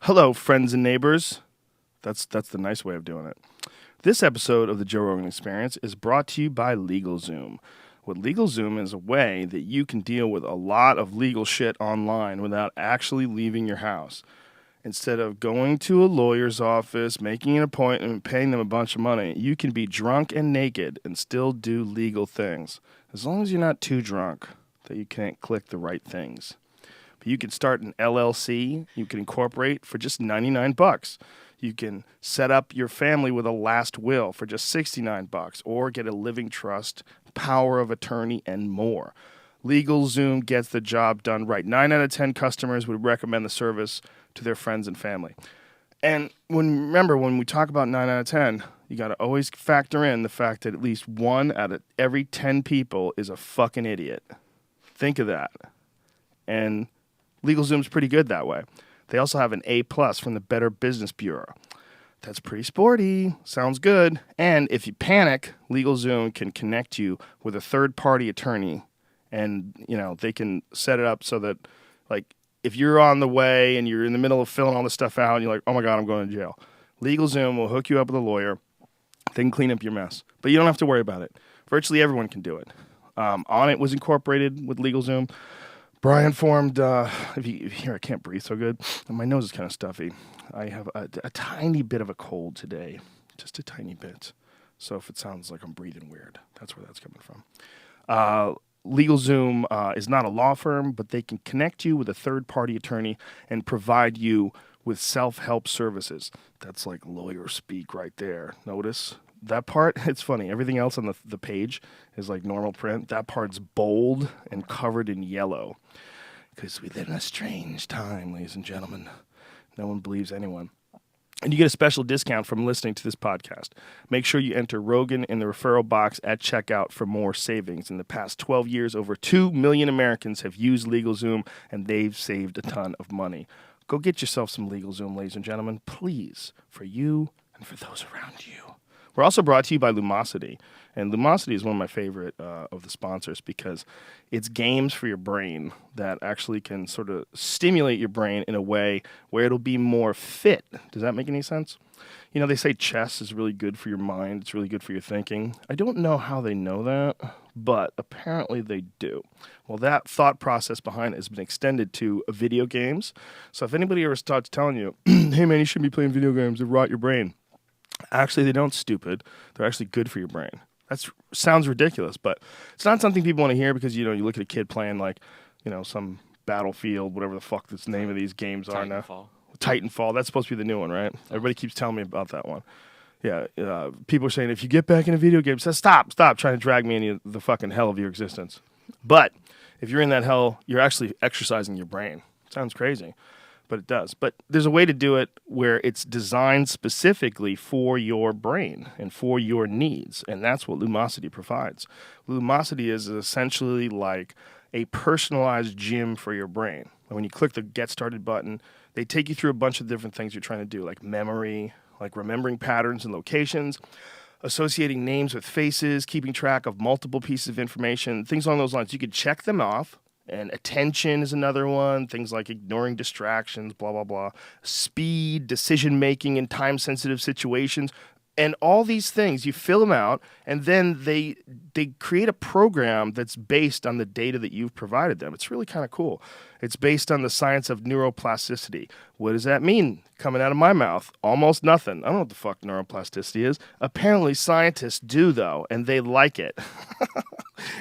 Hello, friends and neighbors. That's the nice way of doing it. This episode of the Joe Rogan Experience is brought to you by LegalZoom. What LegalZoom is a way that you can deal with a lot of legal shit online without actually leaving your house. Instead of going to a lawyer's office, making an appointment, and paying them a bunch of money, you can be drunk and naked and still do legal things. As long as you're not too drunk that you can't click the right things. But you can start an LLC, you can incorporate for just $99. You can set up your family with a last will for just $69 or get a living trust, power of attorney, and more. LegalZoom gets the job done right. 9 out of 10 customers would recommend the service to their friends and family. And remember, when we talk about 9 out of 10, you got to always factor in the fact that at least 1 out of every 10 people is a fucking idiot. Think of that. And LegalZoom's pretty good that way. They also have an A+ from the Better Business Bureau. That's pretty sporty. Sounds good. And if you panic, LegalZoom can connect you with a third-party attorney, and they can set it up so that, like, if you're on the way and you're in the middle of filling all this stuff out and you're like, oh my God, I'm going to jail, LegalZoom will hook you up with a lawyer. They can clean up your mess. But you don't have to worry about it. Virtually everyone can do it. Onnit was incorporated with LegalZoom. Brian formed, if you hear I can't breathe so good, and my nose is kind of stuffy. I have a tiny bit of a cold today, just a tiny bit. So if it sounds like I'm breathing weird, that's where that's coming from. LegalZoom is not a law firm, but they can connect you with a third-party attorney and provide you with self-help services. That's like lawyer speak right there. Notice that part? It's funny. Everything else on the page is like normal print. That part's bold and covered in yellow. Because we live in a strange time, ladies and gentlemen. No one believes anyone. And you get a special discount from listening to this podcast. Make sure you enter Rogan in the referral box at checkout for more savings. In the past 12 years, over 2 million Americans have used LegalZoom, and they've saved a ton of money. Go get yourself some LegalZoom, ladies and gentlemen, please, for you and for those around you. We're also brought to you by Lumosity. And Lumosity is one of my favorite of the sponsors because it's games for your brain that actually can sort of stimulate your brain in a way where it'll be more fit. Does that make any sense? They say chess is really good for your mind. It's really good for your thinking. I don't know how they know that, but apparently they do. Well, that thought process behind it has been extended to video games. So if anybody ever starts telling you, hey man, you shouldn't be playing video games, they rot your brain. Actually, they don't, stupid. They're actually good for your brain. That sounds ridiculous, but it's not something people want to hear because, you look at a kid playing like, some Battlefield, whatever the fuck the name of these games are now. Titanfall. That's supposed to be the new one, right? Everybody keeps telling me about that one. Yeah, people are saying, if you get back into video games, stop trying to drag me into the fucking hell of your existence. But if you're in that hell, you're actually exercising your brain. Sounds crazy. But it does. But there's a way to do it where it's designed specifically for your brain and for your needs. And that's what Lumosity provides. Lumosity is essentially like a personalized gym for your brain. And when you click the Get Started button, they take you through a bunch of different things you're trying to do, like memory, like remembering patterns and locations, associating names with faces, keeping track of multiple pieces of information, things along those lines. You could check them off. And attention is another one. Things like ignoring distractions, blah, blah, blah. Speed, decision-making in time-sensitive situations. And all these things, you fill them out, and then they create a program that's based on the data that you've provided them. It's really kind of cool. It's based on the science of neuroplasticity. What does that mean? Coming out of my mouth, almost nothing. I don't know what the fuck neuroplasticity is. Apparently scientists do, though, and they like it.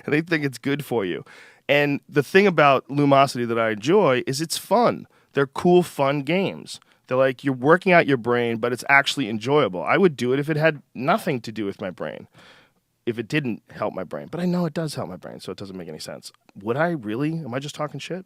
And they think it's good for you. And the thing about Lumosity that I enjoy is it's fun. They're cool, fun games. They're like you're working out your brain, but it's actually enjoyable. I would do it if it had nothing to do with my brain, if it didn't help my brain. But I know it does help my brain, so it doesn't make any sense. Would I really? Am I just talking shit?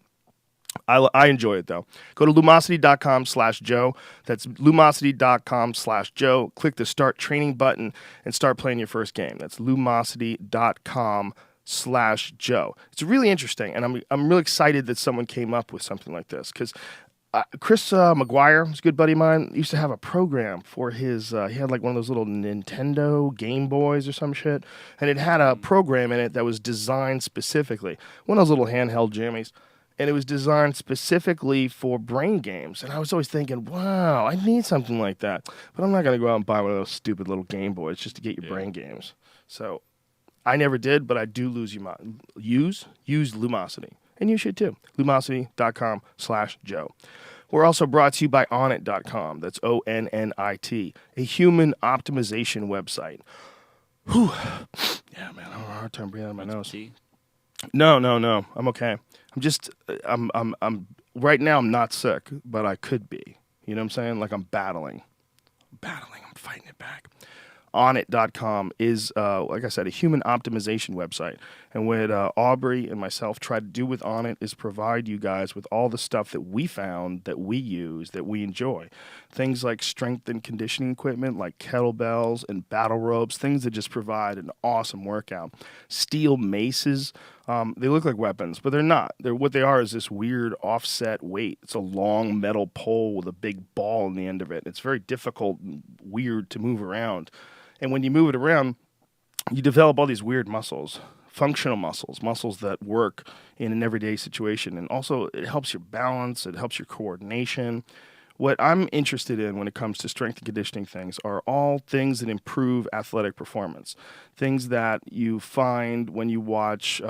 I enjoy it, though. Go to Lumosity.com/Joe. That's Lumosity.com/Joe. Click the Start Training button and start playing your first game. That's Lumosity.com/Joe. It's really interesting, and I'm really excited that someone came up with something like this because Chris McGuire, who's a good buddy of mine, used to have a program for his, he had like one of those little Nintendo Game Boys or some shit, and it had a program in it that was designed specifically, one of those little handheld jammies, and it was designed specifically for brain games. And I was always thinking, wow, I need something like that. But I'm not going to go out and buy one of those stupid little Game Boys just to get your brain games. So I never did, but I do use Lumosity. And you should too. Lumosity.com/Joe. We're also brought to you by Onnit.com. That's ONNIT, a human optimization website. Whew. Yeah, man, I have a hard time breathing out of my nose. No. I'm okay. I'm right now I'm not sick, but I could be. You know what I'm saying? Like I'm battling. I'm fighting it back. Onnit.com is, like I said, a human optimization website. And what Aubrey and myself try to do with Onnit is provide you guys with all the stuff that we found, that we use, that we enjoy. Things like strength and conditioning equipment, like kettlebells and battle ropes, things that just provide an awesome workout. Steel maces, they look like weapons, but they're not. What they are is this weird offset weight. It's a long metal pole with a big ball on the end of it. It's very difficult and weird to move around. And when you move it around, you develop all these weird muscles, functional muscles that work in an everyday situation. And also, it helps your balance, it helps your coordination. What I'm interested in when it comes to strength and conditioning things are all things that improve athletic performance. Things that you find when you watch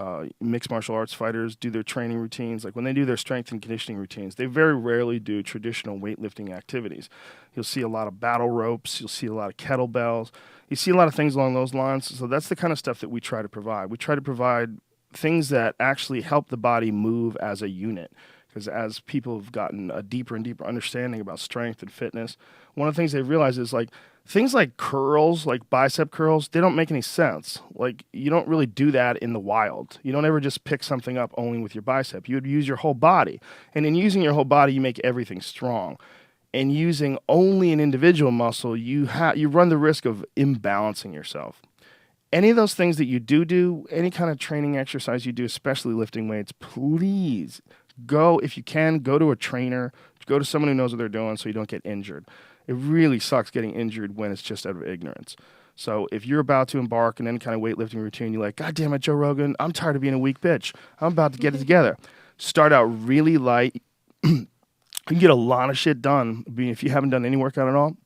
mixed martial arts fighters do their training routines. Like when they do their strength and conditioning routines, they very rarely do traditional weightlifting activities. You'll see a lot of battle ropes. You'll see a lot of kettlebells. You see a lot of things along those lines. So that's the kind of stuff that we try to provide. We try to provide things that actually help the body move as a unit. Because as people have gotten a deeper and deeper understanding about strength and fitness, one of the things they've realized is like things like curls, like bicep curls, they don't make any sense. Like you don't really do that in the wild. You don't ever just pick something up only with your bicep. You would use your whole body. And in using your whole body, you make everything strong. And using only an individual muscle, you run the risk of imbalancing yourself. Any of those things that you do, any kind of training exercise you do, especially lifting weights, please go, if you can, go to a trainer, go to someone who knows what they're doing so you don't get injured. It really sucks getting injured when it's just out of ignorance. So if you're about to embark on any kind of weightlifting routine, you're like, God damn it, Joe Rogan, I'm tired of being a weak bitch. I'm about to get it together. Start out really light. You can get a lot of shit done. If you haven't done any workout at all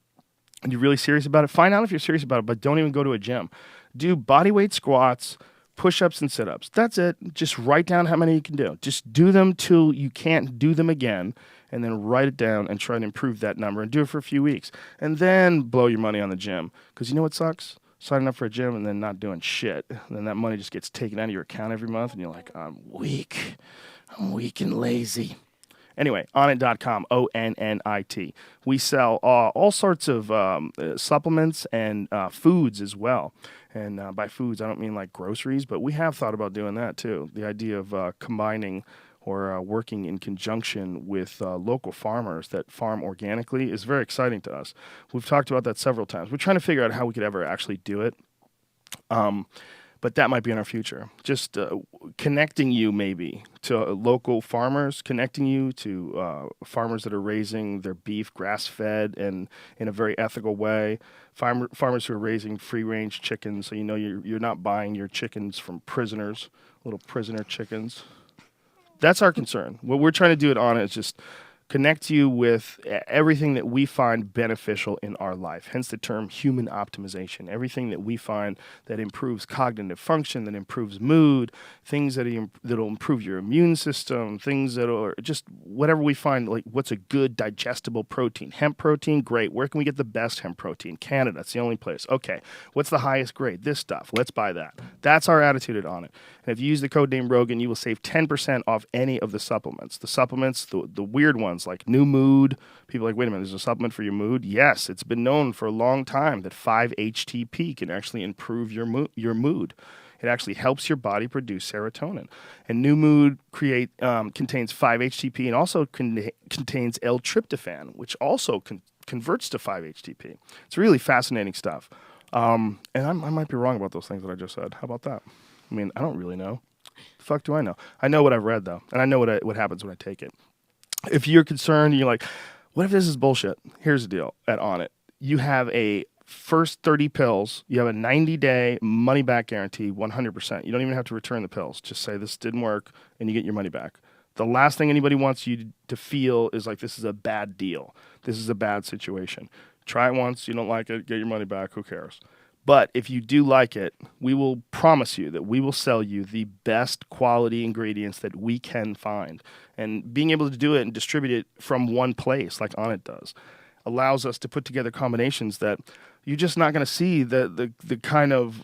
and you're really serious about it, find out if you're serious about it, but don't even go to a gym. Do bodyweight squats, push-ups and sit-ups. That's it. Just write down how many you can do. Just do them till you can't do them again, and then write it down and try to improve that number and do it for a few weeks. And then blow your money on the gym. Because you know what sucks? Signing up for a gym and then not doing shit. And then that money just gets taken out of your account every month, and you're like, I'm weak. I'm weak and lazy. Anyway, Onnit.com, ONNIT. We sell all sorts of supplements and foods as well. And by foods, I don't mean like groceries, but we have thought about doing that too. The idea of combining or working in conjunction with local farmers that farm organically is very exciting to us. We've talked about that several times. We're trying to figure out how we could ever actually do it. But that might be in our future. Just connecting you maybe to local farmers, connecting you to farmers that are raising their beef grass-fed and in a very ethical way. Farmers who are raising free-range chickens, so you know you're not buying your chickens from prisoners, little prisoner chickens. That's our concern. What we're trying to do at Onnit is just connect you with everything that we find beneficial in our life, hence the term human optimization. Everything that we find that improves cognitive function, that improves mood, things that'll improve your immune system, things that are just whatever we find, like what's a good digestible protein. Hemp protein, great. Where can we get the best hemp protein? Canada, it's the only place. Okay, what's the highest grade? This stuff. Let's buy that. That's our attitude at Onnit. And if you use the code name Rogan, you will save 10% off any of the supplements. The supplements, the weird ones, like New Mood. People are like, wait a minute, there's a supplement for your mood? Yes, it's been known for a long time that 5-HTP can actually improve your mood. It actually helps your body produce serotonin. And New Mood contains 5-HTP and also contains L-tryptophan, which also converts to 5-HTP. It's really fascinating stuff. And I might be wrong about those things that I just said. How about that? I mean, I don't really know. The fuck do I know? I know what I've read, though, and I know what happens when I take it. If you're concerned and you're like, what if this is bullshit? Here's the deal at Onnit. You have a first 30 pills. You have a 90-day money-back guarantee, 100%. You don't even have to return the pills. Just say this didn't work, and you get your money back. The last thing anybody wants you to feel is like this is a bad deal. This is a bad situation. Try it once. You don't like it, get your money back. Who cares? But if you do like it, we will promise you that we will sell you the best quality ingredients that we can find. And being able to do it and distribute it from one place like Onnit does allows us to put together combinations that you're just not going to see the kind of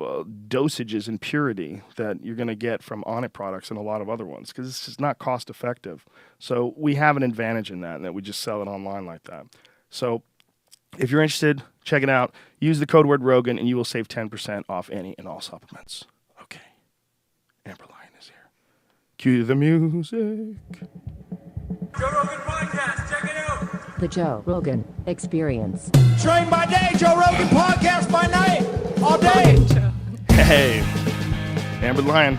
dosages and purity that you're going to get from Onnit products and a lot of other ones, because it's just not cost effective. So we have an advantage in that we just sell it online like that. So if you're interested, check it out. Use the code word Rogan and you will save 10% off any and all supplements. Okay. Amber Lyon is here. Cue the music. Joe Rogan Podcast, check it out. The Joe Rogan Experience. Train by day, Joe Rogan Podcast by night, all day. Hey, Amber Lyon.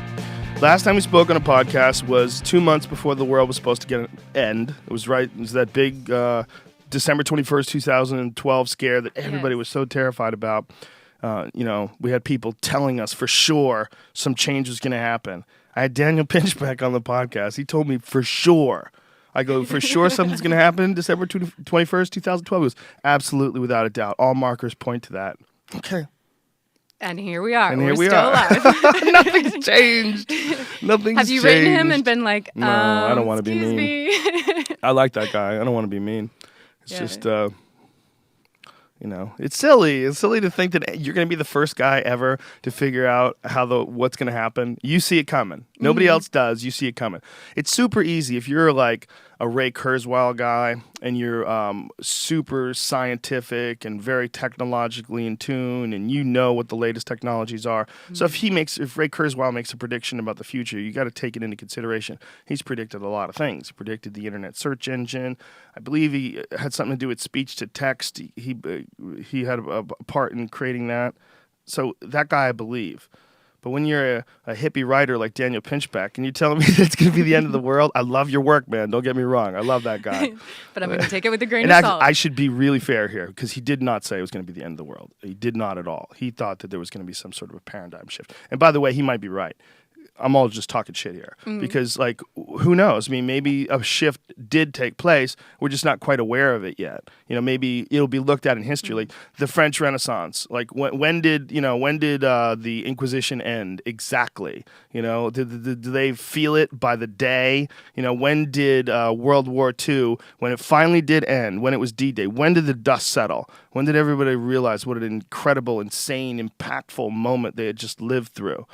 Last time we spoke on a podcast was 2 months before the world was supposed to get an end. It was that big December 21st, 2012 scare that everybody was so terrified about. We had people telling us for sure some change was going to happen. I had Daniel Pinchbeck on the podcast. He told me for sure. I go, for sure something's going to happen December 21st, 2012. It was absolutely without a doubt. All markers point to that. Okay. And here we are. And We're here we still are. alive. Nothing's changed. Have you written him and been like, no, I don't want to be mean. Me. I like that guy. I don't want to be mean. It's just, it's silly. It's silly to think that you're going to be the first guy ever to figure out what's going to happen. You see it coming. Nobody else does. You see it coming. It's super easy if you're like a Ray Kurzweil guy and you're super scientific and very technologically in tune and you know what the latest technologies are. So if Ray Kurzweil makes a prediction about the future, you got to take it into consideration. He's predicted a lot of things. He predicted the internet search engine. I believe he had something to do with speech to text. He had a part in creating that. So that guy, I believe. But when you're a hippie writer like Daniel Pinchbeck and you're telling me it's going to be the end of the world, I love your work, man. Don't get me wrong. I love that guy. But I'm going to take it with a grain and of salt. I should be really fair here because he did not say it was going to be the end of the world. He did not at all. He thought that there was going to be some sort of a paradigm shift. And by the way, he might be right. I'm all just talking shit here because, like, who knows? I mean, maybe a shift did take place. We're just not quite aware of it yet. Maybe it'll be looked at in history, like the French Renaissance. Like, when did the Inquisition end exactly? Did they feel it by the day? When did World War II, when it finally did end, when it was D-Day, when did the dust settle? When did everybody realize what an incredible, insane, impactful moment they had just lived through?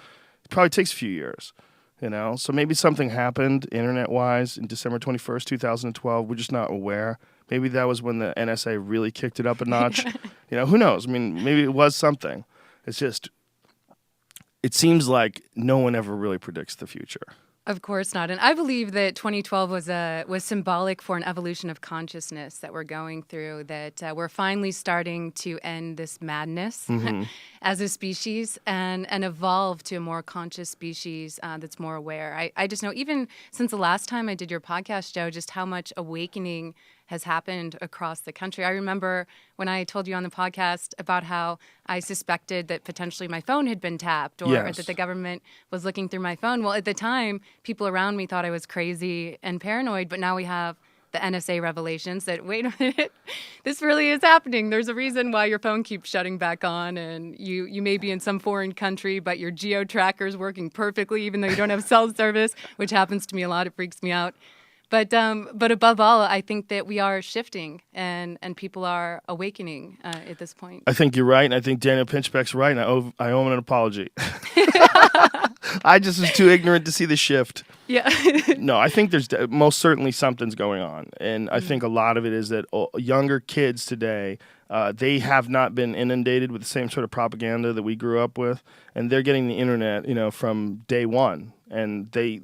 It probably takes a few years, So maybe something happened internet-wise in December 21st, 2012. We're just not aware. Maybe that was when the NSA really kicked it up a notch. Who knows? I mean, maybe it was something. It's just, it seems like no one ever really predicts the future. Of course not. And I believe that 2012 was symbolic for an evolution of consciousness that we're going through, that we're finally starting to end this madness as a species and evolve to a more conscious species that's more aware. I just know, even since the last time I did your podcast, Joe, just how much awakening has happened across the country. I remember when I told you on the podcast about how I suspected that potentially my phone had been tapped or that the government was looking through my phone. Well, at the time, people around me thought I was crazy and paranoid, but now we have the NSA revelations that, wait a minute, this really is happening. There's a reason why your phone keeps shutting back on, and you may be in some foreign country, but your geo-tracker is working perfectly even though you don't have cell service, which happens to me a lot. It freaks me out. But above all, I think that we are shifting and people are awakening at this point. I think you're right, and I think Daniel Pinchbeck's right, and I owe him an apology. I just was too ignorant to see the shift. Yeah. No, I think there's most certainly something's going on, and I think a lot of it is that younger kids today, they have not been inundated with the same sort of propaganda that we grew up with, and they're getting the internet, from day one. And the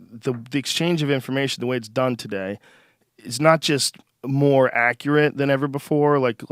exchange of information, the way it's done today, is not just more accurate than ever before. Like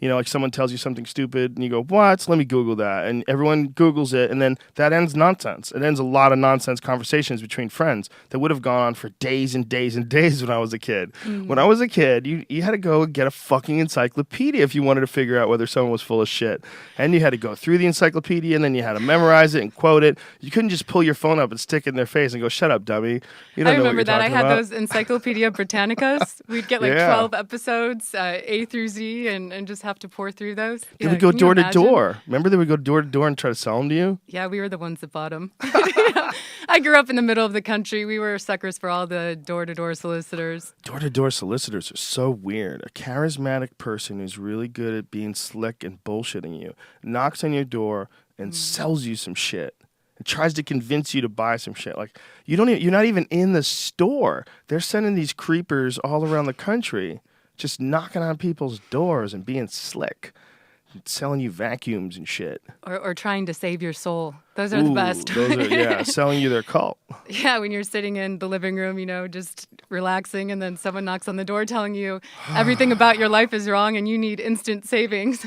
You know, like someone tells you something stupid and you go, what? Let me Google that. And everyone Googles it, and then that ends nonsense. It ends a lot of nonsense conversations between friends that would have gone on for days and days and days when I was a kid. When I was a kid, you had to go and get a fucking encyclopedia if you wanted to figure out whether someone was full of shit. And you had to go through the encyclopedia, and then you had to memorize it and quote it. You couldn't just pull your phone up and stick it in their face and go, shut up, dummy. You don't I know what remember you're that. I talking had about. those Encyclopedia Britannicas. We'd get like 12 episodes, A through Z, and just have to pour through those. They Yeah, would go can you door to imagine? door. Remember they would go door to door and try to sell them to you? Yeah, we were the ones that bought them. I grew up in the middle of the country. We were suckers for all the door-to-door solicitors. Door-to-door solicitors are so weird. A charismatic person who's really good at being slick and bullshitting you knocks on your door and sells you some shit and tries to convince you to buy some shit. Like you're not even in the store. They're sending these creepers all around the country, just knocking on people's doors and being slick. Selling you vacuums and shit. Or trying to save your soul. Those are the best. Those are, selling you their cult. Yeah, when you're sitting in the living room, just relaxing, and then someone knocks on the door telling you everything about your life is wrong and you need instant savings.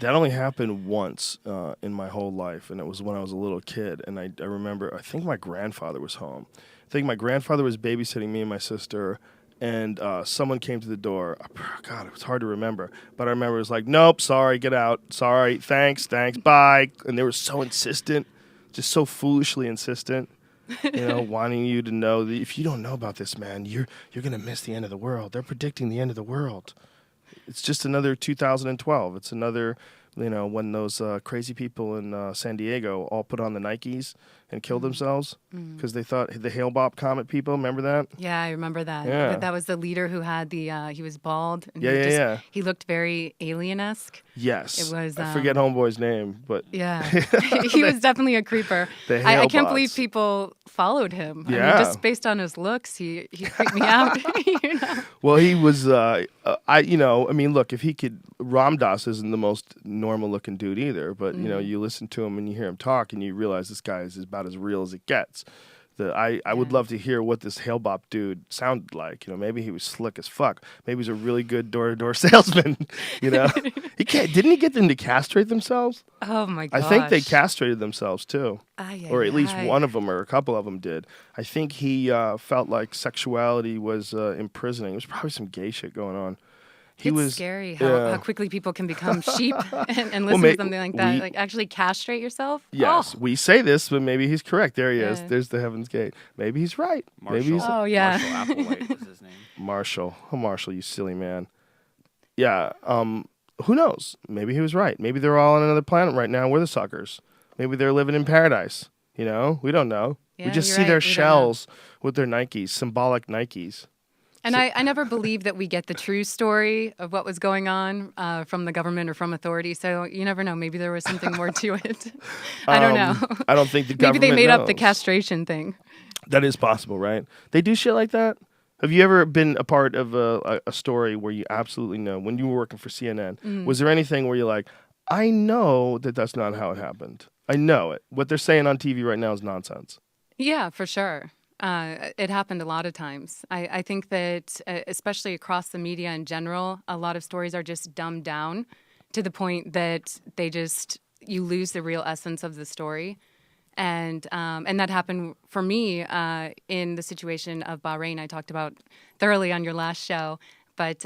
That only happened once in my whole life, and it was when I was a little kid. And I remember, I think my grandfather was home. I think my grandfather was babysitting me and my sister, and someone came to the door. God, it was hard to remember. But I remember it was like, nope, sorry, get out. Sorry, thanks, bye. And they were so insistent, just so foolishly insistent, wanting you to know that if you don't know about this, man, you're going to miss the end of the world. They're predicting the end of the world. It's just another 2012. It's another, when those crazy people in San Diego all put on the Nikes and killed themselves because they thought the Hale-Bopp comet people, remember that? Yeah, I remember that. Yeah. That was the leader who had he was bald. And Yeah. He looked very alien-esque. Yes. It was, I forget homeboy's name, but... Yeah. He was definitely a creeper. The I can't Hale-Botts. believe people followed him. Yeah. I mean, just based on his looks, he freaked me out. Well, he was, look, if he could... Ram Dass isn't the most normal-looking dude either, but, you listen to him and you hear him talk and you realize this guy is about as real as it gets. I would love to hear what this Hale-Bopp dude sounded like. Maybe he was slick as fuck. Maybe he's a really good door-to-door salesman. Didn't he get them to castrate themselves? Oh my gosh. I think they castrated themselves too, or at least Ay. one of them or a couple of them did. I think he felt like sexuality was imprisoning. There was probably some gay shit going on. It's scary how quickly people can become sheep and listen to something like that. Like actually castrate yourself? Yes, Oh. we say this, but maybe he's correct. There he is. Yeah. There's the Heaven's Gate. Maybe he's right. Marshall. Maybe he's Oh, yeah. Marshall Applewhite was his name. Marshall. Oh, Marshall, you silly man. Yeah. Who knows? Maybe he was right. Maybe they're all on another planet right now. We're the suckers. Maybe they're living in paradise. We don't know. Yeah, we just you're see right. their We don't know. shells with their Nikes, symbolic Nikes. And I never believe that we get the true story of what was going on from the government or from authority. So you never know. Maybe there was something more to it. I don't know. I don't think the Maybe government they made up the knows. castration thing. That is possible, right? They do shit like that? Have you ever been a part of a story where you absolutely know, when you were working for CNN, was there anything where you're like, I know that that's not how it happened. I know it. What they're saying on TV right now is nonsense. Yeah, for sure. It happened a lot of times. I think that, especially across the media in general, a lot of stories are just dumbed down to the point that you lose the real essence of the story. And that happened for me in the situation of Bahrain I talked about thoroughly on your last show. But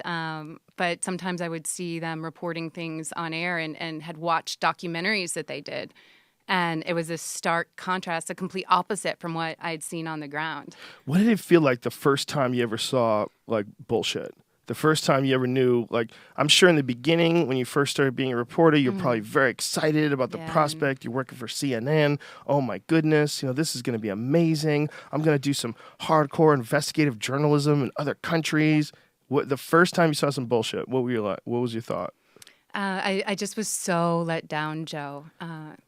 sometimes I would see them reporting things on air and had watched documentaries that they did. And it was a stark contrast, a complete opposite from what I'd seen on the ground. What did it feel like the first time you ever saw, like, bullshit? The first time you ever knew, like, I'm sure in the beginning when you first started being a reporter, you're probably very excited about the prospect. You're working for CNN. Oh, my goodness. This is going to be amazing. I'm going to do some hardcore investigative journalism in other countries. The first time you saw some bullshit, what was your thought? I just was so let down, Joe,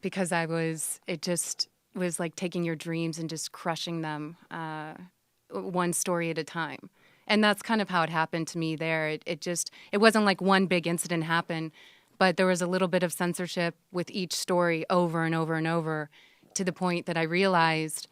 because it just was like taking your dreams and just crushing them one story at a time. And that's kind of how it happened to me there. It wasn't like one big incident happened, but there was a little bit of censorship with each story over and over and over, to the point that I realized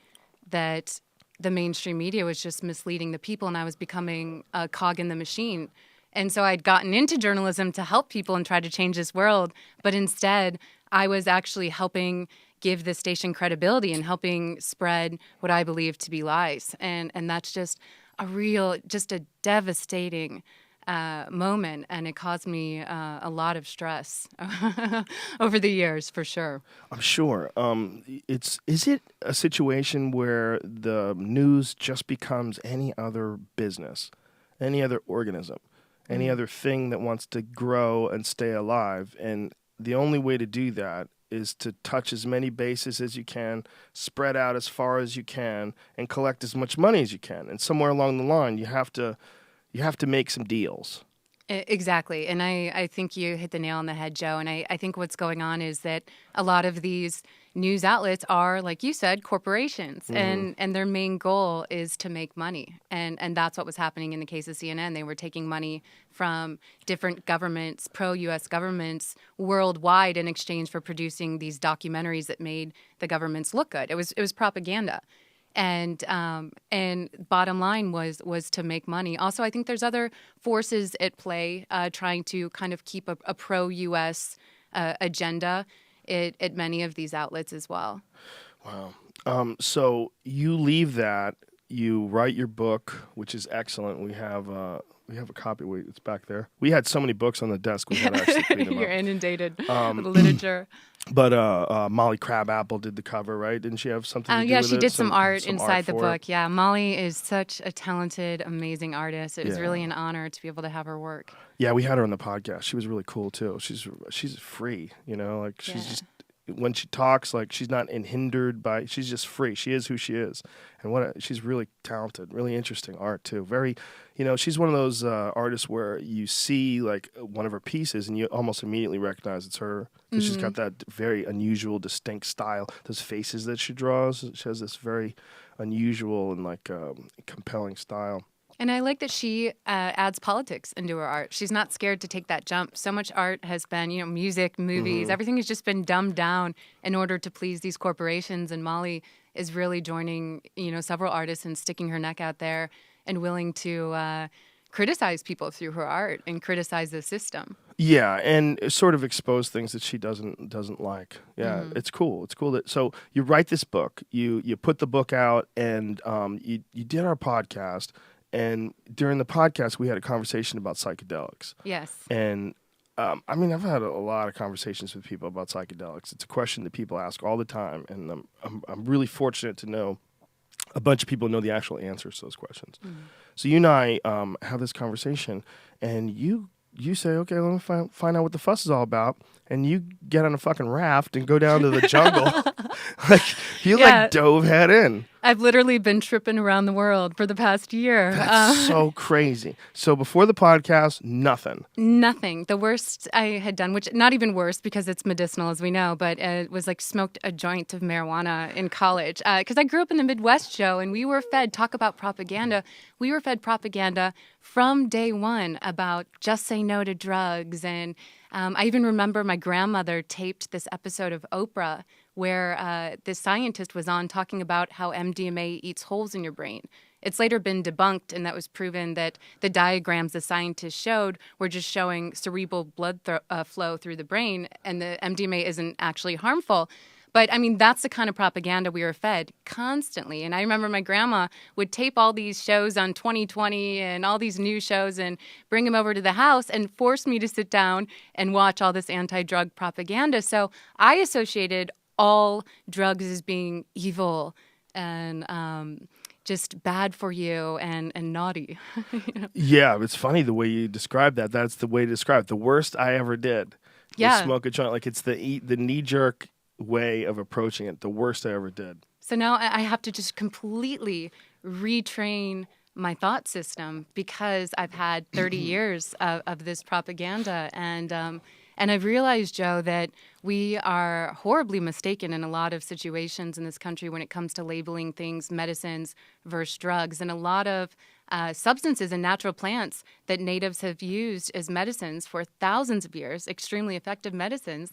that the mainstream media was just misleading the people, and I was becoming a cog in the machine. And so I'd gotten into journalism to help people and try to change this world. But instead, I was actually helping give the station credibility and helping spread what I believe to be lies. And that's just a devastating moment. And it caused me a lot of stress over the years, for sure. I'm sure. Is it a situation where the news just becomes any other business, any other organism, any other thing that wants to grow and stay alive? And the only way to do that is to touch as many bases as you can, spread out as far as you can, and collect as much money as you can. And somewhere along the line, you have to make some deals. Exactly. And I think you hit the nail on the head, Joe. And I think what's going on is that a lot of these news outlets are, like you said, corporations. And their main goal is to make money. And that's what was happening in the case of CNN. They were taking money from different governments, pro-U.S. governments worldwide in exchange for producing these documentaries that made the governments look good. It was propaganda. And bottom line was to make money. Also, I think there's other forces at play trying to kind of keep a pro-U.S. Agenda at many of these outlets as well. Wow. So you leave that, you write your book, which is excellent. We have a copy. Wait, it's back there. We had so many books on the desk. We had to actually clean them up. You're inundated with literature. But Molly Crabapple did the cover, right? Didn't she have something to do with it? Yeah, she did some art inside art the for book. it? Yeah, Molly is such a talented, amazing artist. It was really an honor to be able to have her work. Yeah, we had her on the podcast. She was really cool too. She's free, like she's just, when she talks, like she's not hindered by, she's just free. She is who she is. And she's really talented, really interesting art too. Very, she's one of those artists where you see like one of her pieces and you almost immediately recognize it's her because she's got that very unusual, distinct style. Those faces that she draws, she has this very unusual and like compelling style. And I like that she adds politics into her art. She's not scared to take that jump. So much art has been, music, movies, everything has just been dumbed down in order to please these corporations. And Molly is really joining, several artists and sticking her neck out there and willing to criticize people through her art and criticize the system. Yeah, and sort of expose things that she doesn't like. Yeah, it's cool. It's cool that so you write this book, you put the book out, and you did our podcast. And during the podcast, we had a conversation about psychedelics. Yes. And I've had a lot of conversations with people about psychedelics. It's a question that people ask all the time, and I'm really fortunate to know a bunch of people know the actual answers to those questions. So you and I have this conversation, and you say, okay, let me find out what the fuss is all about, and you get on a fucking raft and go down to the jungle. You dove head in. I've literally been tripping around the world for the past year. That's so crazy. So before the podcast, nothing. Nothing. The worst I had done, which not even worse because it's medicinal as we know, but it was like smoked a joint of marijuana in college. Because I grew up in the Midwest, Joe, and we were fed, talk about propaganda. We were fed propaganda from day one about just say no to drugs. And I even remember my grandmother taped this episode of Oprah where this scientist was on talking about how MDMA eats holes in your brain. It's later been debunked, and that was proven that the diagrams the scientists showed were just showing cerebral blood flow through the brain, and the MDMA isn't actually harmful. But, that's the kind of propaganda we were fed constantly. And I remember my grandma would tape all these shows on 2020 and all these new shows and bring them over to the house and force me to sit down and watch all this anti-drug propaganda. So I associated all drugs as being evil and just bad for you and naughty. Yeah, it's funny the way you describe that. That's the way to describe it. The worst I ever did was smoke a joint. Like it's the knee-jerk way of approaching it. The worst I ever did. So now I have to just completely retrain my thought system because I've had 30 years of this propaganda. And I've realized, Joe, that we are horribly mistaken in a lot of situations in this country when it comes to labeling things, medicines versus drugs, and a lot of substances and natural plants that natives have used as medicines for thousands of years, extremely effective medicines,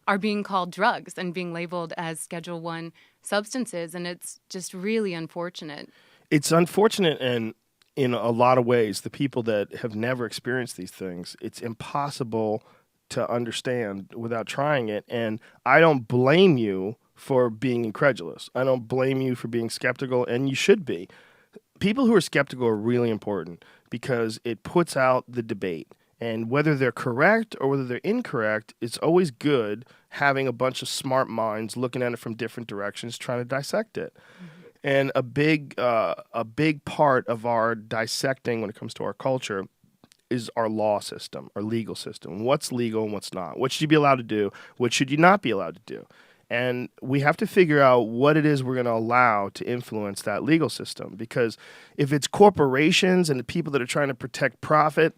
are being called drugs and being labeled as Schedule I substances, and it's just really unfortunate. It's unfortunate, and in a lot of ways, the people that have never experienced these things, it's impossible to understand without trying it. And I don't blame you for being incredulous. I don't blame you for being skeptical, and you should be. People who are skeptical are really important because it puts out the debate. And whether they're correct or whether they're incorrect, it's always good having a bunch of smart minds looking at it from different directions, trying to dissect it. And a big part of our dissecting when it comes to our culture is our law system, our legal system. What's legal and what's not? What should you be allowed to do? What should you not be allowed to do? And we have to figure out what it is we're going to allow to influence that legal system. Because if it's corporations and the people that are trying to protect profit,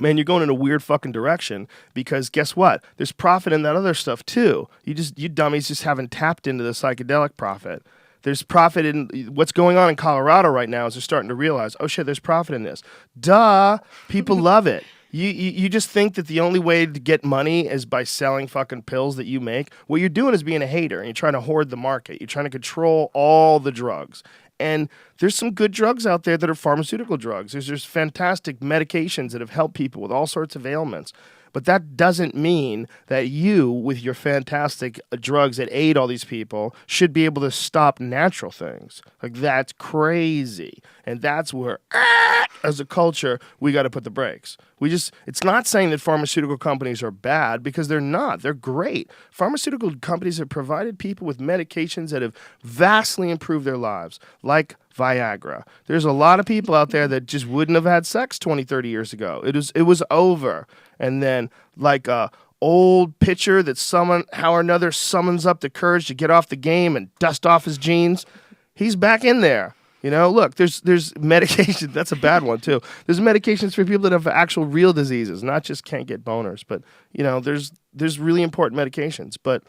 man, you're going in a weird fucking direction, because guess what? There's profit in that other stuff too. You dummies just haven't tapped into the psychedelic profit. There's profit in what's going on in Colorado right now, is they're starting to realize, oh shit, there's profit in this. Duh, people love it. You just think that the only way to get money is by selling fucking pills that you make. What you're doing is being a hater, and you're trying to hoard the market. You're trying to control all the drugs. And there's some good drugs out there that are pharmaceutical drugs. There's fantastic medications that have helped people with all sorts of ailments. But that doesn't mean that you, with your fantastic drugs that aid all these people, should be able to stop natural things. Like, that's crazy. And that's where, as a culture, we got to put the brakes. It's not saying that pharmaceutical companies are bad, because they're not. They're great. Pharmaceutical companies have provided people with medications that have vastly improved their lives, like Viagra. There's a lot of people out there that just wouldn't have had sex 20, 30 years ago. It was over. And then, like a old pitcher that somehow or another summons up the courage to get off the game and dust off his jeans, he's back in there. You know, look, there's medication. That's a bad one too. There's medications for people that have actual real diseases, not just can't get boners. But you know, there's really important medications. But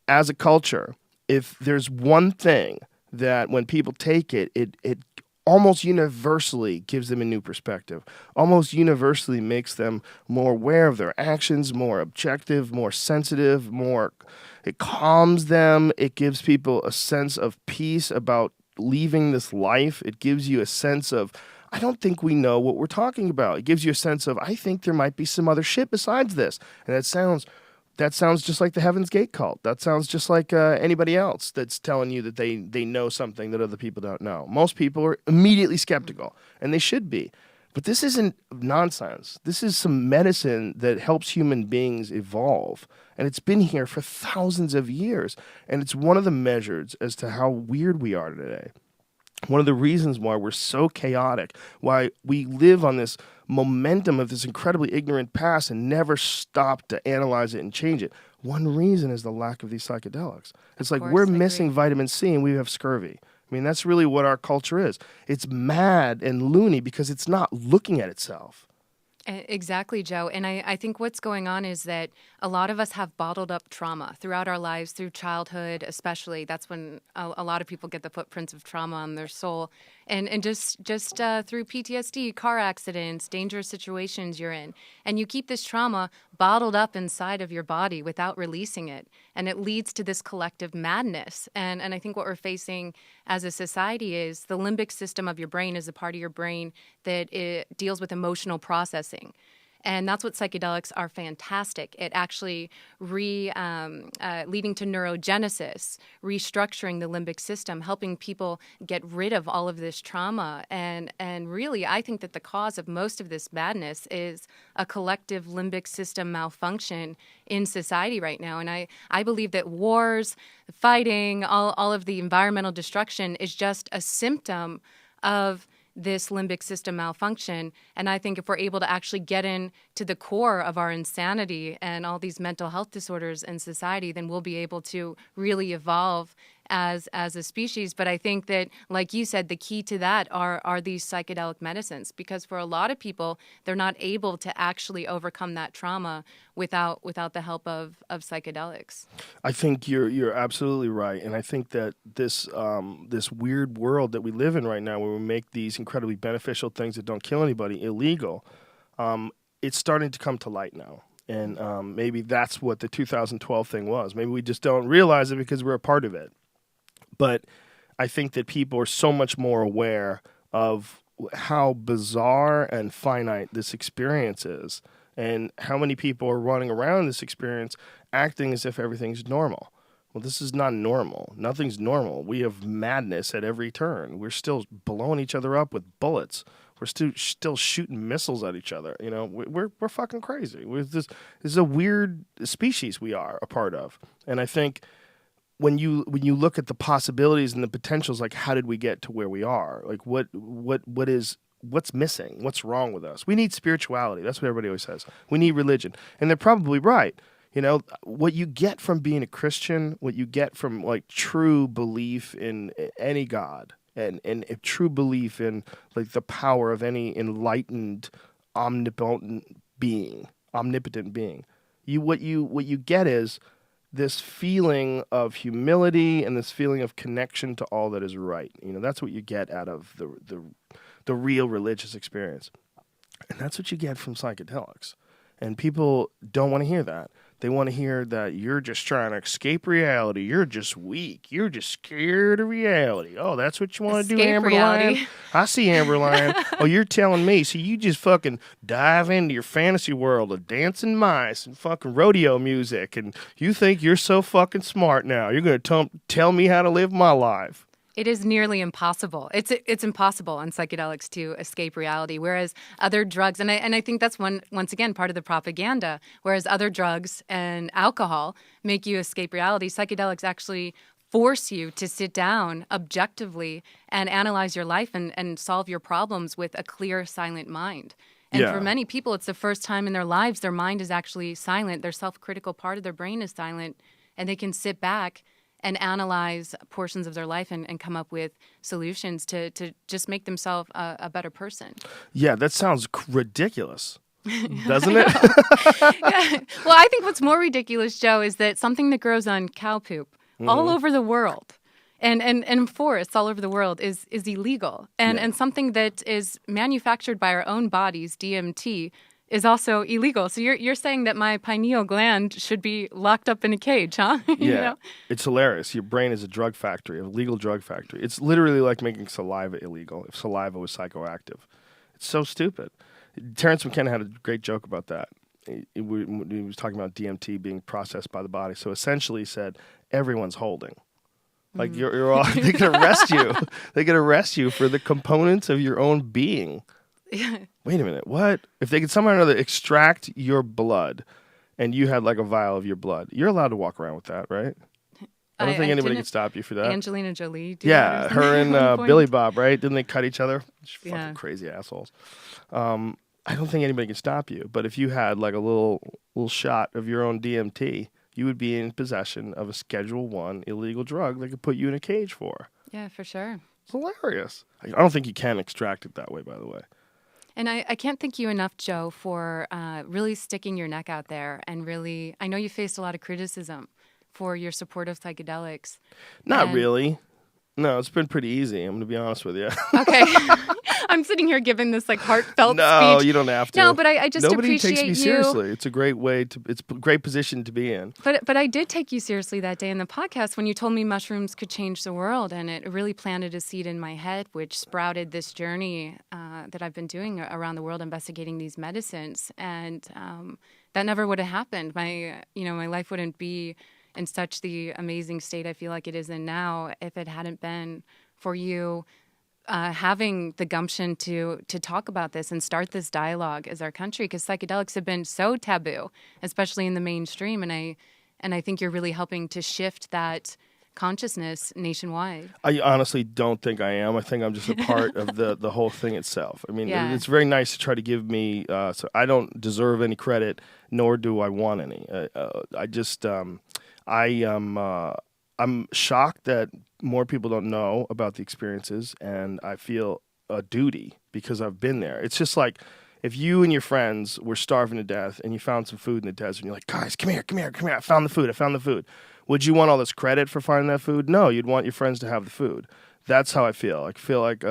as a culture, if there's one thing that when people take it, it almost universally gives them a new perspective, almost universally makes them more aware of their actions, more objective, more sensitive, it calms them. It gives people a sense of peace about leaving this life. It gives you a sense of, I don't think we know what we're talking about. It gives you a sense of, I think there might be some other shit besides this. And that sounds just like the Heaven's Gate cult. That sounds just like anybody else that's telling you that they know something that other people don't know. Most people are immediately skeptical, and they should be. But this isn't nonsense. This is some medicine that helps human beings evolve. And it's been here for thousands of years. And it's one of the measures as to how weird we are today. One of the reasons why we're so chaotic, why we live on this momentum of this incredibly ignorant past and never stop to analyze it and change it. One reason is the lack of these psychedelics. It's like we're missing vitamin C and we have scurvy. I mean, that's really what our culture is. It's mad and loony because it's not looking at itself. Exactly, Joe. And I think what's going on is that a lot of us have bottled up trauma throughout our lives, through childhood especially. That's when a lot of people get the footprints of trauma on their soul. And just through PTSD, car accidents, dangerous situations you're in. And you keep this trauma bottled up inside of your body without releasing it. And it leads to this collective madness. And I think what we're facing as a society is the limbic system of your brain is a part of your brain that it deals with emotional processing. And that's what psychedelics are fantastic. It actually leading to neurogenesis, restructuring the limbic system, helping people get rid of all of this trauma. And really, I think that the cause of most of this madness is a collective limbic system malfunction in society right now. And I believe that wars, fighting, all of the environmental destruction is just a symptom of this limbic system malfunction. And I think if we're able to actually get into the core of our insanity and all these mental health disorders in society, then we'll be able to really evolve as a species. But I think that, like you said, the key to that are these psychedelic medicines, because for a lot of people, they're not able to actually overcome that trauma without the help of psychedelics. I think you're absolutely right, and I think that this weird world that we live in right now, where we make these incredibly beneficial things that don't kill anybody illegal, it's starting to come to light now. And maybe that's what the 2012 thing was. Maybe we just don't realize it because we're a part of it. But I think that people are so much more aware of how bizarre and finite this experience is, and how many people are running around this experience acting as if everything's normal. Well, this is not normal. Nothing's normal. We have madness at every turn. We're still blowing each other up with bullets. We're still shooting missiles at each other. You know, we're fucking crazy. This is a weird species we are a part of. And I think when you look at the possibilities and the potentials, like how did we get to where we are? Like what's missing? What's wrong with us? We need spirituality. That's what everybody always says. We need religion, and they're probably right. You know, what you get from being a Christian, what you get from like true belief in any God, and a true belief in like the power of any enlightened, omnipotent being. What you get is this feeling of humility and this feeling of connection to all that is right. You know, that's what you get out of the real religious experience. And that's what you get from psychedelics. And people don't want to hear that. They want to hear that you're just trying to escape reality. You're just weak. You're just scared of reality. Oh, that's what you want to do, Amber reality. Lion? I see Amber Lion. Oh, you're telling me. So you just fucking dive into your fantasy world of dancing mice and fucking rodeo music, and you think you're so fucking smart now. You're going to tell me how to live my life. It is nearly impossible. It's impossible on psychedelics to escape reality, whereas other drugs, and I think that's once again part of the propaganda, whereas other drugs and alcohol make you escape reality, psychedelics actually force you to sit down objectively and analyze your life and solve your problems with a clear, silent mind. And for many people, it's the first time in their lives their mind is actually silent. Their self-critical part of their brain is silent, and they can sit back and analyze portions of their life and come up with solutions to just make themselves a better person. Yeah, that sounds ridiculous, doesn't it? Yeah. Well, I think what's more ridiculous, Joe, is that something that grows on cow poop all over the world and forests all over the world is illegal. And something that is manufactured by our own bodies, DMT, is also illegal. So you're saying that my pineal gland should be locked up in a cage, huh? Yeah. You know? It's hilarious. Your brain is a drug factory, a legal drug factory. It's literally like making saliva illegal if saliva was psychoactive. It's so stupid. Terrence McKenna had a great joke about that. He was talking about DMT being processed by the body. So essentially he said, everyone's holding. Like you're all, they can arrest you. They can arrest you for the components of your own being. Wait a minute, what? If they could somehow or another extract your blood and you had like a vial of your blood, you're allowed to walk around with that, right? I don't think anybody can stop you for that. Angelina Jolie. Yeah, her and Billy Bob, right? Didn't they cut each other? Fucking crazy assholes. I don't think anybody can stop you. But if you had like a little shot of your own DMT, you would be in possession of a Schedule I illegal drug they could put you in a cage for. Yeah, for sure. It's hilarious. I don't think you can extract it that way, by the way. And I can't thank you enough, Joe, for really sticking your neck out there and really, I know you faced a lot of criticism for your support of psychedelics. Not really. No, it's been pretty easy. I'm going to be honest with you. Okay. I'm sitting here giving this like heartfelt speech. No, you don't have to. No, but I just Nobody appreciate takes me seriously. It's a great way to. It's a great position to be in. But I did take you seriously that day in the podcast when you told me mushrooms could change the world, and it really planted a seed in my head, which sprouted this journey that I've been doing around the world investigating these medicines, and that never would have happened. My life wouldn't be in such the amazing state I feel like it is in now if it hadn't been for you having the gumption to talk about this and start this dialogue as our country, because psychedelics have been so taboo, especially in the mainstream, and I think you're really helping to shift that consciousness nationwide. I honestly don't think I am. I think I'm just a part of the whole thing itself. I mean, it's very nice to try to give me, so I don't deserve any credit, nor do I want any. I'm shocked that more people don't know about the experiences, and I feel a duty because I've been there. It's just like if you and your friends were starving to death and you found some food in the desert and you're like, guys, come here. I found the food. Would you want all this credit for finding that food? No, you'd want your friends to have the food. That's how I feel. I feel like,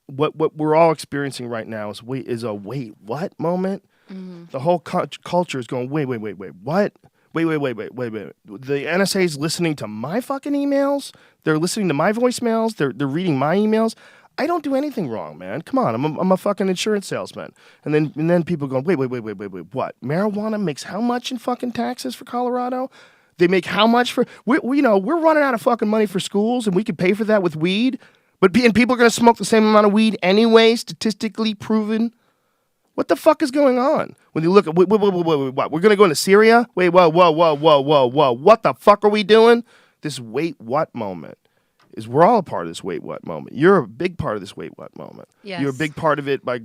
what we're all experiencing right now is what moment? Mm-hmm. The whole culture is going, wait, what? Wait. The NSA is listening to my fucking emails. They're listening to my voicemails. They're reading my emails. I don't do anything wrong, man. Come on, I'm a fucking insurance salesman. And then people go, wait, what? Marijuana makes how much in fucking taxes for Colorado? They make how much for, we're running out of fucking money for schools, and we could pay for that with weed. And people are going to smoke the same amount of weed anyway, statistically proven. What the fuck is going on? When you look at, wait, what? We're going to go into Syria? Wait, whoa. What the fuck are we doing? This wait, what moment is we're all a part of this wait, what moment. You're a big part of this wait, what moment. Yes. You're a big part of it by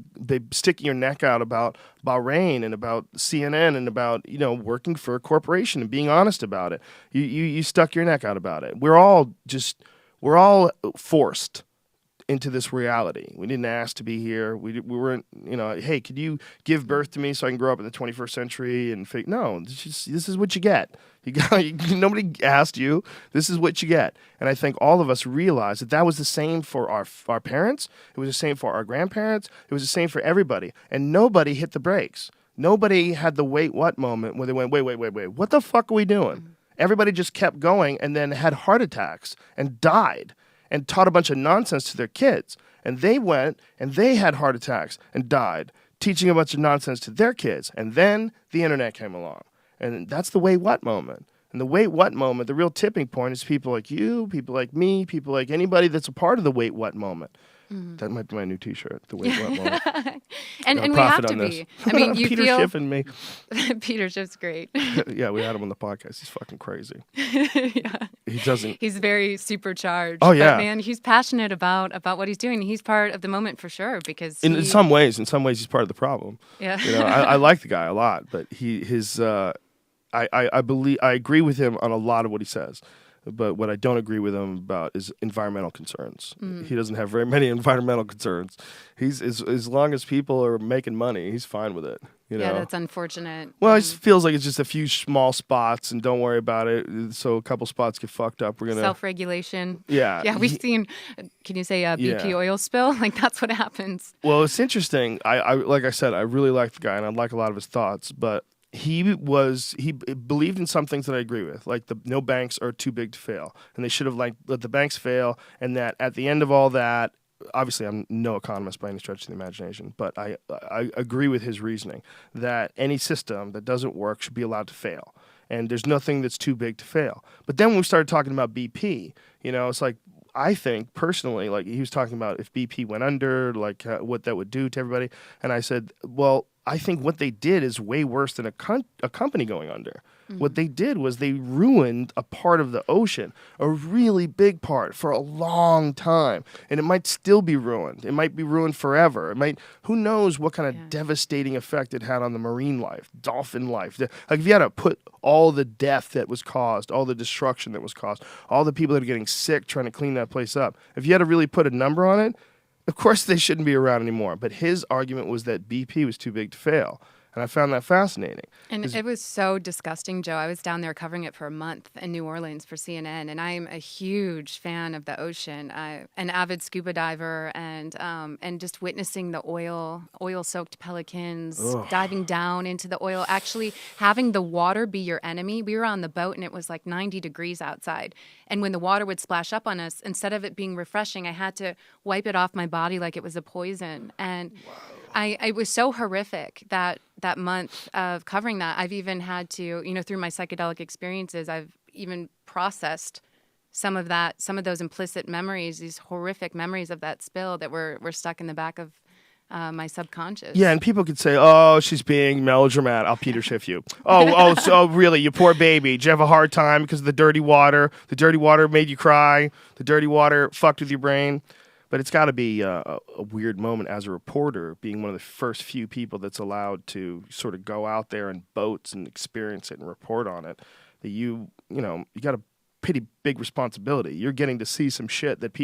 sticking your neck out about Bahrain and about CNN and about, working for a corporation and being honest about it. You stuck your neck out about it. We're all forced into this reality. We didn't ask to be here. We weren't, hey, could you give birth to me so I can grow up in the 21st century? And no, this is what you get. Nobody asked you. This is what you get. And I think all of us realize that was the same for our parents. It was the same for our grandparents. It was the same for everybody. And nobody hit the brakes. Nobody had the wait what moment where they went, wait, what the fuck are we doing? Mm-hmm. Everybody just kept going and then had heart attacks and died and taught a bunch of nonsense to their kids. And they went and they had heart attacks and died, teaching a bunch of nonsense to their kids. And then the internet came along. And that's the wait what moment. And the wait what moment, the real tipping point is people like you, people like me, people like anybody that's a part of the wait what moment. Mm-hmm. That might be my new T-shirt, the wait what moment. and we have to be. I mean, you Peter feel... Schiff and me. Peter Schiff's great. Yeah, we had him on the podcast. He's fucking crazy. Yeah. He doesn't... He's very supercharged. Oh, yeah. But, man, he's passionate about what he's doing. He's part of the moment for sure because in some ways, he's part of the problem. Yeah. I like the guy a lot, but I agree with him on a lot of what he says. But what I don't agree with him about is environmental concerns. Mm. He doesn't have very many environmental concerns. He's as long as people are making money, he's fine with it. Yeah, that's unfortunate. Well, it feels like it's just a few small spots, and don't worry about it. So a couple spots get fucked up. We're gonna self-regulation. Yeah, yeah. We've seen. Can you say BP oil spill? Like that's what happens. Well, it's interesting. I like I said, I really like the guy, and I like a lot of his thoughts, but. He believed in some things that I agree with, like no banks are too big to fail, and they should have let the banks fail, and that at the end of all that, obviously I'm no economist by any stretch of the imagination, but I agree with his reasoning that any system that doesn't work should be allowed to fail, and there's nothing that's too big to fail. But then when we started talking about BP, it's like, I think personally, like he was talking about if BP went under, like what that would do to everybody, and I said, well, I think what they did is way worse than a company going under. Mm-hmm. What they did was they ruined a part of the ocean, a really big part, for a long time. And it might still be ruined. It might be ruined forever. Who knows what kind of devastating effect it had on the marine life, dolphin life. Like if you had to put all the death that was caused, all the destruction that was caused, all the people that are getting sick trying to clean that place up, if you had to really put a number on it, of course they shouldn't be around anymore. But his argument was that BP was too big to fail. And I found that fascinating. And it was so disgusting, Joe. I was down there covering it for a month in New Orleans for CNN, and I'm a huge fan of the ocean. I'm an avid scuba diver, and just witnessing the oil-soaked pelicans diving down into the oil, actually having the water be your enemy. We were on the boat, and it was like 90 degrees outside. And when the water would splash up on us, instead of it being refreshing, I had to wipe it off my body like it was a poison. And it was so horrific that month of covering that. I've even had to, through my psychedelic experiences, I've even processed some of those implicit memories, these horrific memories of that spill that were stuck in the back of my subconscious. Yeah, and people could say, "Oh, she's being melodramatic. I'll Peter Schiff you." So really, you poor baby. Did you have a hard time because of the dirty water? The dirty water made you cry. The dirty water fucked with your brain. But it's got to be a weird moment as a reporter, being one of the first few people that's allowed to sort of go out there in boats and experience it and report on it. That you got a pretty big responsibility. You're getting to see some shit that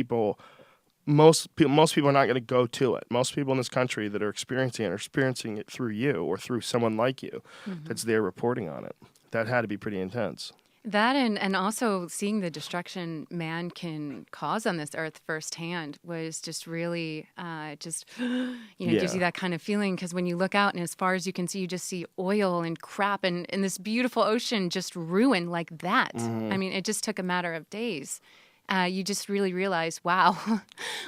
most people are not going to go to it. Most people in this country that are experiencing it through you or through someone like you that's there reporting on it. That had to be pretty intense. That and also seeing the destruction man can cause on this earth firsthand was just really gives you that kind of feeling, because when you look out and as far as you can see, you just see oil and crap and this beautiful ocean just ruined like that. Mm-hmm. I mean, it just took a matter of days. you just really realize, wow,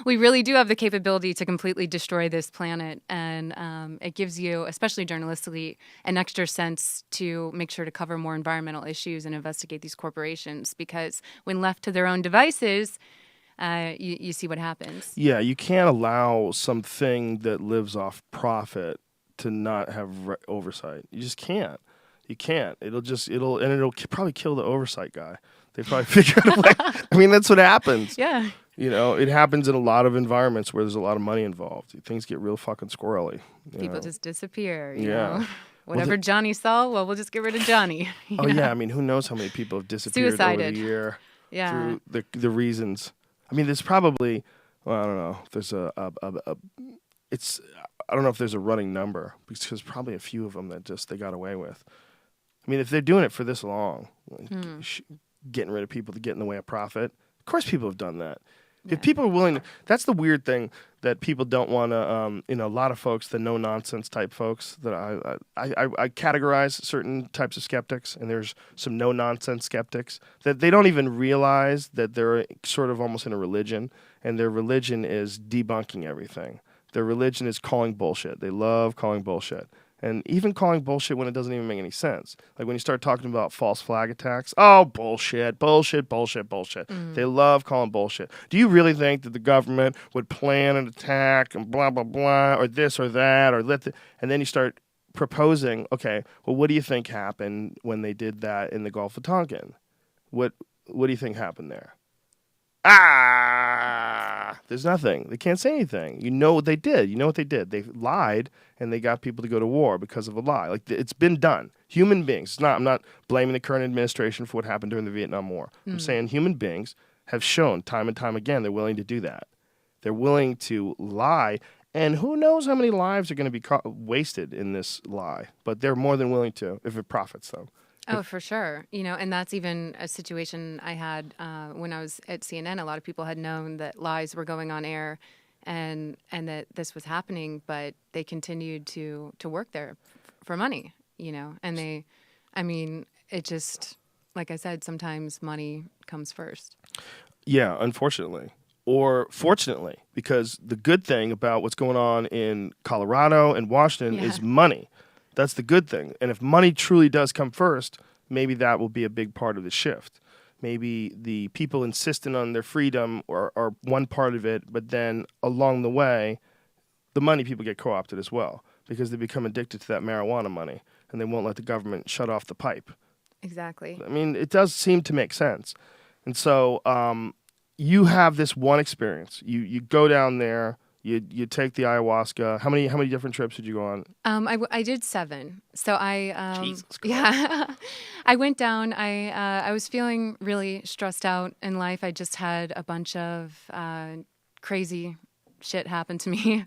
we really do have the capability to completely destroy this planet. And it gives you, especially journalistically, an extra sense to make sure to cover more environmental issues and investigate these corporations, because when left to their own devices, you see what happens. Yeah, you can't allow something that lives off profit to not have oversight. You just can't. You can't. It'll probably kill the oversight guy. They probably figure out a way. I mean, that's what happens. Yeah. It happens in a lot of environments where there's a lot of money involved. Things get real fucking squirrely. People just disappear. You Yeah. know? Whatever Johnny saw, well, we'll just get rid of Johnny. Oh, yeah. I mean, who knows how many people have disappeared Suicided. over the year Yeah. through the reasons. I mean, there's probably, well, I don't know. There's I don't know if there's a running number, because probably a few of them that they got away with. I mean, if they're doing it for this long, getting rid of people to get in the way of profit, of course people have done that. Yeah. If people are willing to, that's the weird thing that people don't want to, a lot of folks, the no-nonsense type folks, that I categorize certain types of skeptics, and there's some no-nonsense skeptics that they don't even realize that they're sort of almost in a religion, and their religion is debunking everything. Their religion is calling bullshit. They love calling bullshit. And even calling bullshit when it doesn't even make any sense. Like when you start talking about false flag attacks, oh, bullshit, bullshit, bullshit, bullshit. They love calling bullshit. Do you really think that the government would plan an attack and blah, blah, blah, or this or that, and then you start proposing, okay, well, what do you think happened when they did that in the Gulf of Tonkin? What do you think happened there? There's nothing. They can't say anything. You know what they did. They lied, and they got people to go to war because of a lie. Like, it's been done. Human beings. I'm not blaming the current administration for what happened during the Vietnam War. I'm saying human beings have shown time and time again they're willing to do that. They're willing to lie, and who knows how many lives are going to be wasted in this lie. But they're more than willing to if it profits them. Oh, for sure. And that's even a situation I had when I was at CNN. A lot of people had known that lies were going on air and that this was happening, but they continued to work there for money, and it just, like I said, sometimes money comes first. Yeah, unfortunately. Or fortunately, because the good thing about what's going on in Colorado and Washington is money. That's the good thing. And if money truly does come first, maybe that will be a big part of the shift. Maybe the people insisting on their freedom are one part of it, but then along the way, the money people get co-opted as well, because they become addicted to that marijuana money, and they won't let the government shut off the pipe. Exactly. I mean, it does seem to make sense. And so you have this one experience. You go down there. You take the ayahuasca. How many different trips did you go on? I did 7. So Jesus Christ. Yeah, I went down. I was feeling really stressed out in life. I just had a bunch of crazy shit happen to me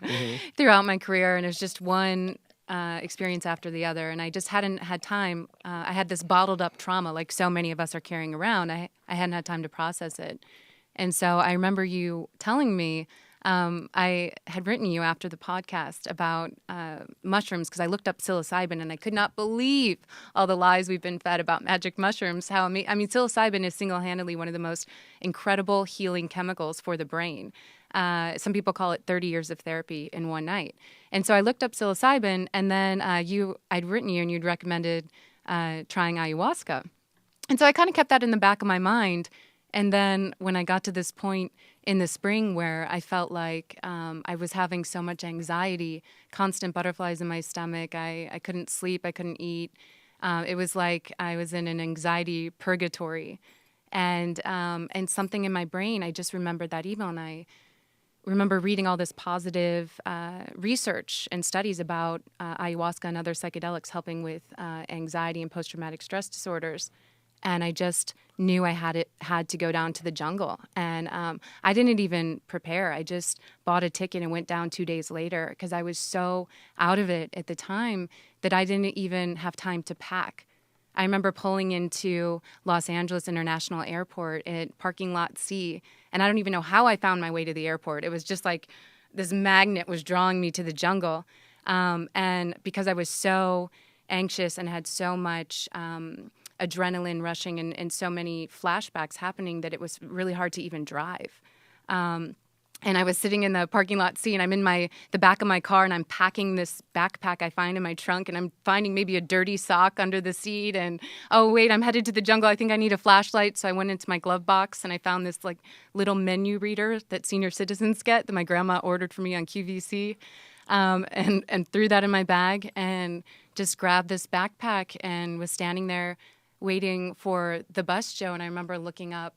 throughout my career, and it was just one experience after the other, and I just hadn't had time. I had this bottled up trauma, like so many of us are carrying around. I hadn't had time to process it, and so I remember you telling me. I had written you after the podcast about mushrooms, because I looked up psilocybin and I could not believe all the lies we've been fed about magic mushrooms. Psilocybin is single-handedly one of the most incredible healing chemicals for the brain. Some people call it 30 years of therapy in one night. And so I looked up psilocybin, and then I'd written you and you'd recommended trying ayahuasca. And so I kind of kept that in the back of my mind. And then when I got to this point in the spring where I felt like I was having so much anxiety, constant butterflies in my stomach, I couldn't sleep, I couldn't eat. It was like I was in an anxiety purgatory. And something in my brain, I just remembered that email, and I remember reading all this positive research and studies about ayahuasca and other psychedelics helping with anxiety and post-traumatic stress disorders. And I just knew I had to go down to the jungle. And I didn't even prepare. I just bought a ticket and went down 2 days later, because I was so out of it at the time that I didn't even have time to pack. I remember pulling into Los Angeles International Airport at parking lot C, and I don't even know how I found my way to the airport. It was just like this magnet was drawing me to the jungle. And because I was so anxious and had so much adrenaline rushing and so many flashbacks happening that it was really hard to even drive. And I was sitting in the parking lot seat, and I'm in the back of my car, and I'm packing this backpack I find in my trunk, and I'm finding maybe a dirty sock under the seat, and oh wait, I'm headed to the jungle. I think I need a flashlight, so I went into my glove box, and I found this like little menu reader that senior citizens get that my grandma ordered for me on QVC, and threw that in my bag, and just grabbed this backpack and was standing there waiting for the bus, Joe. And I remember looking up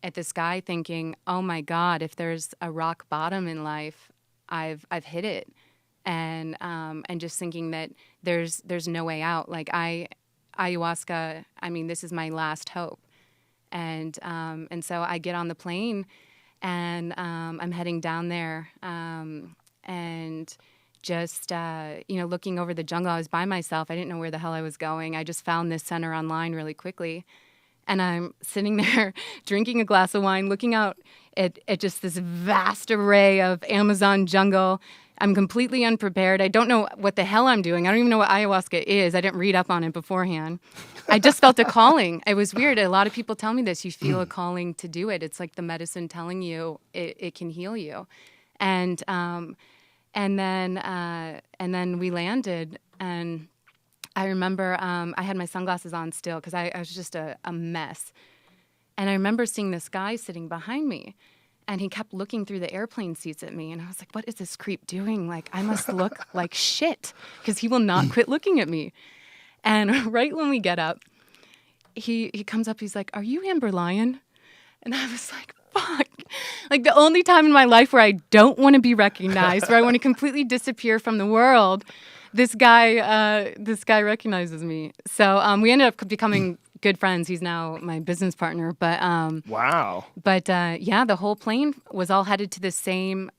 at the sky thinking, oh my God, if there's a rock bottom in life, I've hit it. And just thinking that there's no way out. Like ayahuasca, I mean, this is my last hope. And so I get on the plane and I'm heading down there and just, looking over the jungle. I was by myself. I didn't know where the hell I was going. I just found this center online really quickly. And I'm sitting there drinking a glass of wine, looking out at just this vast array of Amazon jungle. I'm completely unprepared. I don't know what the hell I'm doing. I don't even know what ayahuasca is. I didn't read up on it beforehand. I just felt a calling. It was weird. A lot of people tell me this. You feel a calling to do it. It's like the medicine telling you it can heal you. And then we landed, and I remember I had my sunglasses on still because I was just a mess. And I remember seeing this guy sitting behind me, and he kept looking through the airplane seats at me. And I was like, what is this creep doing? Like, I must look like shit because he will not quit looking at me. And right when we get up, he comes up, he's like, are you Amber Lyon? And I was like, fuck. Like the only time in my life where I don't want to be recognized, where I want to completely disappear from the world, this guy recognizes me. So we ended up becoming good friends. He's now my business partner. But wow. But the whole plane was all headed to the same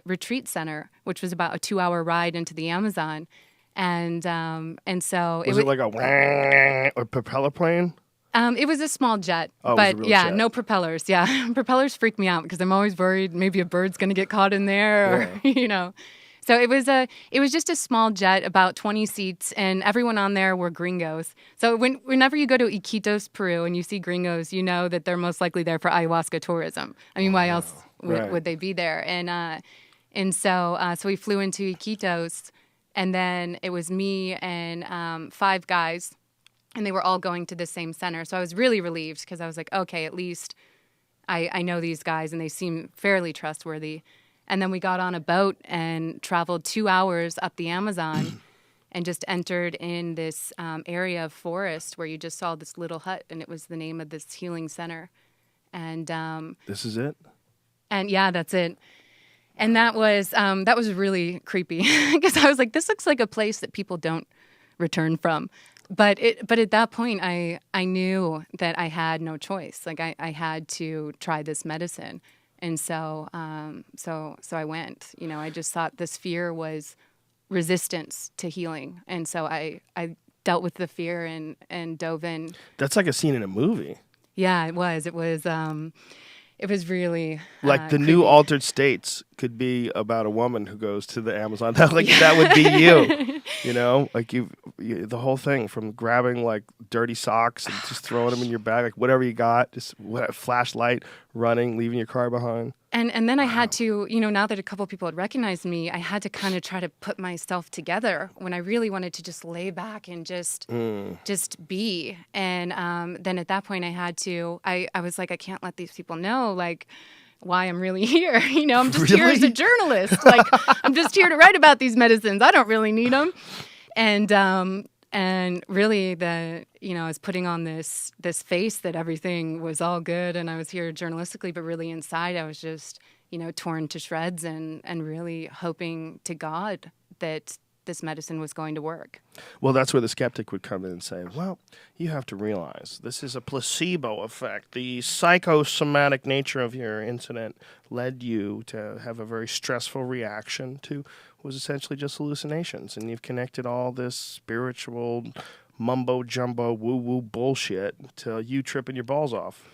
retreat center, which was about a 2-hour ride into the Amazon. And so was it like a propeller plane? It was a small jet, but it was a real jet. No propellers. Yeah, propellers freak me out because I'm always worried maybe a bird's going to get caught in there, or So it was just a small jet, about 20 seats, and everyone on there were gringos. So whenever you go to Iquitos, Peru, and you see gringos, you know that they're most likely there for ayahuasca tourism. I mean, why else would they be there? And so we flew into Iquitos, and then it was me and 5 guys. And they were all going to the same center. So I was really relieved because I was like, okay, at least I know these guys and they seem fairly trustworthy. And then we got on a boat and traveled 2 hours up the Amazon and just entered in this area of forest where you just saw this little hut, and it was the name of this healing center. And this is it? And yeah, that's it. And that was really creepy because I was like, this looks like a place that people don't return from. But at that point, I knew that I had no choice. Like I had to try this medicine, and so I went. I just thought this fear was resistance to healing, and so I dealt with the fear and dove in. That's like a scene in a movie. Yeah, it was. It was really like the creepy. New Altered States could be about a woman who goes to the Amazon. That would be you. Like you, the whole thing from grabbing like dirty socks and just throwing them in your bag, like whatever you got, just flashlight, running, leaving your car behind. And then I had to, now that a couple of people had recognized me, I had to kind of try to put myself together when I really wanted to just lay back and just be. And then at that point I had to, I was like, I can't let these people know, like, why I'm really here. I'm just here as a journalist. Like, I'm just here to write about these medicines. I don't really need them. And really I was putting on this face that everything was all good and I was here journalistically, but really inside I was just, torn to shreds and really hoping to God that this medicine was going to work. Well, that's where the skeptic would come in and say, well, you have to realize this is a placebo effect. The psychosomatic nature of your incident led you to have a very stressful reaction to what was essentially just hallucinations. And you've connected all this spiritual mumbo jumbo woo woo bullshit to you tripping your balls off.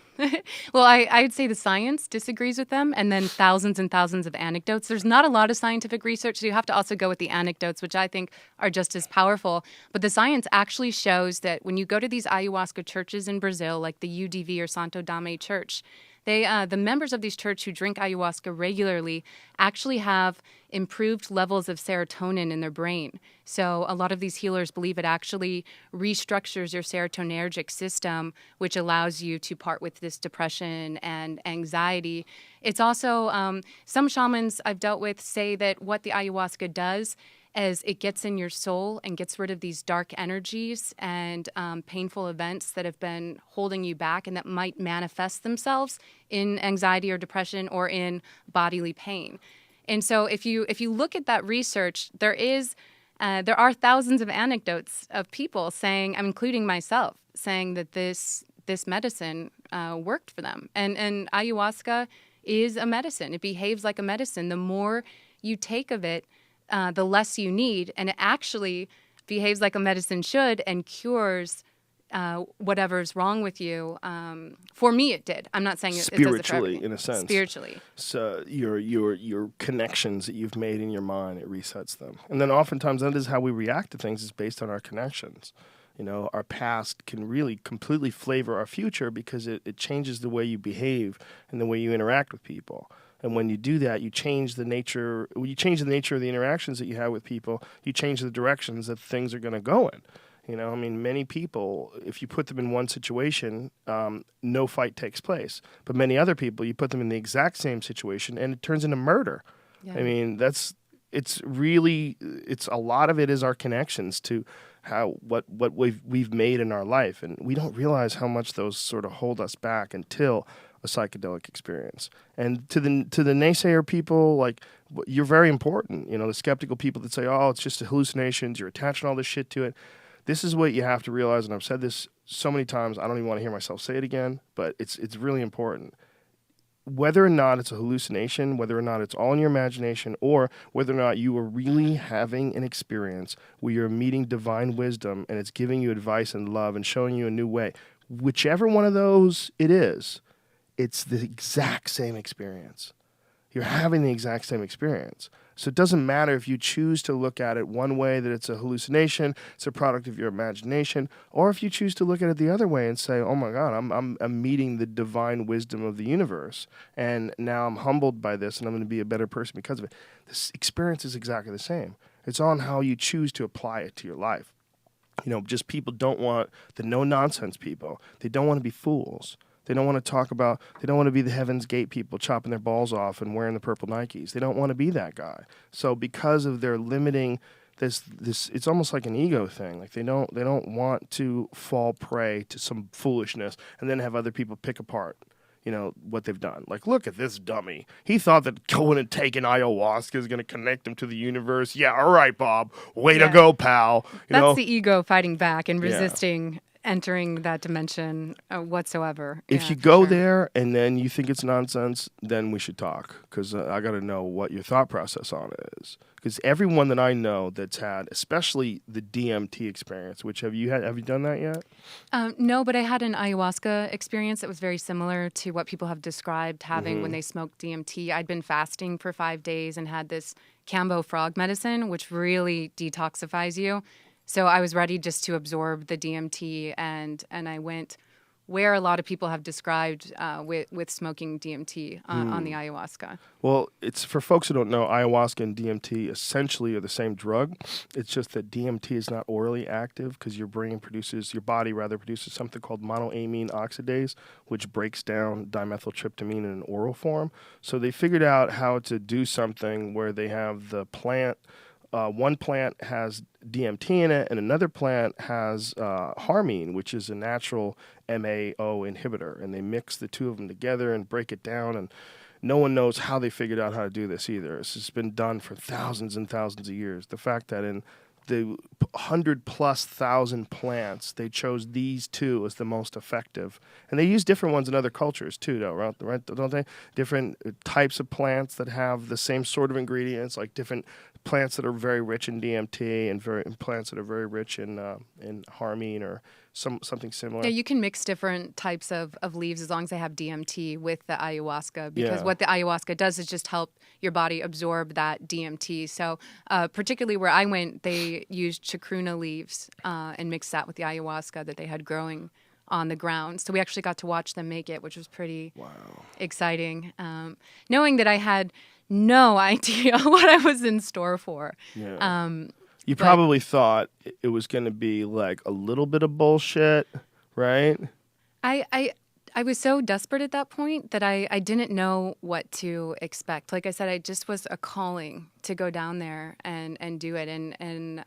Well, I'd say the science disagrees with them, and then thousands and thousands of anecdotes. There's not a lot of scientific research, so you have to also go with the anecdotes, which I think are just as powerful. But the science actually shows that when you go to these ayahuasca churches in Brazil, like the UDV or Santo Dame Church, the members of these churches who drink ayahuasca regularly actually have improved levels of serotonin in their brain. So a lot of these healers believe it actually restructures your serotonergic system, which allows you to part with this depression and anxiety. It's also, some shamans I've dealt with say that what the ayahuasca does as it gets in your soul and gets rid of these dark energies and painful events that have been holding you back and that might manifest themselves in anxiety or depression or in bodily pain. And so if you look at that research, there are thousands of anecdotes of people saying, including myself, saying that this medicine worked for them. And ayahuasca is a medicine. It behaves like a medicine. The more you take of it, the less you need, and it actually behaves like a medicine should and cures whatever's wrong with you. For me, it did. I'm not saying it does it for Spiritually, everybody. in a sense. Spiritually. So your connections that you've made in your mind, it resets them. And then oftentimes that is how we react to things, is based on our connections. Our past can really completely flavor our future because it changes the way you behave and the way you interact with people. And when you do that, you change the nature. When you change the nature of the interactions that you have with people, you change the directions that things are going to go in. Many people, if you put them in one situation, no fight takes place. But many other people, you put them in the exact same situation, and it turns into murder. Yeah. It's a lot of it is our connections to what we've made in our life, and we don't realize how much those sort of hold us back until a psychedelic experience. And to the naysayer people, like, you're very important. The skeptical people that say, oh, it's just hallucinations, you're attaching all this shit to it. This is what you have to realize, and I've said this so many times, I don't even want to hear myself say it again, but it's really important. Whether or not it's a hallucination, whether or not it's all in your imagination, or whether or not you are really having an experience where you're meeting divine wisdom and it's giving you advice and love and showing you a new way, whichever one of those it is, it's the exact same experience. You're having the exact same experience. So it doesn't matter if you choose to look at it one way, that it's a hallucination, it's a product of your imagination, or if you choose to look at it the other way and say, oh my God, I'm meeting the divine wisdom of the universe, and now I'm humbled by this, and I'm going to be a better person because of it. This experience is exactly the same. It's on how you choose to apply it to your life. Just people don't want the no-nonsense people. They don't want to be fools. They don't want to be the Heaven's Gate people chopping their balls off and wearing the purple Nikes. They don't want to be that guy. So because of their limiting this, it's almost like an ego thing. Like they don't want to fall prey to some foolishness and then have other people pick apart, what they've done. Like, look at this dummy. He thought that going and taking ayahuasca is going to connect him to the universe. Yeah, all right, Bob. Way to go, pal. That's the ego fighting back and resisting entering that dimension whatsoever. If you go there and then you think it's nonsense, then we should talk, because I got to know what your thought process on it is. Because everyone that I know that's had, especially the DMT experience, which have you done that yet? No, but I had an ayahuasca experience that was very similar to what people have described having when they smoked DMT. I'd been fasting for 5 days and had this Cambo frog medicine, which really detoxifies you. So I was ready just to absorb the DMT, and I went where a lot of people have described with smoking DMT on the ayahuasca. Well, it's for folks who don't know, ayahuasca and DMT essentially are the same drug. It's just that DMT is not orally active because your body produces something called monoamine oxidase, which breaks down dimethyltryptamine in an oral form. So they figured out how to do something where they have the plant. One plant has DMT in it, and another plant has harmine, which is a natural MAO inhibitor. And they mix the two of them together and break it down. And no one knows how they figured out how to do this either. It's just been done for thousands and thousands of years. The fact that in the 100,000+ plants, they chose these two as the most effective. And they use different ones in other cultures too, though, right? Don't they? Different types of plants that have the same sort of ingredients, like different plants that are very rich in DMT and plants that are very rich in harmine or something similar. Yeah, you can mix different types of leaves as long as they have DMT with the ayahuasca, because what the ayahuasca does is just help your body absorb that DMT. So particularly where I went, they used chacruna leaves and mixed that with the ayahuasca that they had growing on the ground. So we actually got to watch them make it, which was pretty exciting. Knowing that I had no idea what I was in store for. Yeah. You probably thought it was going to be like a little bit of bullshit, right? I was so desperate at that point that I didn't know what to expect. Like I said, I just was a calling to go down there and do it. And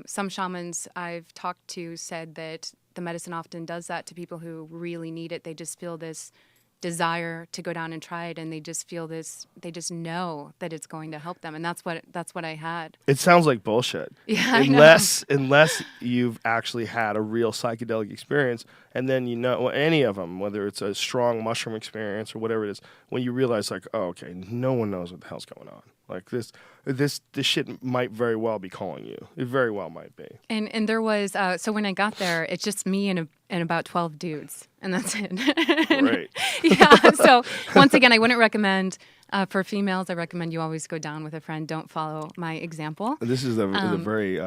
some shamans I've talked to said that the medicine often does that to people who really need it. They just feel this desire to go down and try it, and they just feel this, they just know that it's going to help them, and that's what I had. It sounds like bullshit. Yeah, unless you've actually had a real psychedelic experience, and then you know any of them, whether it's a strong mushroom experience or whatever it is, when you realize like, oh, okay, no one knows what the hell's going on. Like this shit might very well be calling you. It very well might be. And there was so when I got there, it's just me and about 12 dudes, and that's it. Great. Yeah. So once again, I wouldn't recommend for females. I recommend you always go down with a friend. Don't follow my example. This is a very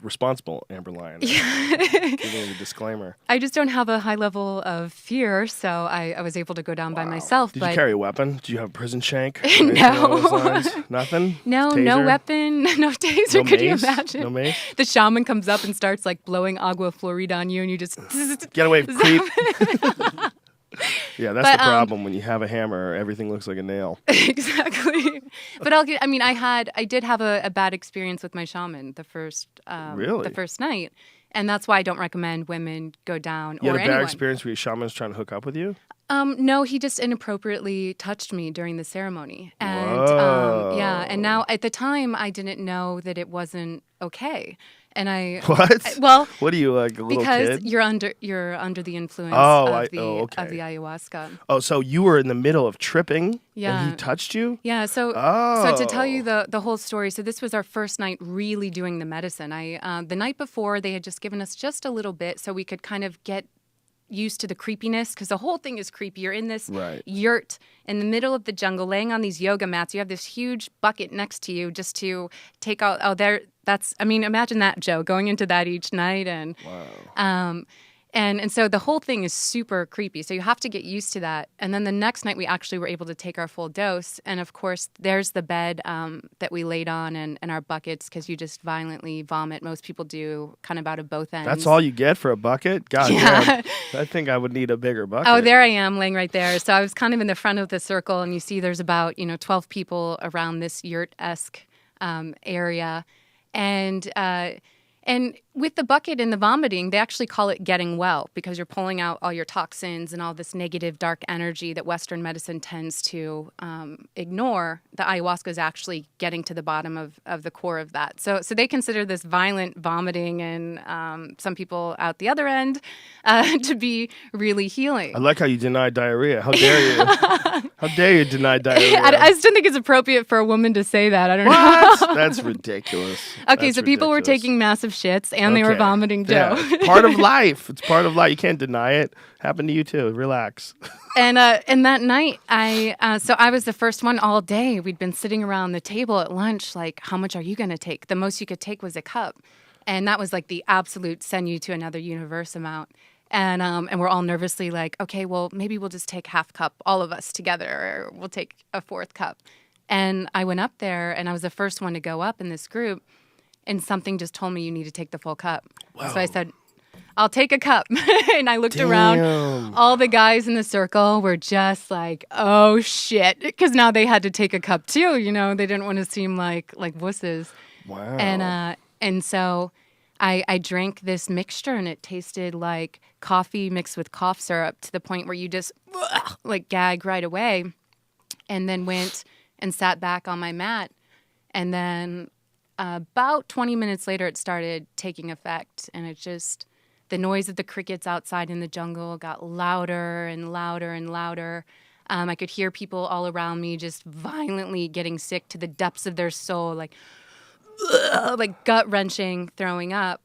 responsible Amber Lyon. Giving a disclaimer. I just don't have a high level of fear, so I was able to go down by myself. Did you carry a weapon? Did you have a prison shank? No. Nothing? No, Taser? no weapon, no taser. No Could mace? you imagine? No mace? The shaman comes up and starts like blowing agua florida on you, and you just Get away, creep. Yeah, that's the problem when you have a hammer. Everything looks like a nail. Exactly. But I did have a bad experience with my shaman the first night, and that's why I don't recommend women go down. You or had a bad anyone. experience where your shaman's trying to hook up with you? No, he just inappropriately touched me during the ceremony, and Whoa. and now at the time I didn't know that it wasn't okay. And What? Well, what are you, like a little because kid? you're under the influence Okay. of the ayahuasca. Oh, so you were in the middle of tripping, Yeah. and he touched you? Yeah. So to tell you the whole story, so this was our first night really doing the medicine. The night before they had just given us just a little bit so we could kind of get used to the creepiness, because the whole thing is creepy. You're in this yurt in the middle of the jungle, laying on these yoga mats. You have this huge bucket next to you just to take out. Imagine that, Joe, going into that each night, and Wow. And so the whole thing is super creepy. So you have to get used to that. And then the next night we actually were able to take our full dose. And of course, there's the bed that we laid on and our buckets, because you just violently vomit. Most people do, kind of out of both ends. That's all you get for a bucket? God damn. I think I would need a bigger bucket. Oh, there I am laying right there. So I was kind of in the front of the circle, and you see there's about 12 people around this yurt-esque area. And with the bucket and the vomiting, they actually call it getting well, because you're pulling out all your toxins and all this negative, dark energy that Western medicine tends to ignore. The ayahuasca is actually getting to the bottom of the core of that. So they consider this violent vomiting and some people out the other end to be really healing. I like how you deny diarrhea. How dare you? How dare you deny diarrhea? I just don't think it's appropriate for a woman to say that. I don't know. What? That's ridiculous. Okay, That's so people were ridiculous. taking massive shits, and they were vomiting Joe. Yeah. Part of life. It's part of life. You can't deny it. Happened to you too. Relax. And that night, I was the first one all day. We'd been sitting around the table at lunch, like, how much are you going to take? The most you could take was a cup. And that was like the absolute send you to another universe amount. And we're all nervously like, okay, well, maybe we'll just take half cup, all of us together, or we'll take a fourth cup. And I went up there, and I was the first one to go up in this group, and something just told me you need to take the full cup. Wow. So I said, I'll take a cup. And I looked around. All the guys in the circle were just like, oh, shit. Because now they had to take a cup, too. They didn't want to seem like wusses. Wow. And so I drank this mixture, and it tasted like coffee mixed with cough syrup, to the point where you just gag right away. And then went and sat back on my mat. And then about 20 minutes later, it started taking effect. And it just, the noise of the crickets outside in the jungle got louder and louder and louder. I could hear people all around me just violently getting sick to the depths of their soul, like gut-wrenching, throwing up.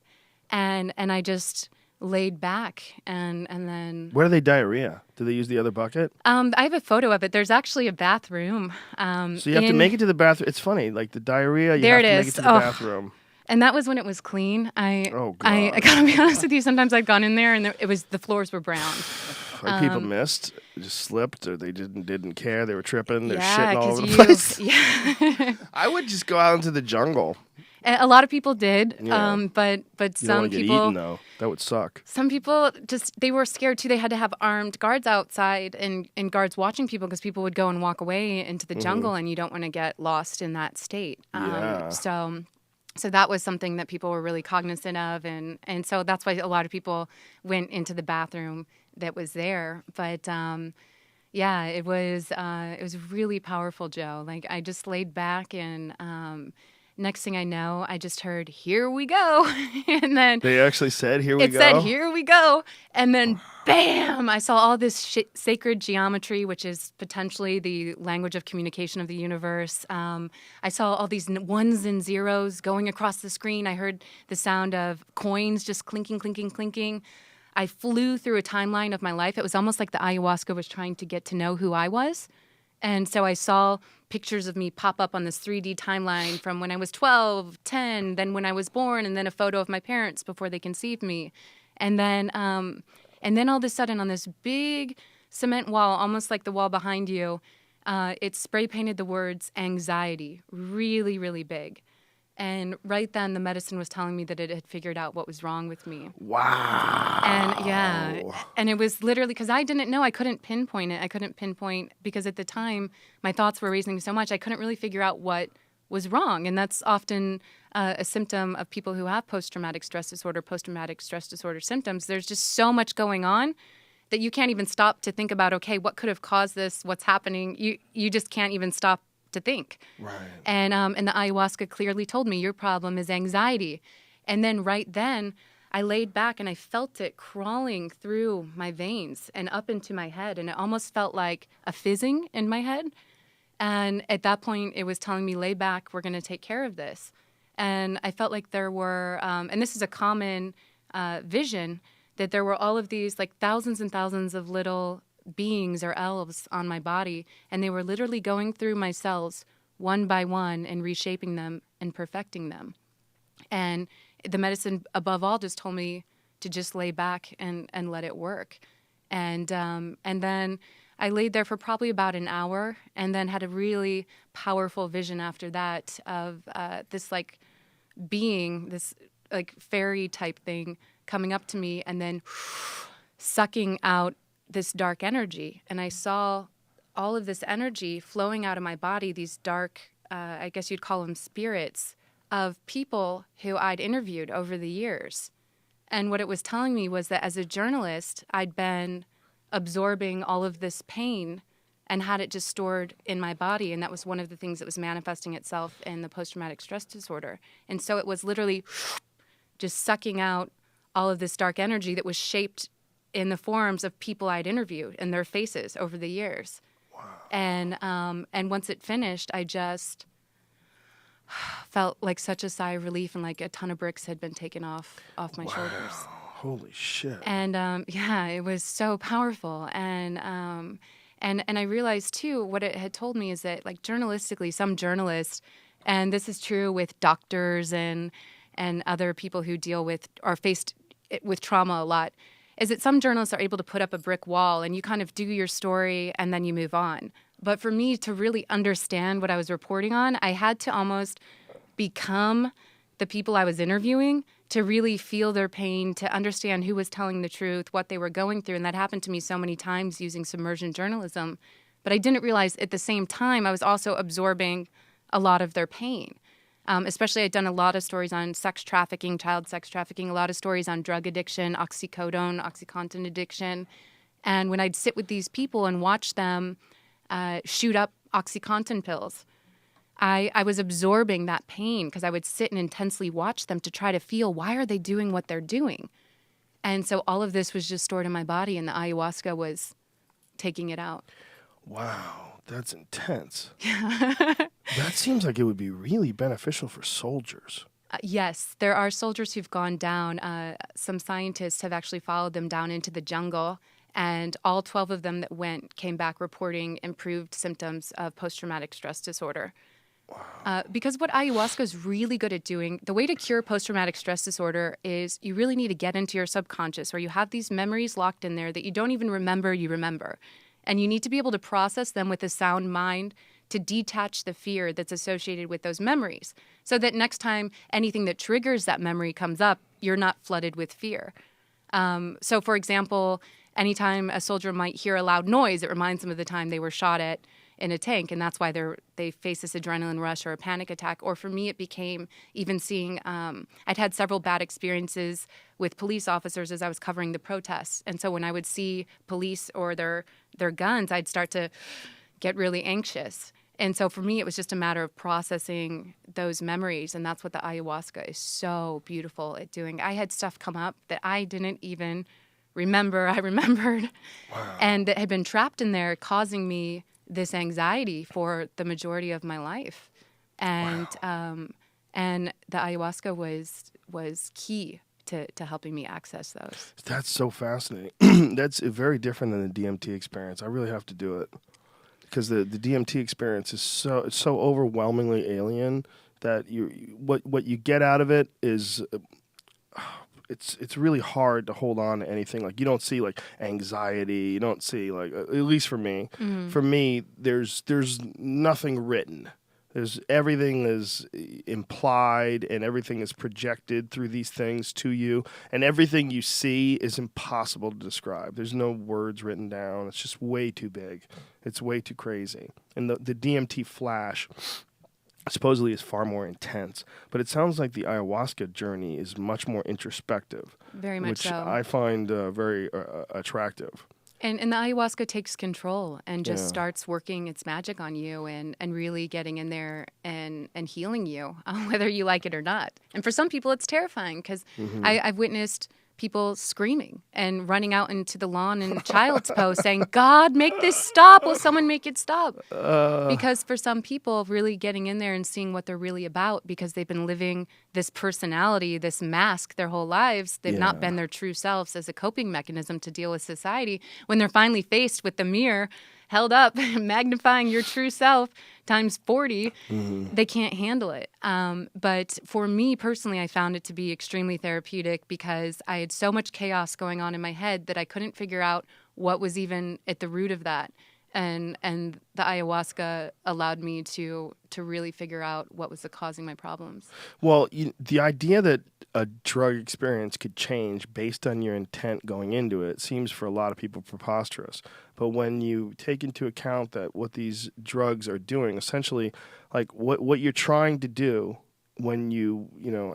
And I just laid back and then... Where do they diarrhea? Do they use the other bucket? I have a photo of it. There's actually a bathroom. So you have to make it to the bathroom. It's funny, like the diarrhea, you There have it to make is. it to the bathroom. And that was when it was clean. I God. gotta be honest with you. Sometimes I've gone in there and the floors were brown. Like people missed, just slipped, or they didn't care. They were tripping. They're Yeah, shitting all over the 'cause place. Yeah. I would just go out into the jungle. A lot of people did, Yeah. but You don't some want to get people, eaten though. That would suck. some people they were scared too. They had to have armed guards outside and guards watching people because people would go and walk away into the jungle, and you don't want to get lost in that state. Yeah. So that was something that people were really cognizant of, and so that's why a lot of people went into the bathroom that was there. But yeah, it was really powerful, Joe. Like I just laid back and. Next thing I know, I just heard, "Here we go," and then They actually said, "Here we go." it said, "Here we go," and then bam! I saw all this sacred geometry, which is potentially the language of communication of the universe. I saw all these ones and zeros going across the screen. I heard the sound of coins just clinking, clinking, clinking. I flew through a timeline of my life. It was almost like the ayahuasca was trying to get to know who I was. And so I saw pictures of me pop up on this 3D timeline from when I was 12, 10, then when I was born, and then a photo of my parents before they conceived me. And then all of a sudden on this big cement wall, almost like the wall behind you, it spray painted the words anxiety, really, really big. And right then the medicine was telling me that it had figured out what was wrong with me. Wow. And yeah, and it was literally because I didn't know. I couldn't pinpoint it. I couldn't pinpoint because at the time my thoughts were racing so much. I couldn't really figure out what was wrong. And that's often a symptom of people who have post-traumatic stress disorder symptoms. There's just so much going on that you can't even stop to think about, okay, what could have caused this? What's happening? You just can't even stop to think. Right. And the ayahuasca clearly told me your problem is anxiety. And then right then I laid back and I felt it crawling through my veins and up into my head. And it almost felt like a fizzing in my head. And at that point it was telling me, lay back, we're going to take care of this. And I felt like there were, and this is a common vision, that there were all of these like thousands and thousands of little beings or elves on my body, and they were literally going through my cells one by one and reshaping them and perfecting them. And the medicine above all just told me to just lay back and let it work. And then I laid there for probably about an hour and then had a really powerful vision after that of this like being, this like fairy type thing coming up to me and then sucking out this dark energy. And I saw all of this energy flowing out of my body, these dark, I guess you'd call them spirits, of people who I'd interviewed over the years. And what it was telling me was that as a journalist, I'd been absorbing all of this pain and had it just stored in my body. And that was one of the things that was manifesting itself in the post-traumatic stress disorder. And so it was literally just sucking out all of this dark energy that was shaped in the forms of people I'd interviewed and their faces over the years. Wow. And once it finished, I just felt like such a sigh of relief and like a ton of bricks had been taken off my shoulders. Holy shit. And yeah, it was so powerful. And I realized too, what it had told me is that like journalistically, some journalists, and this is true with doctors and other people who deal with or faced with trauma a lot, is that some journalists are able to put up a brick wall and you kind of do your story and then you move on. But for me to really understand what I was reporting on, I had to almost become the people I was interviewing to really feel their pain, to understand who was telling the truth, what they were going through. And that happened to me so many times using submersion journalism. But I didn't realize at the same time I was also absorbing a lot of their pain. Especially I'd done a lot of stories on sex trafficking, child sex trafficking, a lot of stories on drug addiction, oxycodone, OxyContin addiction. And when I'd sit with these people and watch them shoot up OxyContin pills, I was absorbing that pain because I would sit and intensely watch them to try to feel, why are they doing what they're doing? And so all of this was just stored in my body, and the ayahuasca was taking it out. Wow, that's intense. That seems like it would be really beneficial for soldiers. Yes, there are soldiers who've gone down. Some scientists have actually followed them down into the jungle, and all 12 of them that went came back reporting improved symptoms of post-traumatic stress disorder. Wow. Because what ayahuasca is really good at doing, the way to cure post-traumatic stress disorder is you really need to get into your subconscious, where you have these memories locked in there that you don't even remember you remember. And you need to be able to process them with a sound mind to detach the fear that's associated with those memories, so that next time anything that triggers that memory comes up, you're not flooded with fear. So, for example, anytime a soldier might hear a loud noise, it reminds them of the time they were shot at in a tank, and that's why they face this adrenaline rush or a panic attack. Or for me, it became even seeing, I'd had several bad experiences with police officers as I was covering the protests. And so when I would see police or their guns, I'd start to get really anxious. And so for me, it was just a matter of processing those memories, and that's what the ayahuasca is so beautiful at doing. I had stuff come up that I didn't even remember I remembered, wow, and that had been trapped in there, causing me this anxiety for the majority of my life. And wow, and the ayahuasca was key to helping me access those. That's so fascinating. That's very different than the DMT experience. I really have to do it. Because the DMT experience is so overwhelmingly alien that what you get out of it is it's really hard to hold on to anything. Like, you don't see like anxiety, you don't see like, at least for me, there's nothing written. Everything is implied, and everything is projected through these things to you, and everything you see is impossible to describe. There's no words written down. It's just way too big. It's way too crazy. And the DMT flash supposedly is far more intense, but it sounds like the ayahuasca journey is much more introspective. Very much which so. I find very attractive. And the ayahuasca takes control and just starts working its magic on you and really getting in there and healing you, whether you like it or not. And for some people, it's terrifying because I've witnessed people screaming and running out into the lawn in child's pose saying, God, make this stop. Will someone make it stop? Because for some people, really getting in there and seeing what they're really about, because they've been living this personality, this mask their whole lives. They've not been their true selves as a coping mechanism to deal with society. When they're finally faced with the mirror held up, magnifying your true self times 40, they can't handle it. But for me personally, I found it to be extremely therapeutic because I had so much chaos going on in my head that I couldn't figure out what was even at the root of that. And the ayahuasca allowed me to really figure out what was causing my problems. Well, the idea that a drug experience could change based on your intent going into it seems for a lot of people preposterous. But when you take into account that what these drugs are doing, essentially, like what you're trying to do when you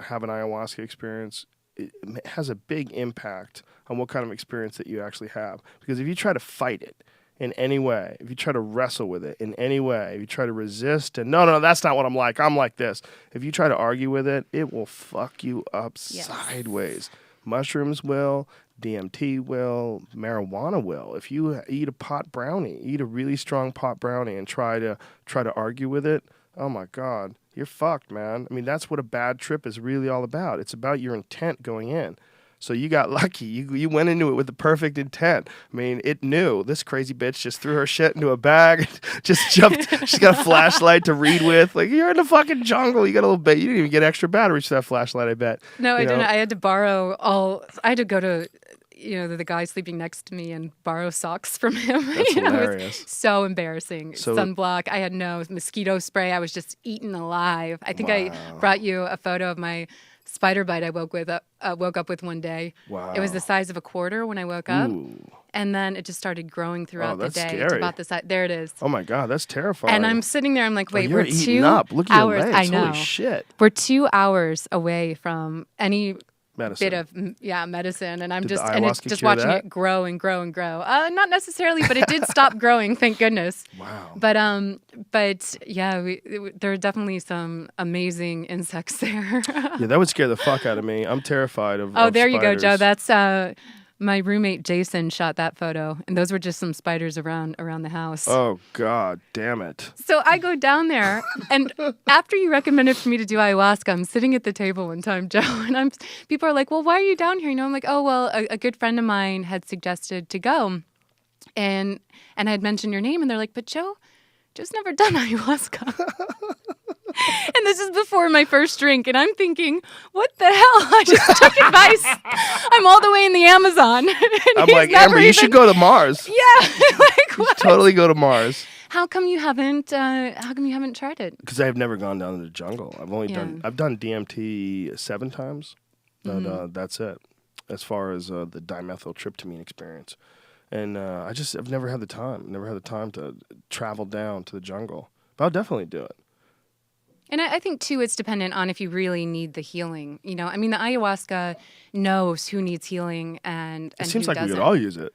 have an ayahuasca experience, it has a big impact on what kind of experience that you actually have. Because if you try to fight it in any way, if you try to wrestle with it in any way, if you try to resist and no, that's not what I'm like this. If you try to argue with it, it will fuck you up sideways. Mushrooms will, DMT will, marijuana will. If you eat a pot brownie, eat a really strong pot brownie and try to argue with it, oh my God, you're fucked, man. I mean, that's what a bad trip is really all about. It's about your intent going in. So you got lucky. You went into it with the perfect intent. I mean, it knew. This crazy bitch just threw her shit into a bag, just jumped. She's got a flashlight to read with. Like, you're in the fucking jungle. You got a little bit. You didn't even get extra batteries for that flashlight, I bet. No, I didn't. I had to borrow I had to go to the guy sleeping next to me and borrow socks from him. That's hilarious. It was so embarrassing. So, sunblock. I had no mosquito spray. I was just eaten alive. I think I brought you a photo of my spider bite I woke up with one day. Wow. It was the size of a quarter when I woke up. Ooh. And then it just started growing throughout the day. Scary. It's about the size. There it is. Oh my God, that's terrifying. And I'm sitting there, I'm like, wait, you're we're eating 2 up. Look at hours. your legs. I know. Holy shit. We're 2 hours away from any Medicine. bit of medicine, and I'm Did the just and it's ayahuasca just cure watching that? it grow and grow and grow. Not necessarily, but it did stop growing, thank goodness. Wow. But yeah, there are definitely some amazing insects there. Yeah, that would scare the fuck out of me. I'm terrified of. Oh, of there you go, spiders. Joe. That's my roommate Jason shot that photo, and those were just some spiders around the house. Oh God, damn it! So I go down there, and after you recommended for me to do ayahuasca, I'm sitting at the table one time, Joe, and people are like, "Well, why are you down here?" I'm like, "Oh, well, a good friend of mine had suggested to go, and I had mentioned your name, and they're like, but Joe's never done ayahuasca." And this is before my first drink, and I'm thinking, what the hell? I just took advice. I'm all the way in the Amazon. and I'm he's like, never Amber, you should go to Mars. Yeah, like what? Totally go to Mars. How come you haven't tried it? Because I've never gone down in the jungle. Yeah. I've done DMT 7 times, but that's it. As far as the dimethyltryptamine experience, and I've never had the time to travel down to the jungle. But I'll definitely do it. And I think, too, it's dependent on if you really need the healing. I mean, the ayahuasca knows who needs healing and It seems who like we doesn't. could all use it.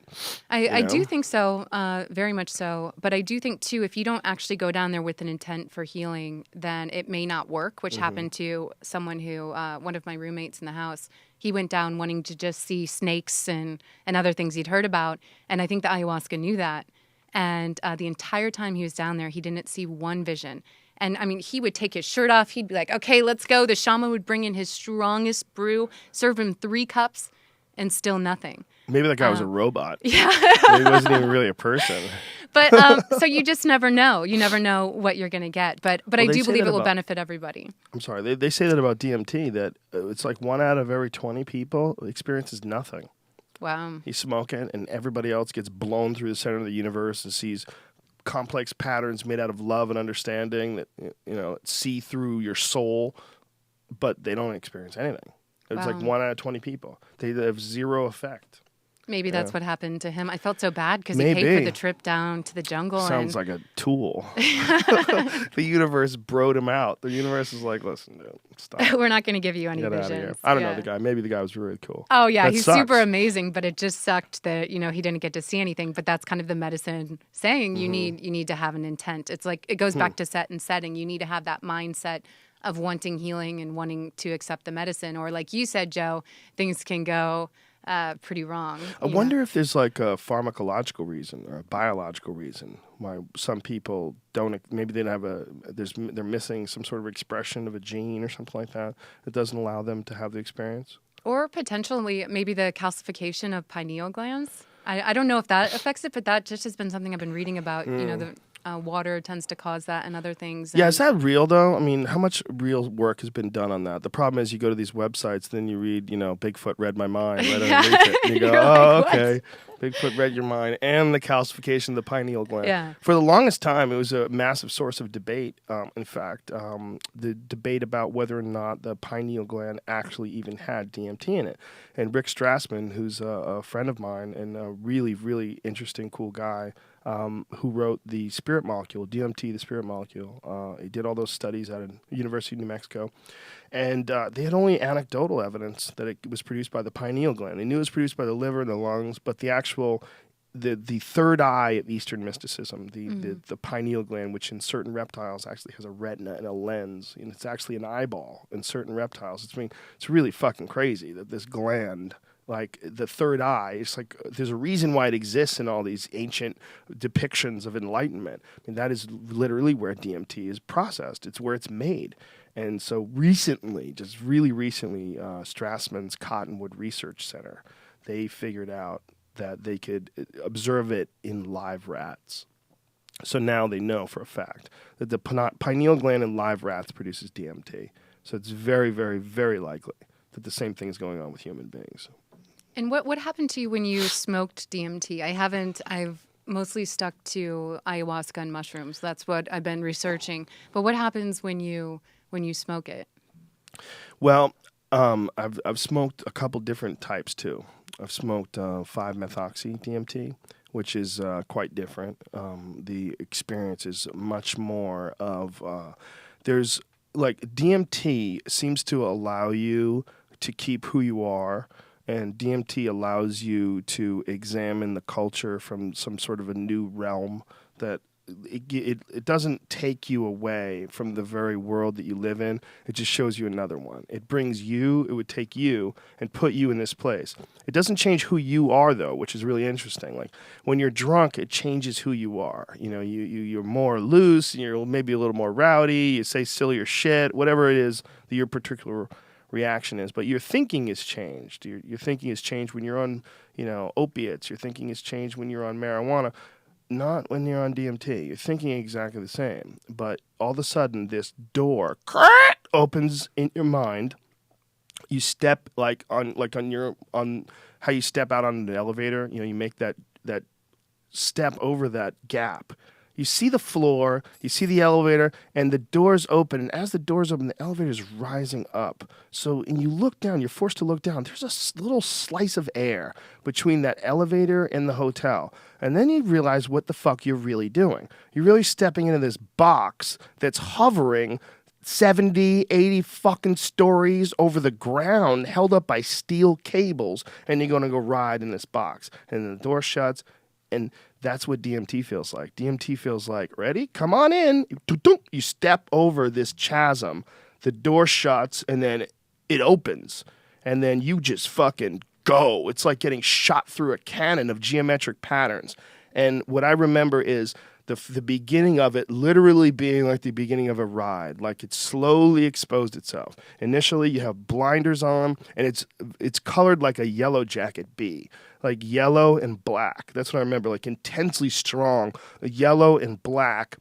I know? do think so, very much so. But I do think, too, if you don't actually go down there with an intent for healing, then it may not work, which happened to someone who, one of my roommates in the house, he went down wanting to just see snakes and other things he'd heard about. And I think the ayahuasca knew that. And the entire time he was down there, he didn't see one vision. And I mean, he would take his shirt off. He'd be like, okay, let's go. The shaman would bring in his strongest brew, serve him 3 cups, and still nothing. Maybe that guy was a robot. Yeah. Maybe he wasn't even really a person. But so you just never know. You never know what you're going to get. But I they do say believe that it will about- benefit everybody. I'm sorry. They say that about DMT, that it's like 1 out of every 20 people experiences nothing. Wow. You smoke it, and everybody else gets blown through the center of the universe and sees complex patterns made out of love and understanding that see through your soul, but they don't experience anything. It's like Wow. 1 out of 20 people. They have zero effect. Maybe that's what happened to him. I felt so bad because he paid Maybe. for the trip down to the jungle. Sounds like a tool. The universe broed him out. The universe is like, listen, dude, stop. We're not going to give you any Get out of visions. here. I don't know Yeah. the guy. Maybe the guy was really cool. Oh yeah, That he's sucks. super amazing, but it just sucked that he didn't get to see anything. But that's kind of the medicine saying you need to have an intent. It's like it goes back to set and setting. You need to have that mindset of wanting healing and wanting to accept the medicine. Or like you said, Joe, things can go pretty wrong. I wonder if there's like a pharmacological reason or a biological reason why some people don't. Maybe they don't have they're missing some sort of expression of a gene or something like that that doesn't allow them to have the experience. Or potentially maybe the calcification of pineal glands. I don't know if that affects it, but that just has been something I've been reading about. The water tends to cause that and other things. Yeah, and- is that real though? I mean, how much real work has been done on that? The problem is you go to these websites, then you read, Bigfoot read my mind right underneath it. And you go, You're oh, like, what? okay. Bigfoot read your mind and the calcification of the pineal gland. Yeah. For the longest time, it was a massive source of debate. In fact, the debate about whether or not the pineal gland actually even had DMT in it. And Rick Strassman, who's a friend of mine and a really, really interesting, cool guy, who wrote The Spirit Molecule, DMT, The Spirit Molecule. He did all those studies at the University of New Mexico. And they had only anecdotal evidence that it was produced by the pineal gland. They knew it was produced by the liver and the lungs, but the actual, the third eye of Eastern mysticism, the pineal gland, which in certain reptiles actually has a retina and a lens, and it's actually an eyeball in certain reptiles. It's really fucking crazy that this gland, like the third eye, it's like there's a reason why it exists in all these ancient depictions of enlightenment. I mean, that is literally where DMT is processed. It's where it's made. And so recently, just really recently, Strassman's Cottonwood Research Center, they figured out that they could observe it in live rats. So now they know for a fact that the pineal gland in live rats produces DMT. So it's very, very, very likely that the same thing is going on with human beings. And what happened to you when you smoked DMT? I've mostly stuck to ayahuasca and mushrooms. That's what I've been researching. But what happens when you smoke it? Well, I've smoked a couple different types too. I've smoked 5-methoxy DMT, which is quite different. The experience is much more of there's like DMT seems to allow you to keep who you are. And DMT allows you to examine the culture from some sort of a new realm that it doesn't take you away from the very world that you live in. It just shows you another one. It brings you, it would take you and put you in this place. It doesn't change who you are, though, which is really interesting. Like when you're drunk, it changes who you are. You know, you're more loose, you're maybe a little more rowdy, you say sillier shit, whatever it is that your particular reaction is. But your thinking is changed. Your thinking is changed when you're on, opiates. Your thinking is changed when you're on marijuana. Not when you're on DMT. You're thinking exactly the same. But all of a sudden, this door opens in your mind. You step on how you step out on an elevator. You make that step over that gap. You see the floor, you see the elevator, and the doors open. And as the doors open, the elevator is rising up. So, and you look down, you're forced to look down. There's a little slice of air between that elevator and the hotel. And then you realize what the fuck you're really doing. You're really stepping into this box that's hovering 70, 80 fucking stories over the ground, held up by steel cables, and you're going to go ride in this box. And then the door shuts, and that's what DMT feels like. DMT feels like, ready? Come on in. You step over this chasm. The door shuts, and then it opens. And then you just fucking go. It's like getting shot through a cannon of geometric patterns. And what I remember is the beginning of it literally being like the beginning of a ride, like it slowly exposed itself. Initially, you have blinders on, and it's colored like a Yellow Jacket bee, like yellow and black. That's what I remember, like intensely strong, yellow and black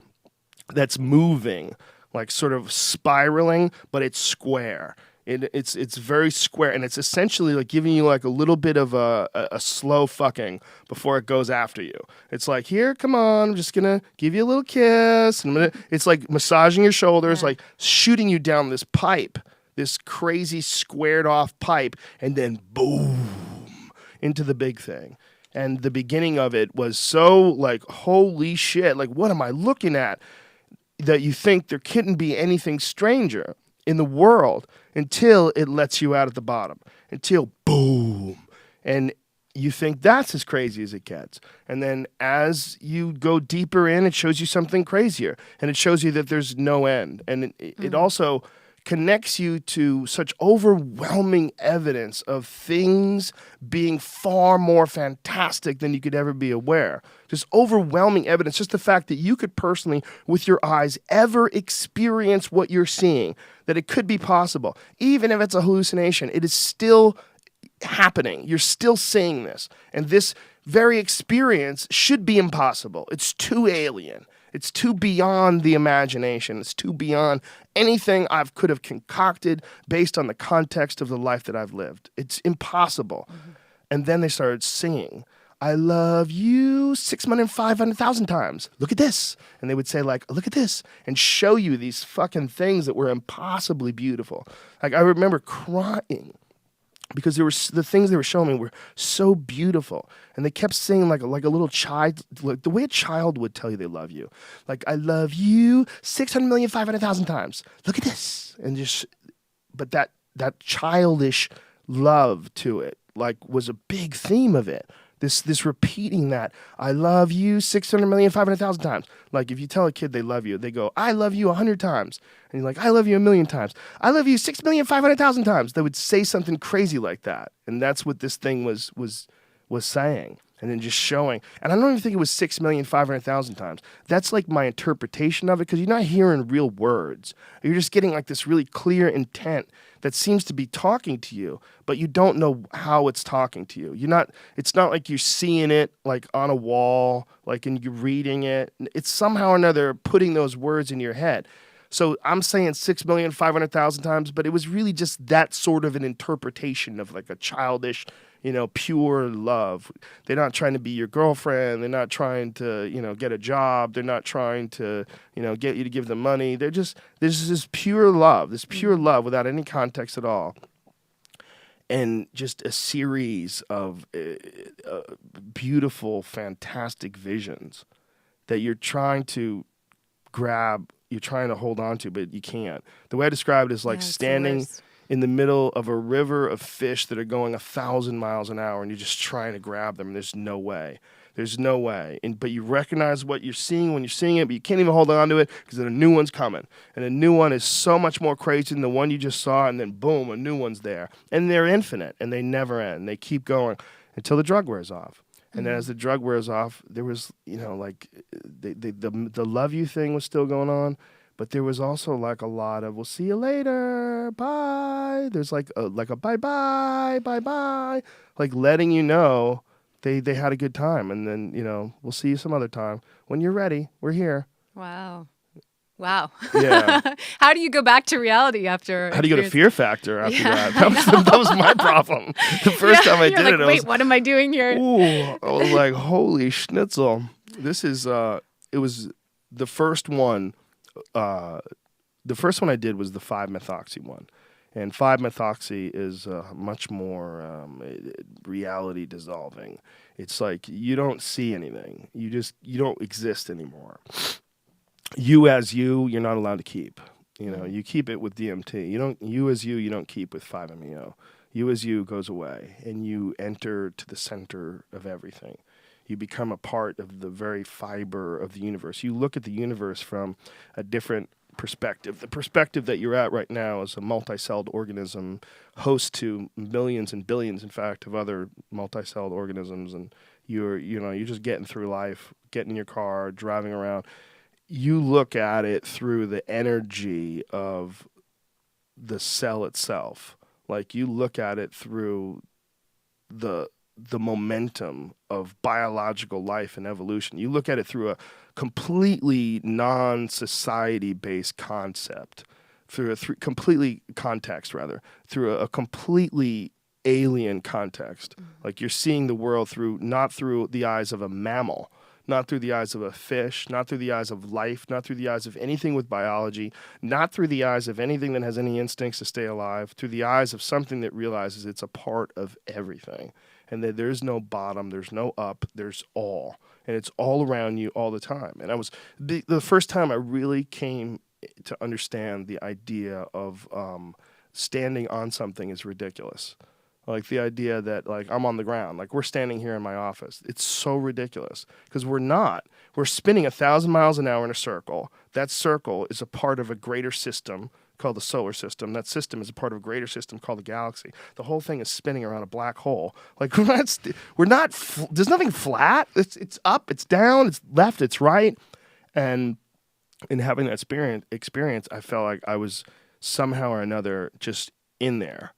that's moving, like sort of spiraling, but it's square. It's very square, and it's essentially like giving you like a little bit of a slow fucking before it goes after you. It's like, here, come on, I'm just gonna give you a little kiss. And it's like massaging your shoulders, like shooting you down this pipe, this crazy squared off pipe, and then boom into the big thing. And the beginning of it was so like, holy shit, like what am I looking at? That you think there couldn't be anything stranger in the world until it lets you out at the bottom, until boom. And you think that's as crazy as it gets. And then as you go deeper in, it shows you something crazier. And it shows you that there's no end. And it also connects you to such overwhelming evidence of things being far more fantastic than you could ever be aware. Just overwhelming evidence, just the fact that you could personally, with your eyes, ever experience what you're seeing, that it could be possible. Even if it's a hallucination, it is still happening. You're still seeing this. And this very experience should be impossible. It's too alien. It's too beyond the imagination. It's too beyond anything I could have concocted based on the context of the life that I've lived. It's impossible. Mm-hmm. And then they started singing, I love you 6,500,000 times. Look at this. And they would say, like, look at this, and show you these fucking things that were impossibly beautiful. Like, I remember crying because the things they were showing me were so beautiful. And they kept saying like a little child, like the way a child would tell you they love you. Like, I love you 600,500,000 times. Look at this. And but that childish love to it, like, was a big theme of it. This repeating that, I love you 600,500,000 times. Like, if you tell a kid they love you, they go, I love you 100 times. And you're like, I love you 1,000,000 times. I love you 6,500,000 times. They would say something crazy like that. And that's what this thing was saying. And then just showing. And I don't even think it was 6,500,000 times. That's like my interpretation of it, because you're not hearing real words. You're just getting like this really clear intent that seems to be talking to you, but you don't know how it's talking to you. It's not like you're seeing it like on a wall, like, and you're reading it. It's somehow or another putting those words in your head. So I'm saying 6,500,000 times, but it was really just that sort of an interpretation of like a childish, pure love. They're not trying to be your girlfriend. They're not trying to, get a job. They're not trying to, get you to give them money. There's this pure love without any context at all. And just a series of beautiful, fantastic visions that you're trying to grab, you're trying to hold on to, but you can't. The way I describe it is like standing in the middle of a river of fish that are going 1,000 miles an hour, and you're just trying to grab them. And there's no way. There's no way. But you recognize what you're seeing when you're seeing it, but you can't even hold on to it because then a new one's coming. And a new one is so much more crazy than the one you just saw, and then boom, a new one's there. And they're infinite, and they never end. They keep going until the drug wears off. And then as the drug wears off, there was, like the love you thing was still going on, but there was also like a lot of, we'll see you later, bye. There's like a bye-bye, bye-bye, like letting you know they had a good time. And then, we'll see you some other time. When you're ready, we're here. Wow. Wow. Yeah. How do you go back to reality after? How do you go to Fear Factor after that? That was my problem. The first time I did it, wait, what am I doing here? I was like, holy schnitzel. This is, it was the first one. The first one I did was the 5-methoxy one. And 5-methoxy is much more reality dissolving. It's like you don't see anything. You don't exist anymore. You as you're not allowed to keep. You keep it with DMT. You as you don't keep with 5-MeO. You as you goes away, and you enter to the center of everything. You become a part of the very fiber of the universe. You look at the universe from a different perspective. The perspective that you're at right now is a multi-celled organism, host to millions and billions, in fact, of other multi-celled organisms, and you're just getting through life, getting in your car, driving around. You look at it through the energy of the cell itself. Like you look at it through the momentum of biological life and evolution. You look at it through a completely non-society-based concept, through a completely alien context. Like you're seeing the world not through the eyes of a mammal, not through the eyes of a fish, not through the eyes of life, not through the eyes of anything with biology, not through the eyes of anything that has any instincts to stay alive, through the eyes of something that realizes it's a part of everything. And that there's no bottom, there's no up, there's all. And it's all around you all the time. And the first time I really came to understand the idea of standing on something is ridiculous. Like the idea that like I'm on the ground, like we're standing here in my office. It's so ridiculous because we're not. We're spinning 1,000 miles an hour in a circle. That circle is a part of a greater system called the solar system. That system is a part of a greater system called the galaxy. The whole thing is spinning around a black hole. Like we're not there's nothing flat. It's up, it's down, it's left, it's right. And in having that experience, I felt like I was somehow or another just in there,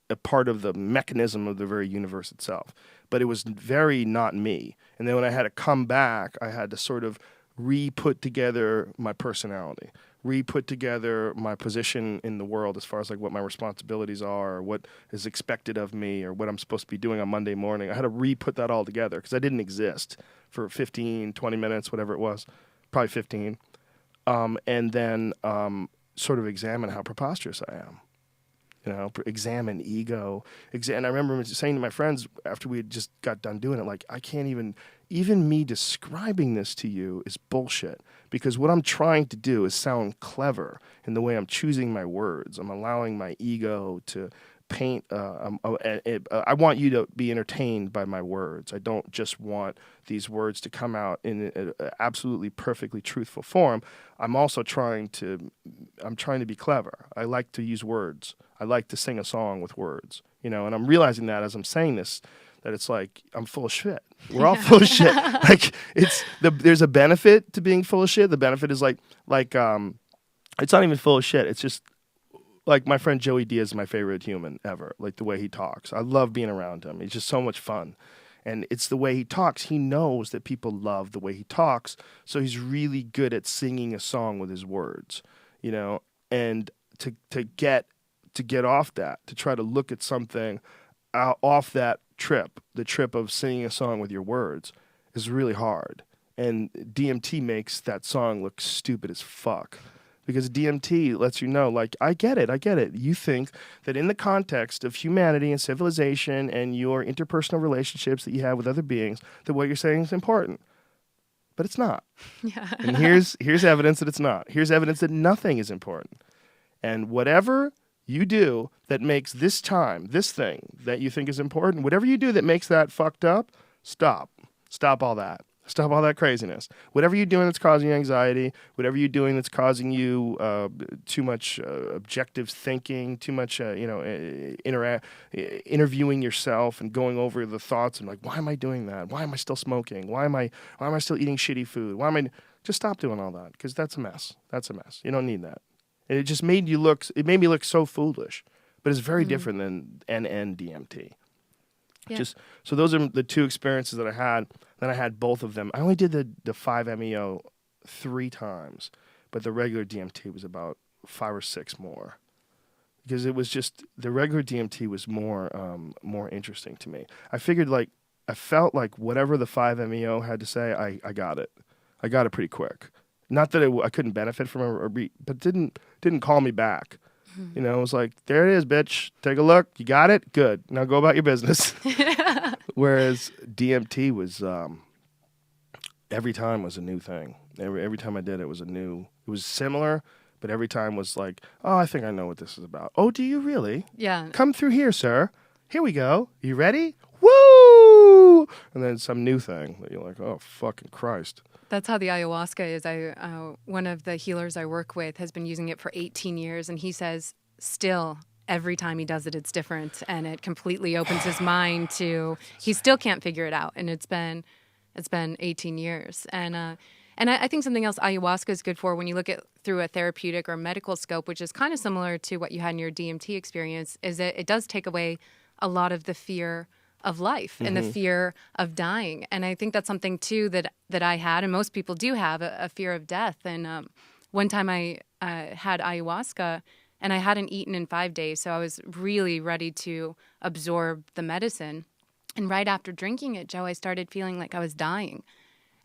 a part of the mechanism of the very universe itself. But it was very not me. And then when I had to come back, I had to sort of re-put together my personality, re-put together my position in the world as far as like what my responsibilities are, or what is expected of me, or what I'm supposed to be doing on Monday morning. I had to re-put that all together because I didn't exist for 15, 20 minutes, whatever it was, probably 15. And then sort of examine how preposterous I am. Examine ego. And I remember saying to my friends after we had just got done doing it, like, I can't even me describing this to you is bullshit. Because what I'm trying to do is sound clever in the way I'm choosing my words. I'm allowing my ego to paint. I want you to be entertained by my words. I don't just want these words to come out in an absolutely perfectly truthful form. I'm also trying to be clever. I like to use words. I like to sing a song with words, and I'm realizing that as I'm saying this, that it's like I'm full of shit. We're all full of shit. Like there's a benefit to being full of shit. The benefit is like it's not even full of shit. It's just like my friend Joey Diaz is my favorite human ever. Like the way he talks, I love being around him. He's just so much fun. And it's the way he talks. He knows that people love the way he talks, so he's really good at singing a song with his words, and to get off that, to try to look at something off that trip, the trip of singing a song with your words, is really hard. And DMT makes that song look stupid as fuck. Because DMT lets you know, like, I get it. You think that in the context of humanity and civilization and your interpersonal relationships that you have with other beings, that what you're saying is important. But it's not. Yeah. And here's evidence that it's not. Here's evidence that nothing is important. And whatever you do that makes this thing that you think is important, whatever you do that makes that fucked up, stop. Stop all that. Stop all that craziness. Whatever you're doing that's causing you anxiety, whatever you're doing that's causing you too much objective thinking, too much interviewing yourself and going over the thoughts and like, why am I doing that? Why am I still smoking? Why am I still eating shitty food? Just stop doing all that, because that's a mess. That's a mess. You don't need that. And it just made me look so foolish. But it's very different than NN-DMT. Yeah. So those are the two experiences that I had. Then I had both of them. I only did the 5-MeO 3 times, but the regular DMT was about 5 or 6 more. Because it was just, the regular DMT was more interesting to me. I felt like whatever the 5-MeO had to say, I got it. I got it pretty quick. Not that I couldn't benefit from it, but didn't call me back. You know, it was like, there it is, bitch. Take a look. You got it? Good. Now go about your business. Whereas DMT was, every time was a new thing. Every time I did it was it was similar, but every time was like, oh, I think I know what this is about. Oh, do you really? Yeah. Come through here, sir. Here we go. You ready? Woo! And then some new thing that you're like, oh, fucking Christ. That's how the ayahuasca is. One of the healers I work with has been using it for 18 years, and he says still every time he does it, it's different, and it completely opens his mind to. He still can't figure it out, and it's been 18 years, and I think something else ayahuasca is good for when you look at through a therapeutic or medical scope, which is kind of similar to what you had in your DMT experience, is that it does take away a lot of the fear of life and the fear of dying. And I think that's something too that I had, and most people do have, a fear of death. And one time I had ayahuasca and I hadn't eaten in 5 days, so I was really ready to absorb the medicine. And right after drinking it, Joe, I started feeling like I was dying.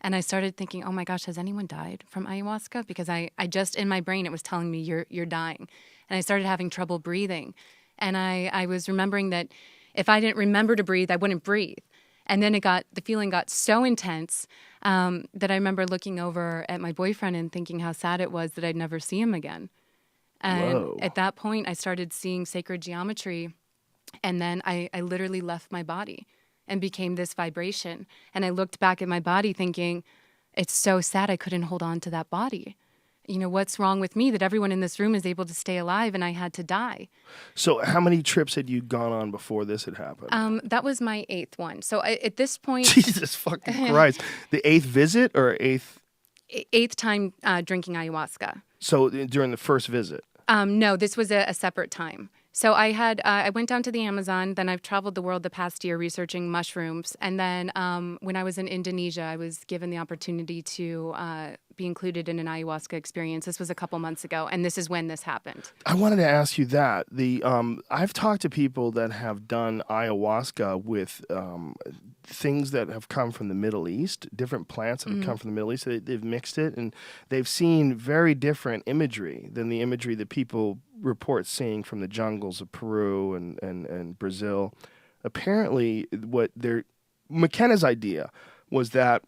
And I started thinking, oh my gosh, has anyone died from ayahuasca? Because I just, in my brain, it was telling me you're dying. And I started having trouble breathing. And I was remembering that if I didn't remember to breathe, I wouldn't breathe. And then the feeling got so intense that I remember looking over at my boyfriend and thinking how sad it was that I'd never see him again. And Whoa. At that point, I started seeing sacred geometry. And then I literally left my body and became this vibration. And I looked back at my body thinking, it's so sad I couldn't hold on to that body. You know, what's wrong with me that everyone in this room is able to stay alive and I had to die? So how many trips had you gone on before this had happened? That was my 8th one. So at this point... Jesus fucking Christ. The 8th visit or 8th? 8th time drinking ayahuasca. So during the first visit? No, this was a separate time. So I went down to the Amazon, then I've traveled the world the past year researching mushrooms. And then when I was in Indonesia, I was given the opportunity to be included in an ayahuasca experience. This was a couple months ago, and this is when this happened. I wanted to ask you that. I've talked to people that have done ayahuasca with things that have come from the Middle East, different plants that have come from the Middle East. They've mixed it, and they've seen very different imagery than the imagery that people report seeing from the jungles of Peru and Brazil. Apparently, McKenna's idea was that,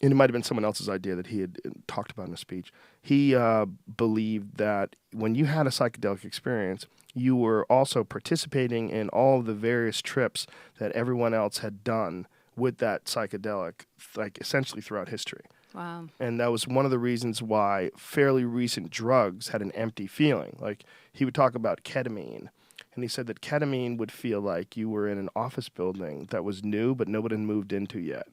and it might have been someone else's idea that he had talked about in a speech, he believed that when you had a psychedelic experience, you were also participating in all of the various trips that everyone else had done with that psychedelic, like essentially throughout history. Wow. And that was one of the reasons why fairly recent drugs had an empty feeling. Like, he would talk about ketamine, and he said that ketamine would feel like you were in an office building that was new but nobody had moved into yet.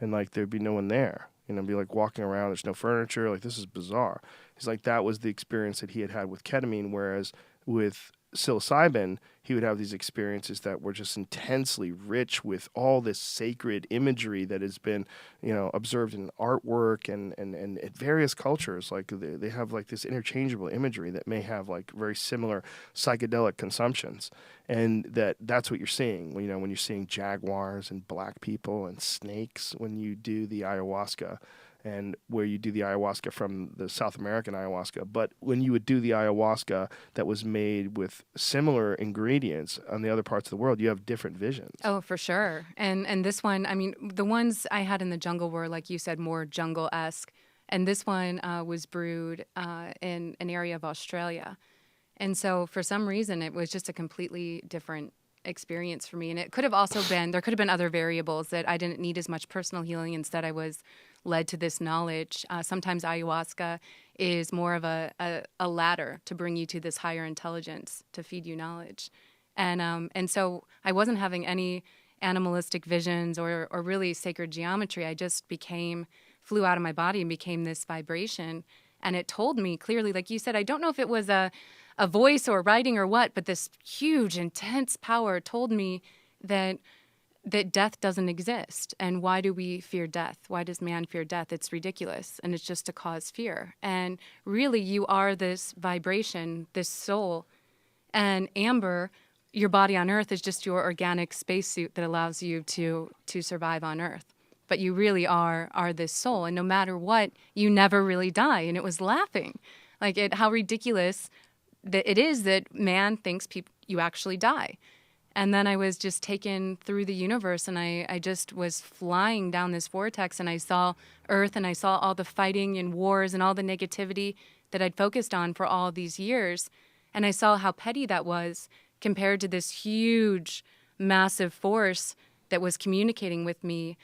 And, like, there'd be no one there. You know, be like walking around, there's no furniture, like, this is bizarre. He's like, that was the experience that he had with ketamine, whereas with psilocybin, he would have these experiences that were just intensely rich with all this sacred imagery that has been, you know, observed in artwork and various cultures. Like, they have like this interchangeable imagery that may have like very similar psychedelic consumptions, and that's what you're seeing. You know, when you're seeing jaguars and black people and snakes when you do the ayahuasca. And where you do the ayahuasca from the South American ayahuasca. But when you would do the ayahuasca that was made with similar ingredients on the other parts of the world, you have different visions. Oh, for sure. And this one, I mean, the ones I had in the jungle were, like you said, more jungle-esque. And this one was brewed in an area of Australia. And so for some reason, it was just a completely different experience for me. And it could have also been, there could have been other variables that I didn't need as much personal healing. Instead, I was led to this knowledge. Sometimes ayahuasca is more of a ladder to bring you to this higher intelligence, to feed you knowledge. And so I wasn't having any animalistic visions or really sacred geometry. I just flew out of my body and became this vibration. And it told me clearly, like you said, I don't know if it was a voice or writing or what, but this huge, intense power told me that death doesn't exist. And why do we fear death? Why does man fear death? It's ridiculous. And it's just to cause fear. And really, you are this vibration, this soul. And amber, your body on Earth, is just your organic spacesuit that allows you to survive on Earth. But you really are this soul. And no matter what, you never really die. And it was laughing. How ridiculous that it is that man thinks you actually die. And then I was just taken through the universe, and I just was flying down this vortex, and I saw Earth, and I saw all the fighting and wars and all the negativity that I'd focused on for all these years. And I saw how petty that was compared to this huge, massive force that was communicating with me,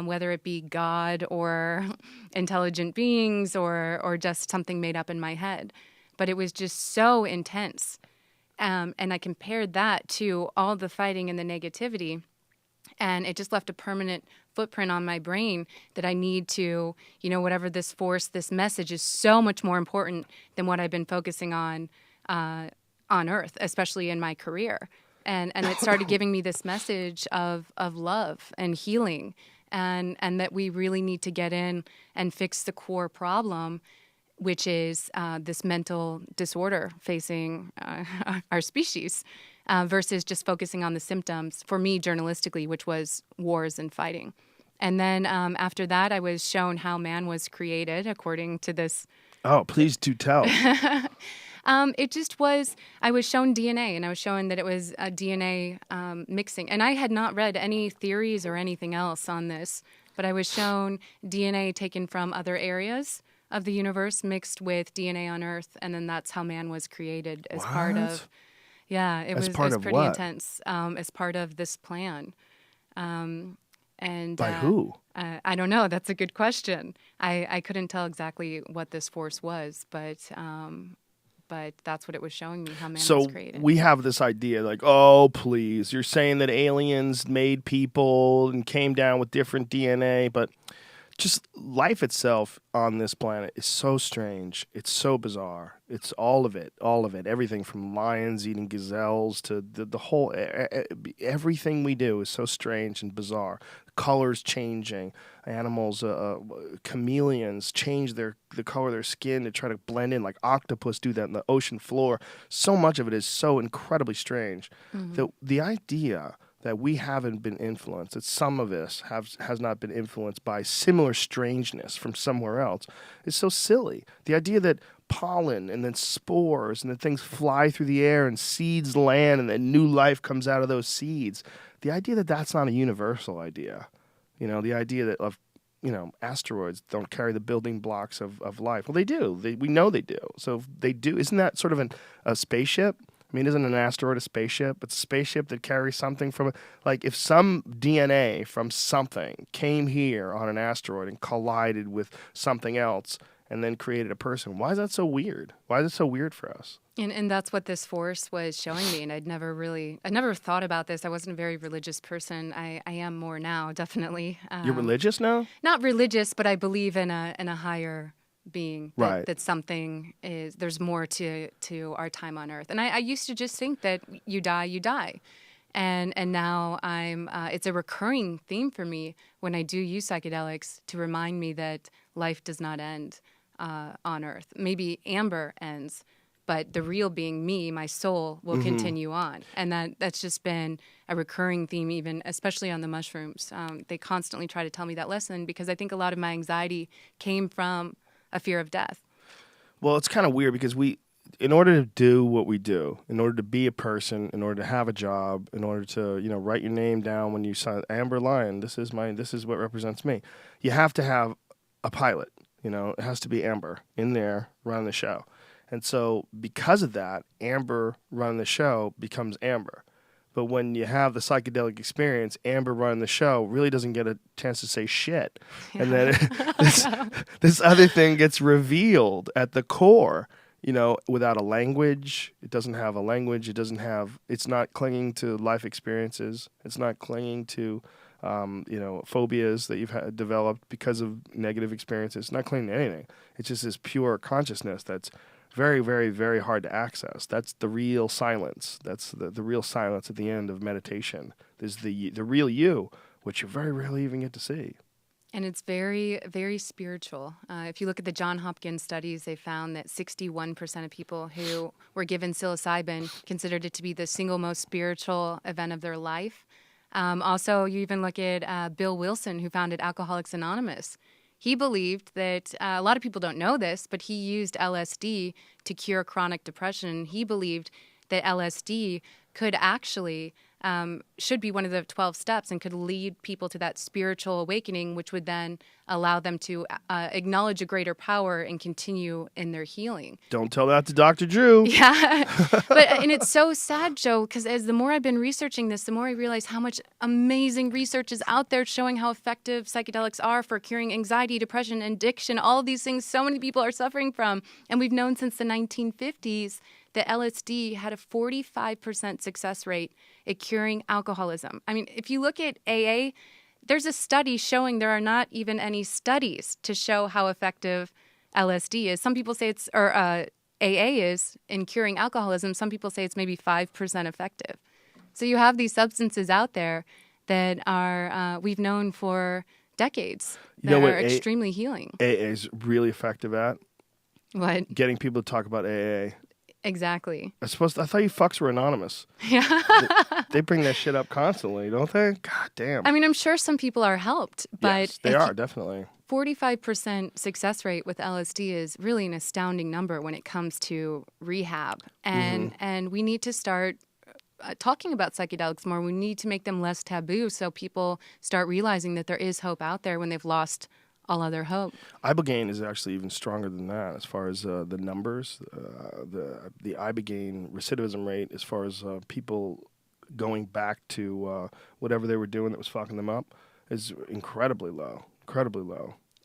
whether it be God or intelligent beings or just something made up in my head. But it was just so intense. And I compared that to all the fighting and the negativity, and it just left a permanent footprint on my brain that I need to, whatever this force, this message is so much more important than what I've been focusing on Earth, especially in my career. And it started giving me this message of love and healing, and that we really need to get in and fix the core problem, which is this mental disorder facing our species, versus just focusing on the symptoms, for me, journalistically, which was wars and fighting. And then after that, I was shown how man was created according to this. Oh, please do tell. It just was, I was shown DNA, and I was shown that it was a DNA mixing. And I had not read any theories or anything else on this, but I was shown DNA taken from other areas of the universe mixed with DNA on Earth, and then that's how man was created as part of. Yeah, it was pretty intense. As part of this plan. And by who? I don't know. That's a good question. I couldn't tell exactly what this force was, but that's what it was showing me, how man was created. So we have this idea like, oh, please, you're saying that aliens made people and came down with different DNA, but just life itself on this planet is so strange. It's so bizarre. It's all of it. Everything from lions eating gazelles to the whole, everything we do is so strange and bizarre. Colors changing, animals, chameleons change the color of their skin to try to blend in, like octopus do that in the ocean floor. So much of it is so incredibly strange. Mm-hmm. The idea that we haven't been influenced, that some of us has not been influenced by similar strangeness from somewhere else, is so silly. The idea that pollen and then spores and then things fly through the air and seeds land and then new life comes out of those seeds, the idea that that's not a universal idea, the idea that asteroids don't carry the building blocks of life. Well, they do. We know they do. So if they do, isn't that sort of a spaceship? I mean, isn't an asteroid a spaceship? It's a spaceship that carries something from it. Like, if some DNA from something came here on an asteroid and collided with something else and then created a person, why is that so weird? Why is it so weird for us? And that's what this force was showing me. And I'd never thought about this. I wasn't a very religious person. I am more now, definitely. You're religious now? Not religious, but I believe in a higher being, right. That something there's more to our time on Earth. And I used to just think that you die. And now it's a recurring theme for me when I do use psychedelics to remind me that life does not end on Earth. Maybe amber ends, but the real being, me, my soul, will continue on. And that's just been a recurring theme, even especially on the mushrooms. They constantly try to tell me that lesson because I think a lot of my anxiety came from a fear of death. Well, it's kind of weird because in order to do what we do, in order to be a person, in order to have a job, in order to, write your name down when you sign Amber Lyon, this is what represents me. You have to have a pilot, it has to be Amber in there running the show. And so because of that, Amber running the show becomes Amber. But when you have the psychedelic experience, Amber running the show really doesn't get a chance to say shit. Yeah. And then this other thing gets revealed at the core, without a language. It doesn't have a language. It's not clinging to life experiences. It's not clinging to, phobias that you've developed because of negative experiences. It's not clinging to anything. It's just this pure consciousness that's very, very, very hard to access. That's the real silence. That's the real silence at the end of meditation. There's the real you, which you very rarely even get to see. And it's very, very spiritual. If you look at the Johns Hopkins studies, they found that 61% of people who were given psilocybin considered it to be the single most spiritual event of their life. Also, you even look at Bill Wilson, who founded Alcoholics Anonymous. He believed that, a lot of people don't know this, but he used LSD to cure chronic depression. He believed that LSD could actually, should be one of the 12 steps and could lead people to that spiritual awakening, which would then allow them to acknowledge a greater power and continue in their healing. Don't tell that to Dr. Drew. Yeah. And it's so sad, Joe, because as the more I've been researching this, the more I realize how much amazing research is out there showing how effective psychedelics are for curing anxiety, depression, addiction, all of these things so many people are suffering from. And we've known since the 1950s that LSD had a 45% success rate at curing alcoholism. I mean, if you look at AA, there's a study showing there are not even any studies to show how effective LSD is. Some people say AA is in curing alcoholism. Some people say it's maybe 5% effective. So you have these substances out there that are we've known for decades that are extremely healing. AA is really effective at? What? Getting people to talk about AA. Exactly. I thought you fucks were anonymous. Yeah. They bring that shit up constantly, don't they? God damn. I mean, I'm sure some people are helped, but yes, they are, definitely. 45% success rate with LSD is really an astounding number when it comes to rehab. And we need to start talking about psychedelics more. We need to make them less taboo so people start realizing that there is hope out there when they've lost all other hope. Ibogaine is actually even stronger than that as far as the numbers. The Ibogaine recidivism rate as far as people going back to whatever they were doing that was fucking them up is incredibly low.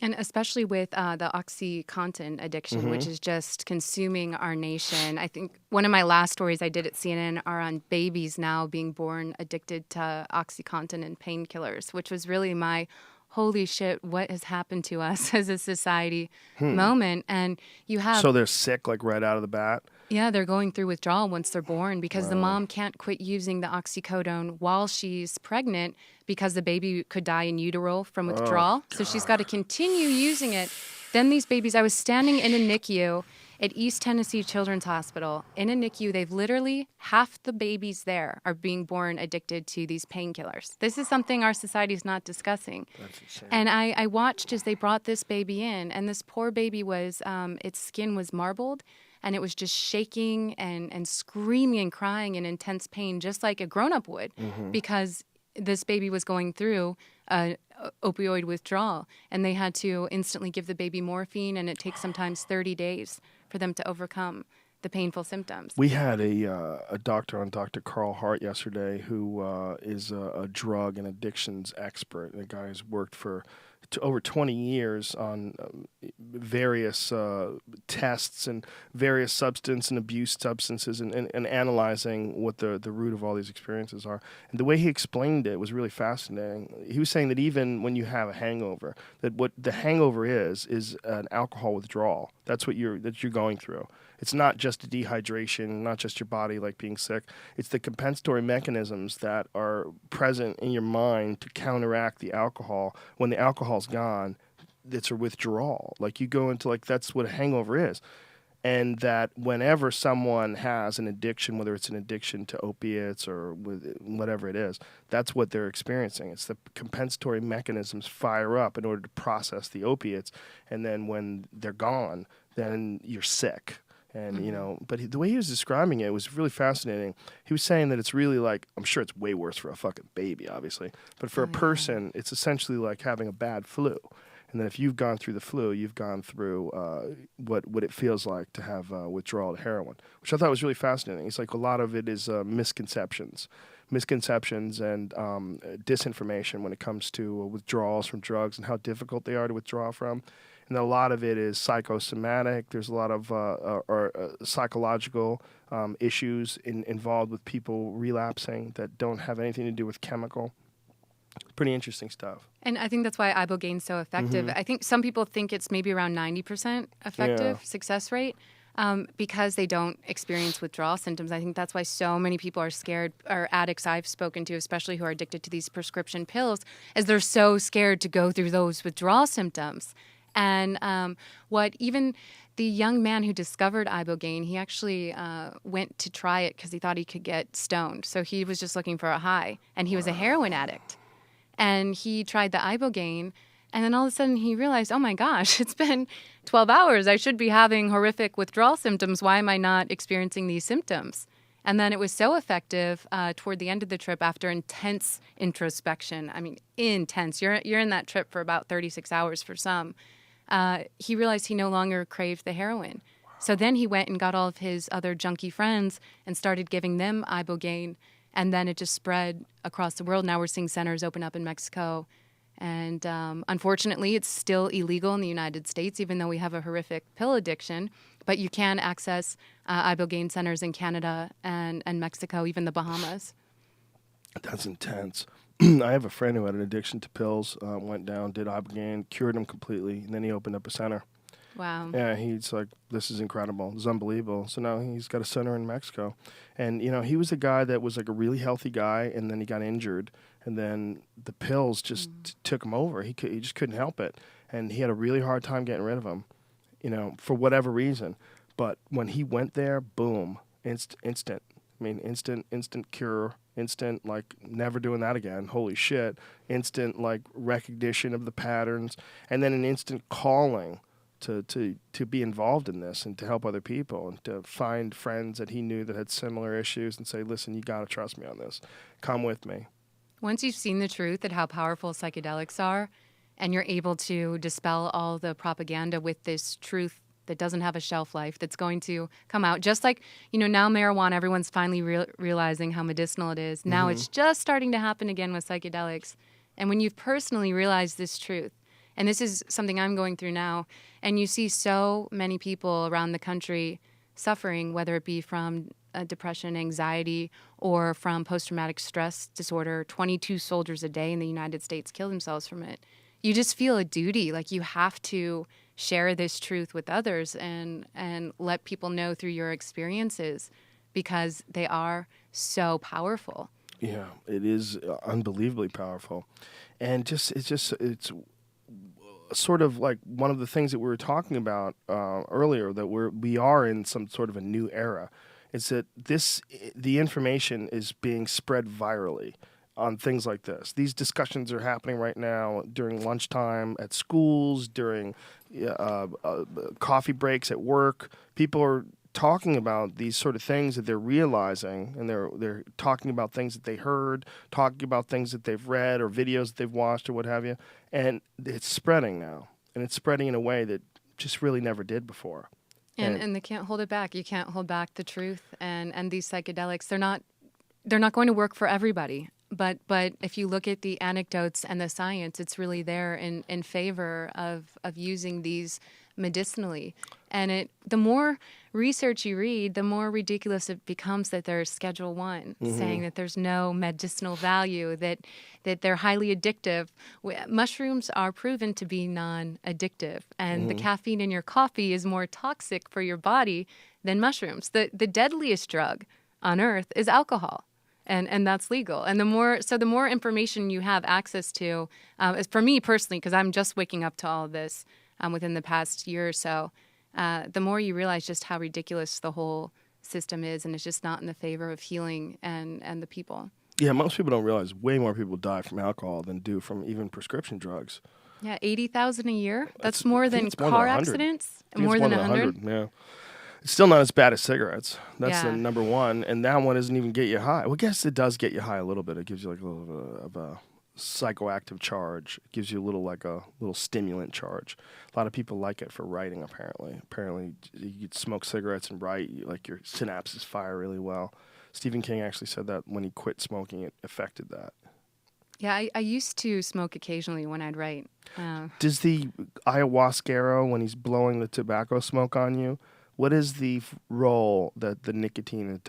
And especially with the OxyContin addiction, which is just consuming our nation. I think one of my last stories I did at CNN are on babies now being born addicted to OxyContin and painkillers, which was really my holy shit, what has happened to us as a society moment. And you have... So they're sick like right out of the bat? Yeah, they're going through withdrawal once they're born because the mom can't quit using the oxycodone while she's pregnant because the baby could die in utero from withdrawal. So she's got to continue using it. Then these babies, I was standing in a NICU at East Tennessee Children's Hospital. In a NICU, they've literally, half the babies there are being born addicted to these painkillers. This is something our society is not discussing. That's insane. And I watched as they brought this baby in, and this poor baby was, its skin was marbled, and it was just shaking and screaming and crying in intense pain, just like a grown-up would, because this baby was going through opioid withdrawal, and they had to instantly give the baby morphine, and it takes sometimes 30 days for them to overcome the painful symptoms. We had a doctor on Dr. Carl Hart yesterday who is a drug and addictions expert. The guy has worked for over 20 years on various tests and various substance and abuse substances and analyzing what the root of all these experiences are. And the way he explained it was really fascinating. He was saying that even when you have a hangover, that what the hangover is an alcohol withdrawal. That's what you're going through. It's not just a dehydration, not just your body like being sick. It's the compensatory mechanisms that are present in your mind to counteract the alcohol. When the alcohol's gone, it's a withdrawal. Like you go into that's what a hangover is. And that whenever someone has an addiction, whether it's an addiction to opiates or whatever it is, that's what they're experiencing. It's the compensatory mechanisms fire up in order to process the opiates. And then when they're gone, then you're sick. And, but the way he was describing it was really fascinating. He was saying that it's really like, I'm sure it's way worse for a fucking baby, obviously. But for a person, it's essentially like having a bad flu. And then if you've gone through the flu, you've gone through what it feels like to have withdrawal to heroin, which I thought was really fascinating. It's like a lot of it is misconceptions and disinformation when it comes to withdrawals from drugs and how difficult they are to withdraw from. And a lot of it is psychosomatic. There's a lot of psychological issues involved with people relapsing that don't have anything to do with chemical. Pretty interesting stuff. And I think that's why ibogaine is so effective. I think some people think it's maybe around 90% effective success rate because they don't experience withdrawal symptoms. I think that's why so many people are scared, or addicts I've spoken to, especially who are addicted to these prescription pills, is they're so scared to go through those withdrawal symptoms. And what even the young man who discovered ibogaine, he actually went to try it because he thought he could get stoned. So he was just looking for a high, and he was a heroin addict. And he tried the ibogaine, and then all of a sudden he realized, oh my gosh, it's been 12 hours. I should be having horrific withdrawal symptoms. Why am I not experiencing these symptoms? And then it was so effective toward the end of the trip after intense introspection. I mean, intense. You're in that trip for about 36 hours for some. He realized he no longer craved the heroin. So then he went and got all of his other junkie friends and started giving them ibogaine. And then it just spread across the world. Now we're seeing centers open up in Mexico. And unfortunately, it's still illegal in the United States, even though we have a horrific pill addiction. But you can access ibogaine centers in Canada and Mexico, even the Bahamas. That's intense. I have a friend who had an addiction to pills, went down, did ibogaine, cured him completely, and then he opened up a center. Wow. Yeah, he's like, this is incredible. This is unbelievable. So now he's got a center in Mexico. And, you know, he was a guy that was like a really healthy guy, and then he got injured, and then the pills just took him over. He just couldn't help it. And he had a really hard time getting rid of them, you know, for whatever reason. But when he went there, boom, instant. I mean, instant cure, instant, like, never doing that again. Holy shit. Instant, like, recognition of the patterns, and then an instant calling to be involved in this and to help other people and to find friends that he knew that had similar issues and say, listen, you got to trust me on this. Come with me. Once you've seen the truth at how powerful psychedelics are, and you're able to dispel all the propaganda with this truth that doesn't have a shelf life, that's going to come out. Just like, you know, now marijuana, everyone's finally realizing how medicinal it is. Now it's just starting to happen again with psychedelics. And when you've personally realized this truth, and this is something I'm going through now, and you see so many people around the country suffering, whether it be from depression, anxiety, or from post-traumatic stress disorder. 22 soldiers a day in the United States kill themselves from it. You just feel a duty, like you have to share this truth with others and let people know through your experiences, because they are so powerful. Yeah, it is unbelievably powerful. And it's sort of like one of the things that we were talking about earlier, that we are in some sort of a new era, is that the information is being spread virally on things like this. These discussions are happening right now during lunchtime at schools, during coffee breaks at work. People are talking about these sort of things that they're realizing, and they're talking about things that they heard, talking about things that they've read or videos that they've watched or what have you, and it's spreading now, and it's spreading in a way that just really never did before. And they can't hold it back. You can't hold back the truth, and these psychedelics, they're not going to work for everybody. But if you look at the anecdotes and the science, it's really there in favor of using these medicinally. And the more research you read, the more ridiculous it becomes that there's Schedule 1, saying that there's no medicinal value, that they're highly addictive. Mushrooms are proven to be non-addictive, and the caffeine in your coffee is more toxic for your body than mushrooms. The deadliest drug on earth is alcohol. And that's legal. And the more information you have access to, is for me personally, because I'm just waking up to all of this within the past year or so, the more you realize just how ridiculous the whole system is, and it's just not in the favor of healing and the people. Yeah, most people don't realize way more people die from alcohol than do from even prescription drugs. Yeah, 80,000 a year. That's more than car accidents. More than 100. Yeah. It's still not as bad as cigarettes. That's the number one, and that one doesn't even get you high. Well, I guess it does get you high a little bit. It gives you like a little bit of a psychoactive charge. It gives you a little stimulant charge. A lot of people like it for writing, apparently. Apparently, you could smoke cigarettes and write, like your synapses fire really well. Stephen King actually said that when he quit smoking, it affected that. Yeah, I used to smoke occasionally when I'd write. Does the ayahuasquero, when he's blowing the tobacco smoke on you, what is the role that the nicotine and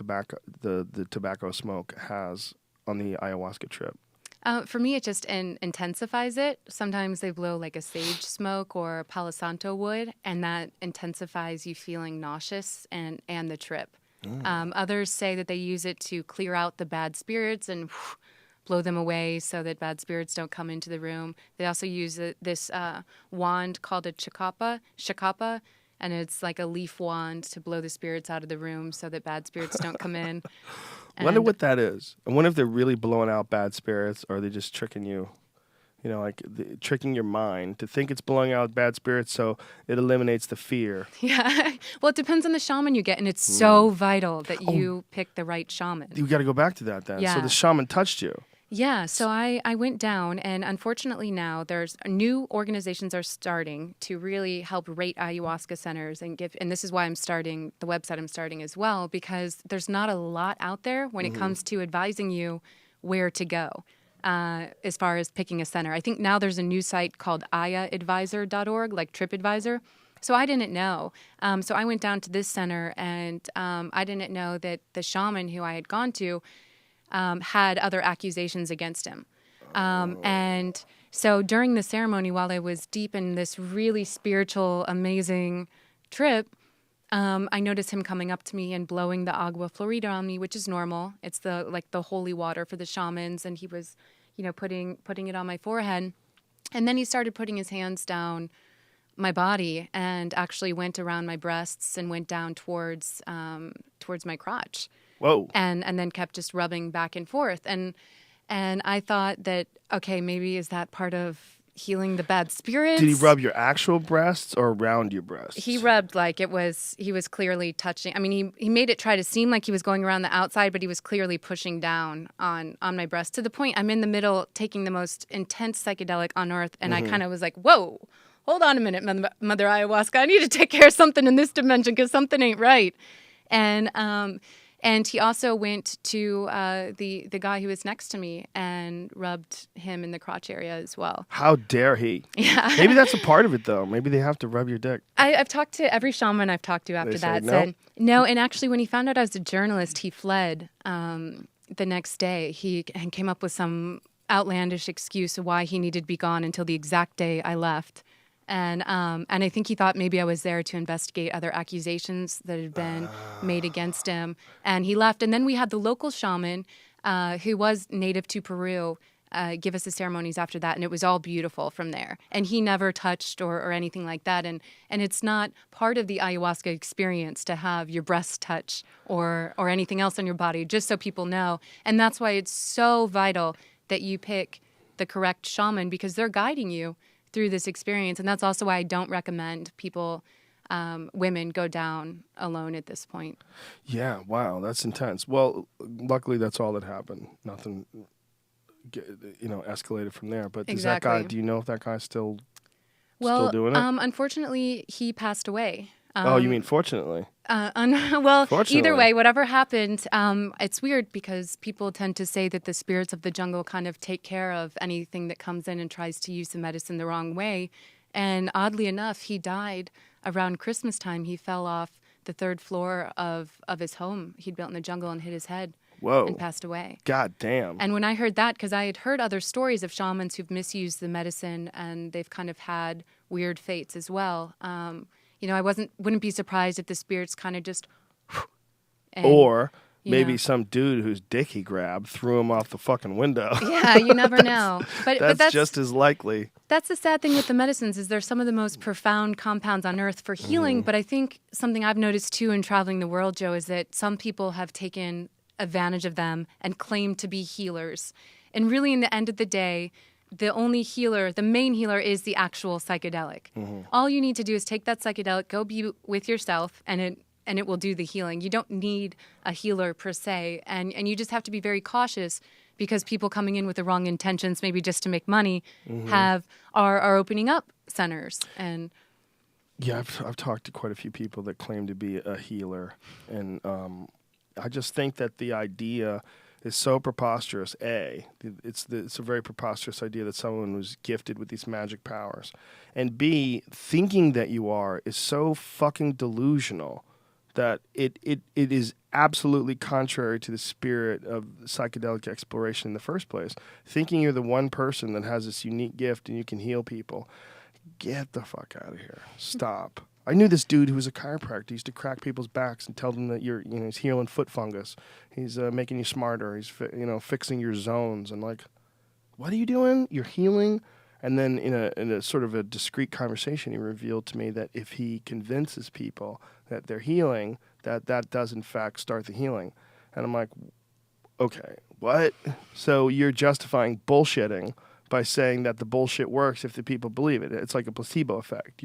the tobacco smoke has on the ayahuasca trip? For me, it just intensifies it. Sometimes they blow like a sage smoke or Palo Santo wood, and that intensifies you feeling nauseous and the trip. Others say that they use it to clear out the bad spirits and blow them away so that bad spirits don't come into the room. They also use this wand called a shakapa, and it's like a leaf wand to blow the spirits out of the room so that bad spirits don't come in. I wonder what that is. I wonder if they're really blowing out bad spirits, or are they just tricking you? Tricking your mind to think it's blowing out bad spirits so it eliminates the fear. Yeah. Well, it depends on the shaman you get, and it's so vital that you pick the right shaman. You got to go back to that then. Yeah. So the shaman touched you. Yeah, so I went down, and unfortunately now there's new organizations are starting to really help rate ayahuasca centers and this is why I'm starting the website I'm starting as well, because there's not a lot out there when it comes to advising you where to go as far as picking a center. I think now there's a new site called ayaadvisor.org, like TripAdvisor. So I didn't know. So I went down to this center, and I didn't know that the shaman who I had gone to had other accusations against him. And so during the ceremony, while I was deep in this really spiritual, amazing trip, I noticed him coming up to me and blowing the agua florida on me, which is normal. It's the holy water for the shamans, and he was, putting it on my forehead. And then he started putting his hands down my body and actually went around my breasts and went down towards my crotch. Whoa. And then kept just rubbing back and forth. And I thought that, okay, maybe is that part of healing the bad spirits? Did he rub your actual breasts or around your breasts? He rubbed he was clearly touching. I mean, he made it try to seem like he was going around the outside, but he was clearly pushing down on my breast to the point I'm in the middle taking the most intense psychedelic on earth. And I kind of was like, whoa, hold on a minute, Mother Ayahuasca. I need to take care of something in this dimension because something ain't right. And he also went to the guy who was next to me and rubbed him in the crotch area as well. How dare he? Yeah. Maybe that's a part of it, though. Maybe they have to rub your dick. I've talked to every shaman I've talked to after that. Said no. And actually, when he found out I was a journalist, he fled the next day. He came up with some outlandish excuse of why he needed to be gone until the exact day I left. And I think he thought maybe I was there to investigate other accusations that had been made against him. And he left. And then we had the local shaman who was native to Peru give us the ceremonies after that. And it was all beautiful from there. And he never touched or anything like that. And it's not part of the ayahuasca experience to have your breasts touch or anything else on your body, just so people know. And that's why it's so vital that you pick the correct shaman, because they're guiding you through this experience. And that's also why I don't recommend people, women, go down alone at this point. Yeah, wow, that's intense. Well, luckily that's all that happened. Nothing, escalated from there. But does that guy, do you know if that guy's still doing it? Unfortunately, he passed away. Oh, you mean fortunately? Either way, whatever happened, it's weird because people tend to say that the spirits of the jungle kind of take care of anything that comes in and tries to use the medicine the wrong way. And oddly enough, he died around Christmas time. He fell off the third floor of his home he'd built in the jungle and hit his head. Whoa. And passed away. God damn. And when I heard that, because I had heard other stories of shamans who've misused the medicine and they've kind of had weird fates as well. I wouldn't be surprised if the spirits kind of just... or maybe some dude whose dick he grabbed threw him off the fucking window. Yeah, you never know. But that's just as likely. That's the sad thing with the medicines is they're some of the most profound compounds on earth for healing. But I think something I've noticed too in traveling the world, Joe, is that some people have taken advantage of them and claim to be healers. And really, in the end of the day, the main healer is the actual psychedelic. All you need to do is take that psychedelic, go be with yourself, and it will do the healing. You don't need a healer per se, and you just have to be very cautious because people coming in with the wrong intentions, maybe just to make money, are opening up centers. And yeah, I've talked to quite a few people that claim to be a healer, and I just think that the idea is so preposterous. It's a very preposterous idea that someone was gifted with these magic powers, and B, thinking that you are is so fucking delusional that it is absolutely contrary to the spirit of psychedelic exploration in the first place. Thinking you're the one person that has this unique gift and you can heal people. Get the fuck out of here. Stop. I knew this dude who was a chiropractor. He used to crack people's backs and tell them that he's healing foot fungus. He's making you smarter. He's fixing your zones. And like, what are you doing? You're healing. And then in a sort of a discreet conversation, he revealed to me that if he convinces people that they're healing, that does in fact start the healing. And I'm like, okay, what? So you're justifying bullshitting by saying that the bullshit works if the people believe it. It's like a placebo effect.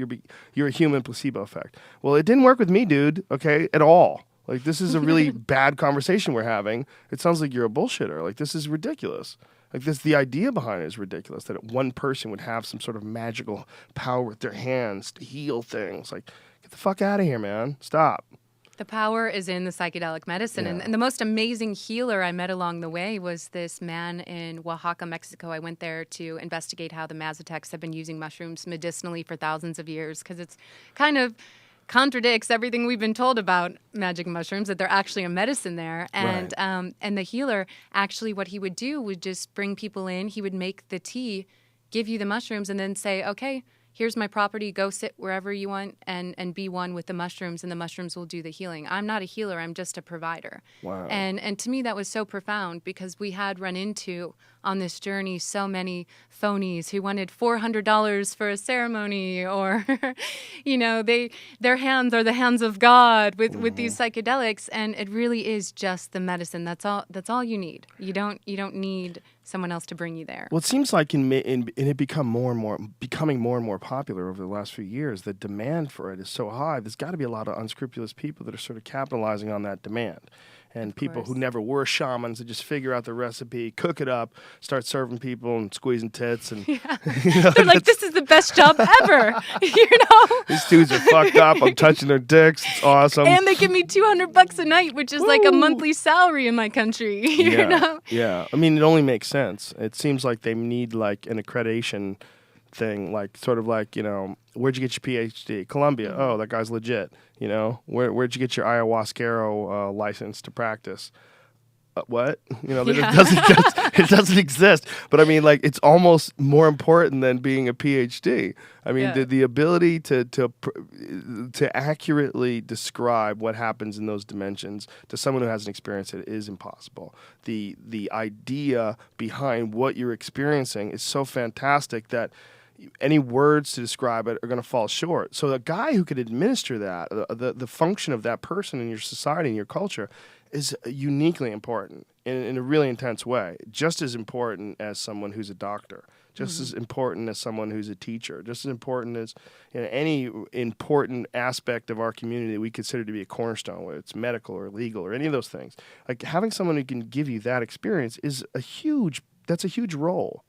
You're a human placebo effect. Well, it didn't work with me, dude, okay, at all. Like, this is a really bad conversation we're having. It sounds like you're a bullshitter. Like, this is ridiculous. Like, the idea behind it is ridiculous, that one person would have some sort of magical power with their hands to heal things. Like, get the fuck out of here, man. Stop. the power is in the psychedelic medicine. And the most amazing healer I met along the way was this man in Oaxaca, Mexico. I went there to investigate how the Mazatecs have been using mushrooms medicinally for thousands of years, because it's kind of contradicts everything we've been told about magic mushrooms, that they're actually a medicine there. And and the healer, actually what he would do would just bring people in. He would make the tea, give you the mushrooms, and then say, okay, here's my property, go sit wherever you want and be one with the mushrooms, and the mushrooms will do the healing. I'm not a healer, I'm just a provider. Wow. And to me that was so profound, because we had run into on this journey so many phonies who wanted $400 for a ceremony, or you know, their hands are the hands of God with these psychedelics, and it really is just the medicine. That's all you need. You don't need someone else to bring you there. Well, it seems like in it becoming more and more popular over the last few years. The demand for it is so high. There's got to be a lot of unscrupulous people that are sort of capitalizing on that demand. And people who never were shamans that just figure out the recipe, cook it up, start serving people and squeezing tits. And you know, they're like, this is the best job ever. You know? These dudes are fucked up. I'm touching their dicks. It's awesome. And they give me $200 a night, which is like a monthly salary in my country. You know? Yeah. I mean, it only makes sense. It seems like they need like an accreditation thing, like sort of like, you know, where'd you get your PhD? Columbia. Oh, that guy's legit. You know, where'd you get your ayahuasquero license to practice? What? You know, it doesn't exist. But I mean, like, it's almost more important than being a PhD. I mean, the ability to accurately describe what happens in those dimensions to someone who hasn't experienced it is impossible. The idea behind what you're experiencing is so fantastic that any words to describe it are going to fall short. So the guy who could administer that, the function of that person in your society and your culture, is uniquely important in a really intense way. Just as important as someone who's a doctor, just as important as someone who's a teacher, just as important as, you know, any important aspect of our community that we consider to be a cornerstone, whether it's medical or legal or any of those things. Like, having someone who can give you that experience is a huge role.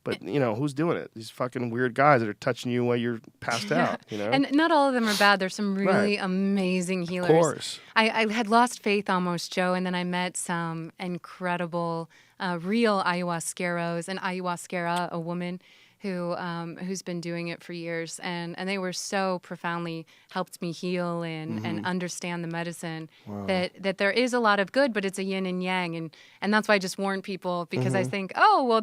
But, you know, who's doing it? These fucking weird guys that are touching you while you're passed out, you know? And not all of them are bad. There's some really amazing healers. Of course. I had lost faith almost, Joe, and then I met some incredible, real ayahuasqueros, and ayahuasquera, a woman who's been doing it for years. And they were so profoundly helped me heal and understand the medicine, that there is a lot of good, but it's a yin and yang. And that's why I just warn people, because I think, oh, well,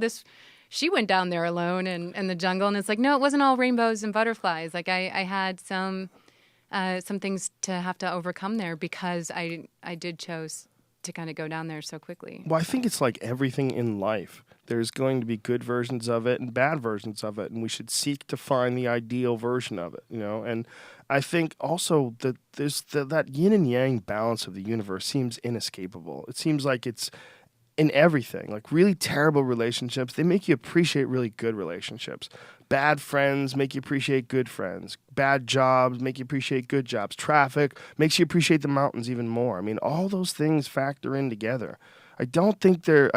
she went down there alone in the jungle, and it's like, no, it wasn't all rainbows and butterflies. Like, I had some things to have to overcome there, because I did chose to kind of go down there so quickly. Well, I think it's like everything in life. There's going to be good versions of it and bad versions of it, and we should seek to find the ideal version of it, you know? And I think also that there's that yin and yang balance of the universe seems inescapable. It seems like it's in everything. Like, really terrible relationships, they make you appreciate really good relationships. Bad friends make you appreciate good friends. Bad jobs make you appreciate good jobs. Traffic makes you appreciate the mountains even more. I mean, all those things factor in together. I don't think that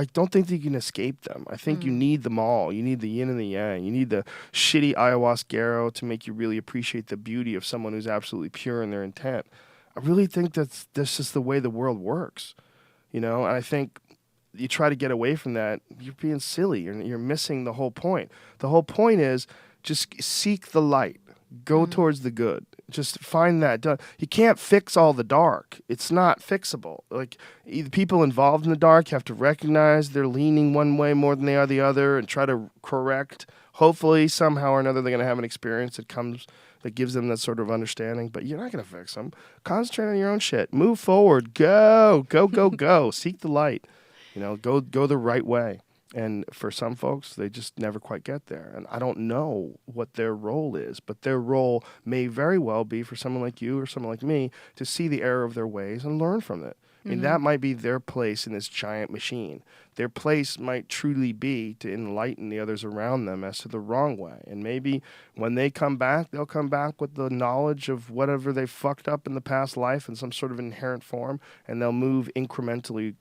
you can escape them. I think you need them all. You need the yin and the yang. You need the shitty ayahuasquero to make you really appreciate the beauty of someone who's absolutely pure in their intent. I really think that's just the way the world works, And I think you try to get away from that, you're being silly. You're missing the whole point. The whole point is just seek the light. Go towards the good. Just find that done. You can't fix all the dark. It's not fixable. Like, the people involved in the dark have to recognize they're leaning one way more than they are the other and try to correct. Hopefully, somehow or another, they're going to have an experience that gives them that sort of understanding. But you're not going to fix them. Concentrate on your own shit. Move forward. Go. Seek the light. Go the right way. And for some folks, they just never quite get there. And I don't know what their role is, but their role may very well be for someone like you or someone like me to see the error of their ways and learn from it. I mean, that might be their place in this giant machine. Their place might truly be to enlighten the others around them as to the wrong way. And maybe when they come back, they'll come back with the knowledge of whatever they fucked up in the past life in some sort of inherent form, and they'll move incrementally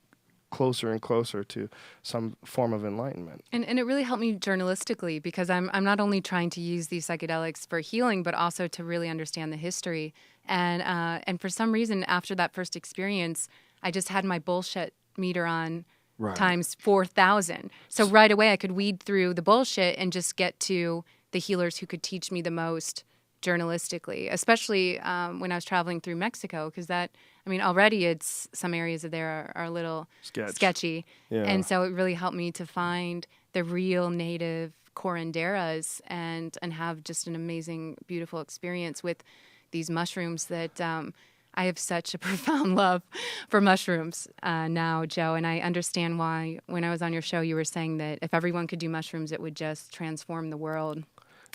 closer and closer to some form of enlightenment. And it really helped me journalistically, because I'm not only trying to use these psychedelics for healing, but also to really understand the history. And for some reason, after that first experience, I just had my bullshit meter on times 4,000. So right away, I could weed through the bullshit and just get to the healers who could teach me the most journalistically, especially when I was traveling through Mexico, because already it's some areas of there are a little sketchy. Yeah. And so it really helped me to find the real native curanderas and have just an amazing, beautiful experience with these mushrooms that I have such a profound love for mushrooms now, Joe. And I understand why when I was on your show, you were saying that if everyone could do mushrooms, it would just transform the world.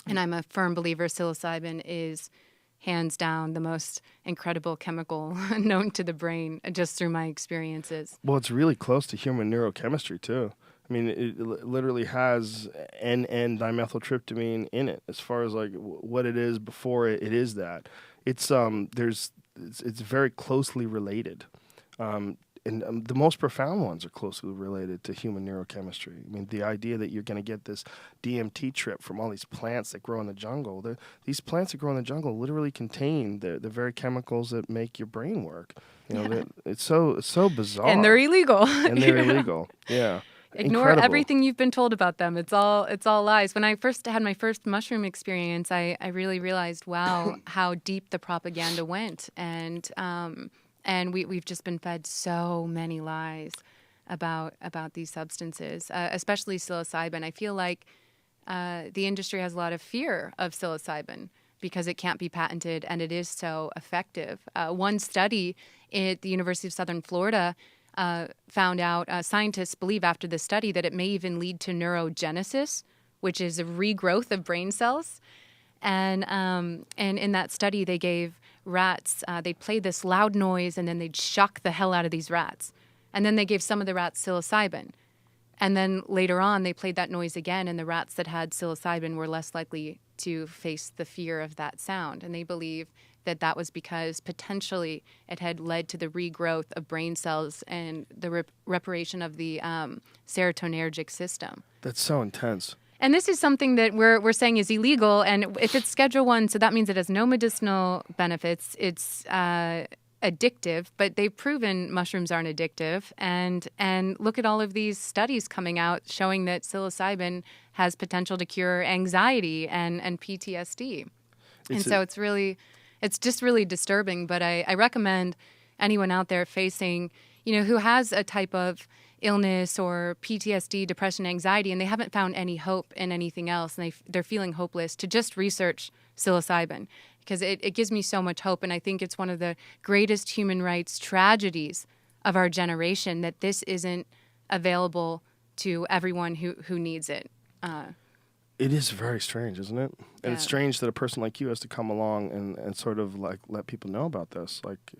And I'm a firm believer psilocybin is hands down the most incredible chemical known to the brain, just through my experiences. Well, it's really close to human neurochemistry, too. I mean, it literally has N-dimethyltryptamine in it, as far as like what it is before it is that. It's very closely related. And the most profound ones are closely related to human neurochemistry. I mean, the idea that you're going to get this DMT trip from all these plants that grow in the jungle. These plants that grow in the jungle literally contain the very chemicals that make your brain work. It's so bizarre. And they're illegal. And they're illegal. Yeah. Ignore Incredible. Everything you've been told about them. It's all lies. When I first had my first mushroom experience, I really realized, wow, how deep the propaganda went. And we've just been fed so many lies about these substances, especially psilocybin. I feel like the industry has a lot of fear of psilocybin because it can't be patented and it is so effective. One study at the University of Southern Florida found out, scientists believe after this study that it may even lead to neurogenesis, which is a regrowth of brain cells. And in that study, they gave rats, they'd play this loud noise and then they'd shock the hell out of these rats. And then they gave some of the rats psilocybin. And then later on, they played that noise again, and the rats that had psilocybin were less likely to face the fear of that sound. And they believe that was because potentially it had led to the regrowth of brain cells and the reparation of the serotonergic system. That's so intense. And this is something that we're saying is illegal, and if it's Schedule I, so that means it has no medicinal benefits. It's addictive, but they've proven mushrooms aren't addictive. And look at all of these studies coming out showing that psilocybin has potential to cure anxiety and PTSD. It's just really disturbing. But I recommend anyone out there facing, who has a type of illness or PTSD, depression, anxiety, and they haven't found any hope in anything else, and they're feeling hopeless, to just research psilocybin, because it gives me so much hope. And I think it's one of the greatest human rights tragedies of our generation that this isn't available to everyone who needs it. It is very strange, isn't it? And it's strange that a person like you has to come along and sort of like let people know about this, like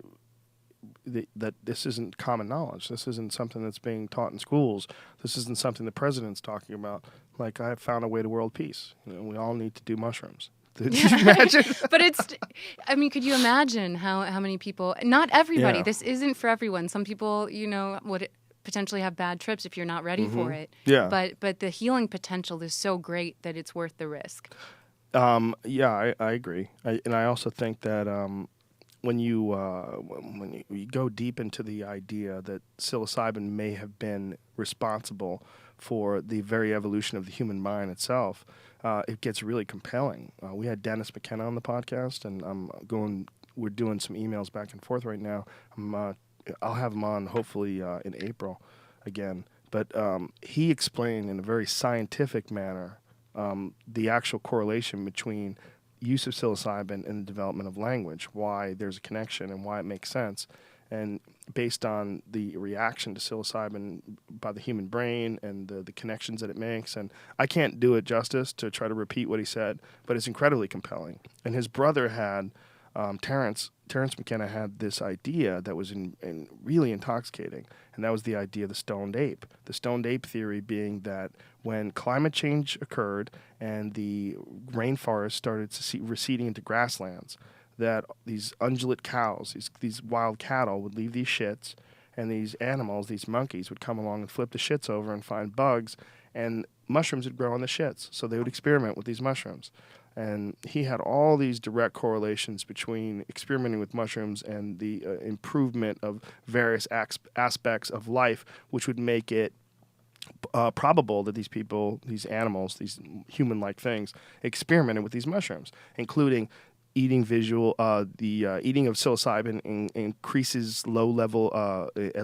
that this isn't common knowledge. This isn't something that's being taught in schools. This isn't something the president's talking about. Like, I have found a way to world peace. We all need to do mushrooms. Did you imagine? But could you imagine how many people, not everybody, Yeah. This isn't for everyone. Some people, would potentially have bad trips if you're not ready for it. Yeah. But the healing potential is so great that it's worth the risk. Yeah, I agree. And I also think that when you go deep into the idea that psilocybin may have been responsible for the very evolution of the human mind itself, it gets really compelling. We had Dennis McKenna on the podcast, and we're doing some emails back and forth right now. I'll have him on hopefully in April again. But he explained in a very scientific manner the actual correlation between use of psilocybin and the development of language, why there's a connection and why it makes sense. And based on the reaction to psilocybin by the human brain and the connections that it makes. And I can't do it justice to try to repeat what he said, but it's incredibly compelling. And his brother had, Terrence McKenna had this idea that was really intoxicating, and that was the idea of the stoned ape. The stoned ape theory being that when climate change occurred and the rainforest started receding into grasslands, that these ungulate cows, these wild cattle would leave these shits, and these animals, these monkeys, would come along and flip the shits over and find bugs, and mushrooms would grow on the shits. So they would experiment with these mushrooms. And he had all these direct correlations between experimenting with mushrooms and the improvement of various aspects of life, which would make it probable that these people, these animals, these human-like things, experimented with these mushrooms, including eating eating of psilocybin increases at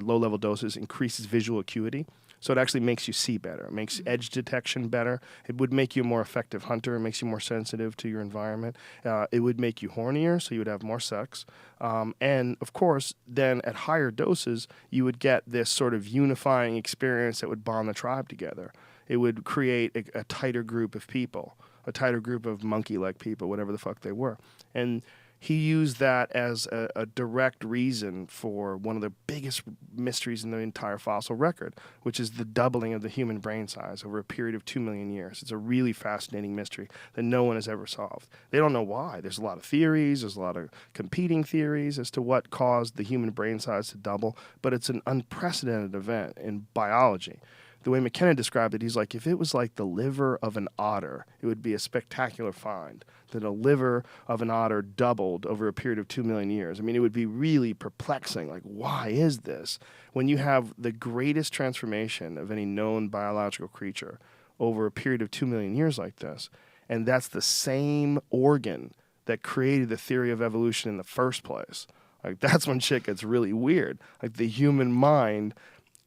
low level doses, increases visual acuity. So it actually makes you see better. It makes edge detection better. It would make you a more effective hunter. It makes you more sensitive to your environment. It would make you hornier, so you would have more sex. And, of course, then at higher doses, you would get this sort of unifying experience that would bond the tribe together. It would create a tighter group of people, a tighter group of monkey-like people, whatever the fuck they were. And he used that as a direct reason for one of the biggest mysteries in the entire fossil record, which is the doubling of the human brain size over a period of 2 million years. It's a really fascinating mystery that no one has ever solved. They don't know why. There's a lot of theories. There's a lot of competing theories as to what caused the human brain size to double, but it's an unprecedented event in biology. The way McKenna described it, he's like, if it was like the liver of an otter, it would be a spectacular find that a liver of an otter doubled over a period of 2 million years. I mean, it would be really perplexing. Like, why is this? When you have the greatest transformation of any known biological creature over a period of 2 million years like this, and that's the same organ that created the theory of evolution in the first place. Like, that's when shit gets really weird. Like, the human mind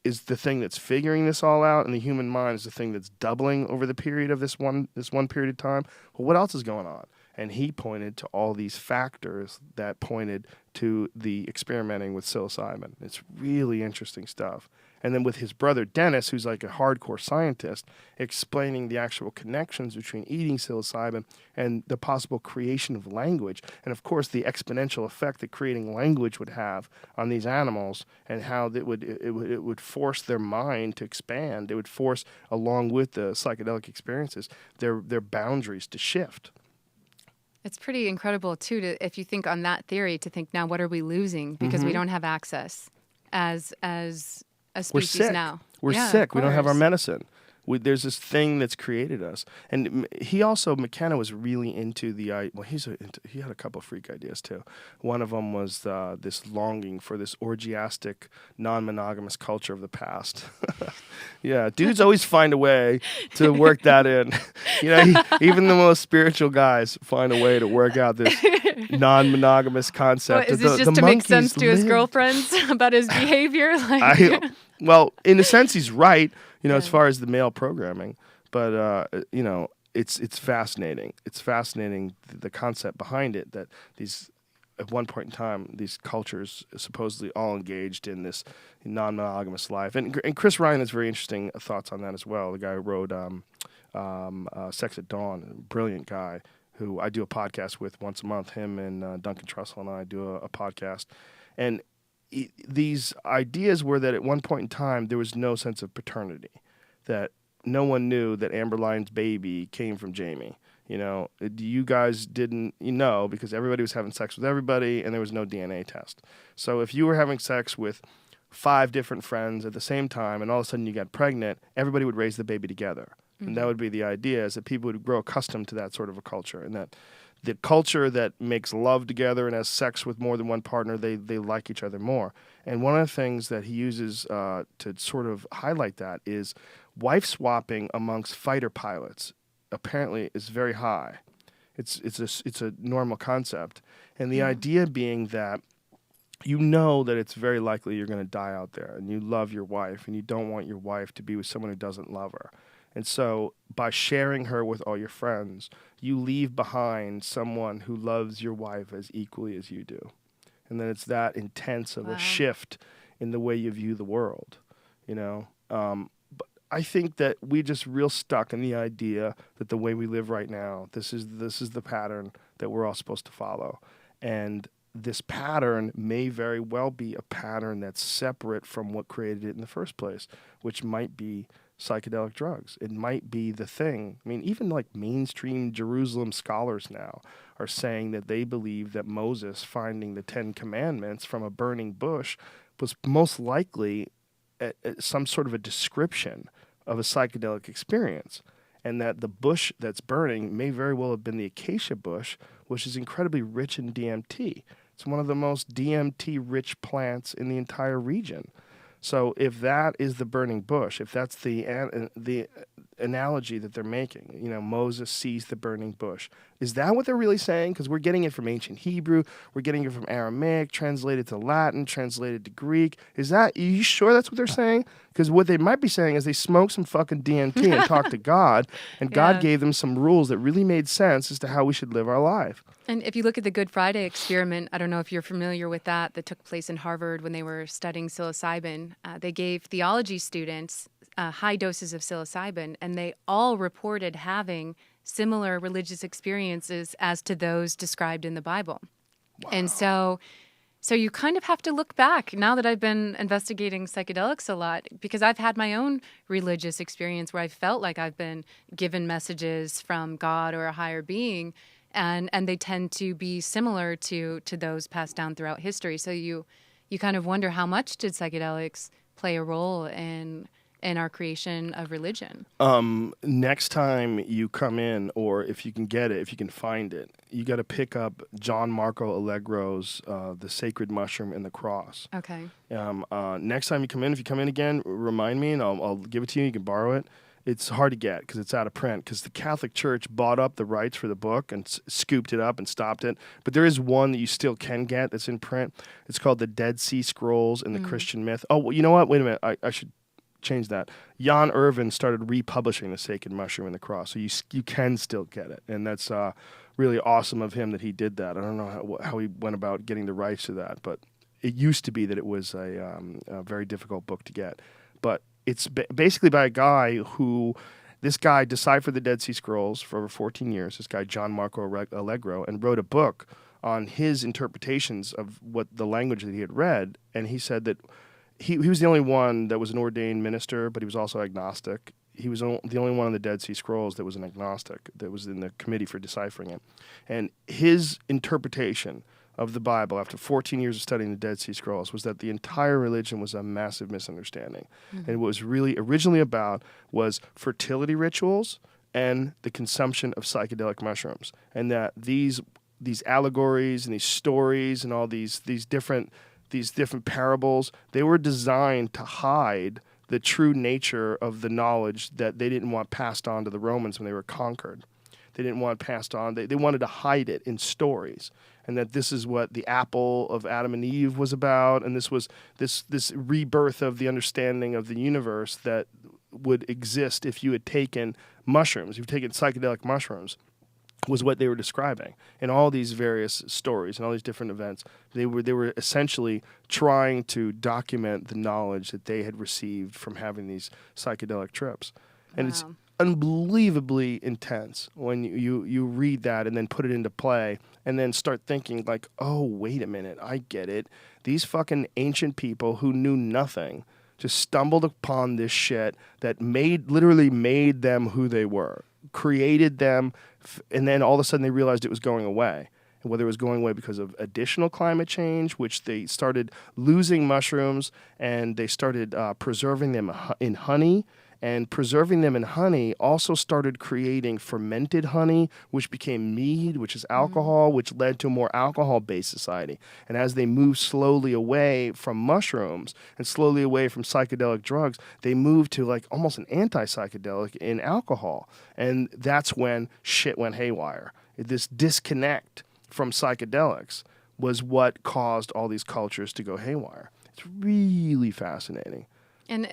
is the thing that's figuring this all out, and the human mind is the thing that's doubling over the period of this one period of time. Well, what else is going on? And he pointed to all these factors that pointed to the experimenting with psilocybin. It's really interesting stuff. And then with his brother Dennis, who's like a hardcore scientist, explaining the actual connections between eating psilocybin and the possible creation of language, and of course the exponential effect that creating language would have on these animals, and how it would force their mind to expand. It would force, along with the psychedelic experiences, their boundaries to shift. It's pretty incredible, too, if you think on that theory, to think, now what are we losing? Because we don't have access as a species. We're sick. Now. We're Yeah, sick. We don't have our course. medicine. There's this thing that's created us. And McKenna was really into he had a couple of freak ideas too. One of them was this longing for this orgiastic, non-monogamous culture of the past. Yeah, dudes always find a way to work that in. Even the most spiritual guys find a way to work out this non-monogamous concept. Is this just to make sense to his girlfriends about his behavior? Well, in a sense, he's right. As far as the male programming, but it's fascinating. It's fascinating the concept behind it, that at one point in time, these cultures supposedly all engaged in this non-monogamous life. And Chris Ryan has very interesting thoughts on that as well. The guy who wrote Sex at Dawn, a brilliant guy who I do a podcast with once a month. Him and Duncan Trussell and I do a podcast, and these ideas were that at one point in time there was no sense of paternity, that no one knew that Amber Lyon's baby came from Jamie. You guys didn't because everybody was having sex with everybody and there was no DNA test. So if you were having sex with 5 different friends at the same time, and all of a sudden you got pregnant, everybody would raise the baby together. And that would be the idea, is that people would grow accustomed to that sort of a culture, and that the culture that makes love together and has sex with more than one partner, they like each other more. And one of the things that he uses to sort of highlight that is wife swapping amongst fighter pilots apparently is very high. It's a normal concept. And the idea being that you know that it's very likely you're going to die out there, and you love your wife, and you don't want your wife to be with someone who doesn't love her. And so by sharing her with all your friends, you leave behind someone who loves your wife as equally as you do. And then it's that intense of a shift in the way you view the world, you know. But I think that we just real stuck in the idea that the way we live right now, this is the pattern that we're all supposed to follow. And this pattern may very well be a pattern that's separate from what created it in the first place, which might be psychedelic drugs. It might be the thing. I mean, even like mainstream Jerusalem scholars now are saying that they believe that Moses finding the 10 Commandments from a burning bush was most likely some sort of a description of a psychedelic experience, and that the bush that's burning may very well have been the acacia bush, which is incredibly rich in DMT. It's one of the most DMT-rich plants in the entire region. So if that is the burning bush, if that's the analogy that they're making, you know, Moses sees the burning bush, is that what they're really saying? Because we're getting it from ancient Hebrew, we're getting it from Aramaic, translated to Latin, translated to Greek. Are you sure that's what they're saying? Because what they might be saying is they smoked some fucking DMT and talked to God, and God gave them some rules that really made sense as to how we should live our life. And if you look at the Good Friday experiment, I don't know if you're familiar with that took place in Harvard when they were studying psilocybin. They gave theology students high doses of psilocybin, and they all reported having similar religious experiences as to those described in the Bible. Wow. And so you kind of have to look back now that I've been investigating psychedelics a lot, because I've had my own religious experience where I felt like I've been given messages from God or a higher being, and they tend to be similar to those passed down throughout history. So you kind of wonder, how much did psychedelics play a role in our creation of religion? Next time you come in, or if you can get it, if you can find it, you got to pick up John Marco Allegro's The Sacred Mushroom and the Cross. Okay. Next time you come in, if you come in again, remind me, and I'll give it to you. You can borrow it. It's hard to get because it's out of print, because the Catholic Church bought up the rights for the book and scooped it up and stopped it. But there is one that you still can get that's in print. It's called The Dead Sea Scrolls and the Christian Myth. Oh, well, you know what? Wait a minute. I should change that. Jan Irvin started republishing The Sacred Mushroom and the Cross, so you can still get it. And that's really awesome of him that he did that. I don't know how he went about getting the rights to that, but it used to be that it was a very difficult book to get. But it's basically by a guy this guy deciphered the Dead Sea Scrolls for over 14 years, this guy John Marco Allegro, and wrote a book on his interpretations of what the language that he had read. And he said that he was the only one that was an ordained minister, but he was also agnostic. He was the only one on the Dead Sea Scrolls that was an agnostic, that was in the committee for deciphering it. And his interpretation of the Bible after 14 years of studying the Dead Sea Scrolls was that the entire religion was a massive misunderstanding. Mm-hmm. And what was really originally about was fertility rituals and the consumption of psychedelic mushrooms. And that these allegories and these stories and all these different parables, they were designed to hide the true nature of the knowledge that they didn't want passed on to the Romans when they were conquered. They didn't want passed on. They wanted to hide it in stories. And that this is what the apple of Adam and Eve was about, and this was this rebirth of the understanding of the universe that would exist if you had taken mushrooms, you've taken psychedelic mushrooms, was what they were describing. In all these various stories and all these different events, they were essentially trying to document the knowledge that they had received from having these psychedelic trips. And it's unbelievably intense when you read that and then put it into play and then start thinking like, oh, wait a minute, I get it. These fucking ancient people who knew nothing just stumbled upon this shit that literally made them who they were, created them, and then all of a sudden they realized it was going away. whether it was going away because of additional climate change, which they started losing mushrooms and they started preserving them in honey. And preserving them in honey also started creating fermented honey, which became mead, which is alcohol, which led to a more alcohol-based society. And as they moved slowly away from mushrooms and slowly away from psychedelic drugs, they moved to like almost an anti-psychedelic in alcohol. And that's when shit went haywire. This disconnect from psychedelics was what caused all these cultures to go haywire. It's really fascinating. And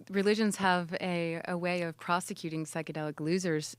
religions have a way of prosecuting psychedelic users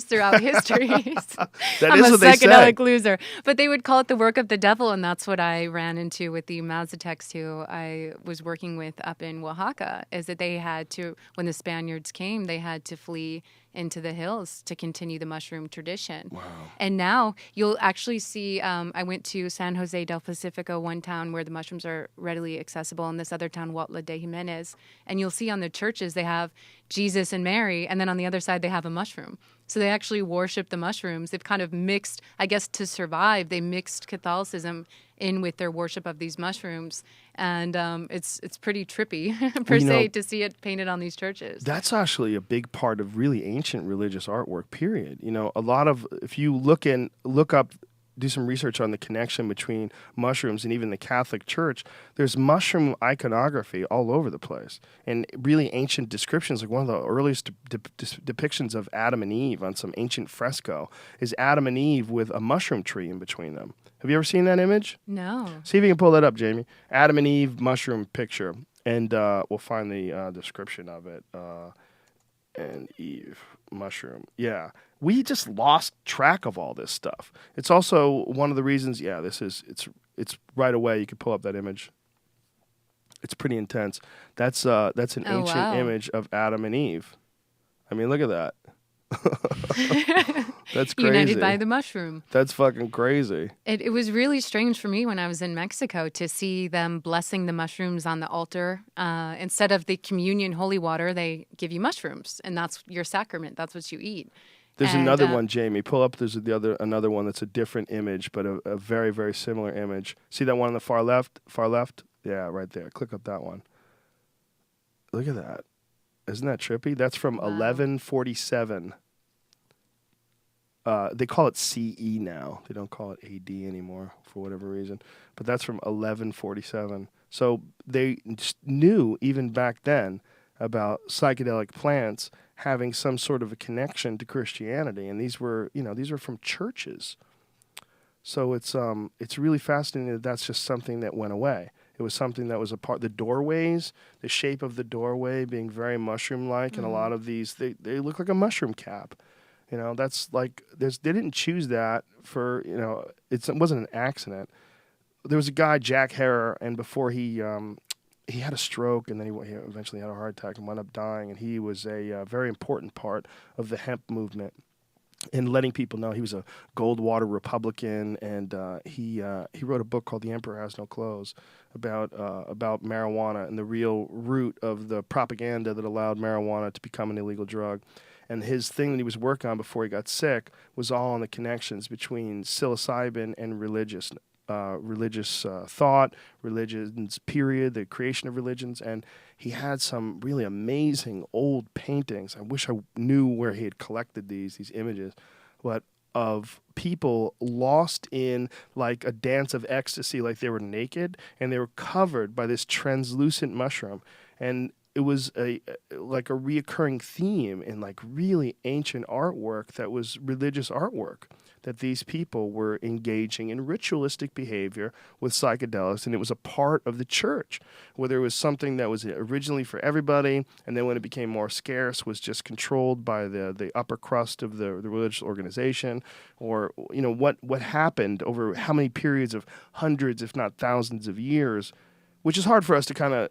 throughout history. I'm a psychedelic loser. But they would call it the work of the devil, and that's what I ran into with the Mazatecs who I was working with up in Oaxaca, is that they had to, when the Spaniards came, they had to flee into the hills to continue the mushroom tradition. Wow. And now you'll actually see, I went to San Jose del Pacifico, one town where the mushrooms are readily accessible, and this other town, Huautla de Jimenez, and you'll see on the churches they have Jesus and Mary, and then on the other side they have a mushroom. So they actually worship the mushrooms. They've kind of mixed, I guess to survive, they mixed Catholicism in with their worship of these mushrooms. And it's pretty trippy, per se, to see it painted on these churches. That's actually a big part of really ancient religious artwork, period. You know, a lot of, if you look up, do some research on the connection between mushrooms and even the Catholic Church, there's mushroom iconography all over the place. And really ancient descriptions, like one of the earliest depictions of Adam and Eve on some ancient fresco is Adam and Eve with a mushroom tree in between them. Have you ever seen that image? No. See if you can pull that up, Jamie. Adam and Eve mushroom picture. And we'll find the description of it. And Eve mushroom. Yeah. We just lost track of all this stuff. It's also one of the reasons, it's right away. You could pull up that image. It's pretty intense. That's an ancient image of Adam and Eve. I mean, look at that. That's crazy. United by the mushroom. That's fucking crazy. It was really strange for me when I was in Mexico to see them blessing the mushrooms on the altar. Instead of the communion holy water, they give you mushrooms, and that's your sacrament. That's what you eat. There's another one, Jamie. Pull up. There's another one that's a different image, but a very, very similar image. See that one on the far left? Far left? Yeah, right there. Click up that one. Look at that. Isn't that trippy? That's from 1147. They call it CE now. They don't call it AD anymore for whatever reason. But that's from 1147. So they knew even back then about psychedelic plants having some sort of a connection to Christianity, and these were from churches. So it's really fascinating that that's just something that went away. It was something that was a part. The doorways, the shape of the doorway being very mushroom-like, and a lot of these they look like a mushroom cap. You know, that's like they didn't choose that for it wasn't an accident. There was a guy, Jack Herer, and before he had a stroke, and then he eventually had a heart attack and wound up dying. And he was a very important part of the hemp movement in letting people know he was a Goldwater Republican. And he wrote a book called The Emperor Has No Clothes about marijuana and the real root of the propaganda that allowed marijuana to become an illegal drug. And his thing that he was working on before he got sick was all on the connections between psilocybin and religious thought, religions, period, the creation of religions. And he had some really amazing old paintings. I wish I knew where he had collected these images, but of people lost in like a dance of ecstasy, like they were naked and they were covered by this translucent mushroom. And it was like a reoccurring theme in like really ancient artwork that was religious artwork, that these people were engaging in ritualistic behavior with psychedelics, and it was a part of the church, whether it was something that was originally for everybody, and then when it became more scarce was just controlled by the upper crust of the religious organization, or what happened over how many periods of hundreds, if not thousands of years, which is hard for us to kind of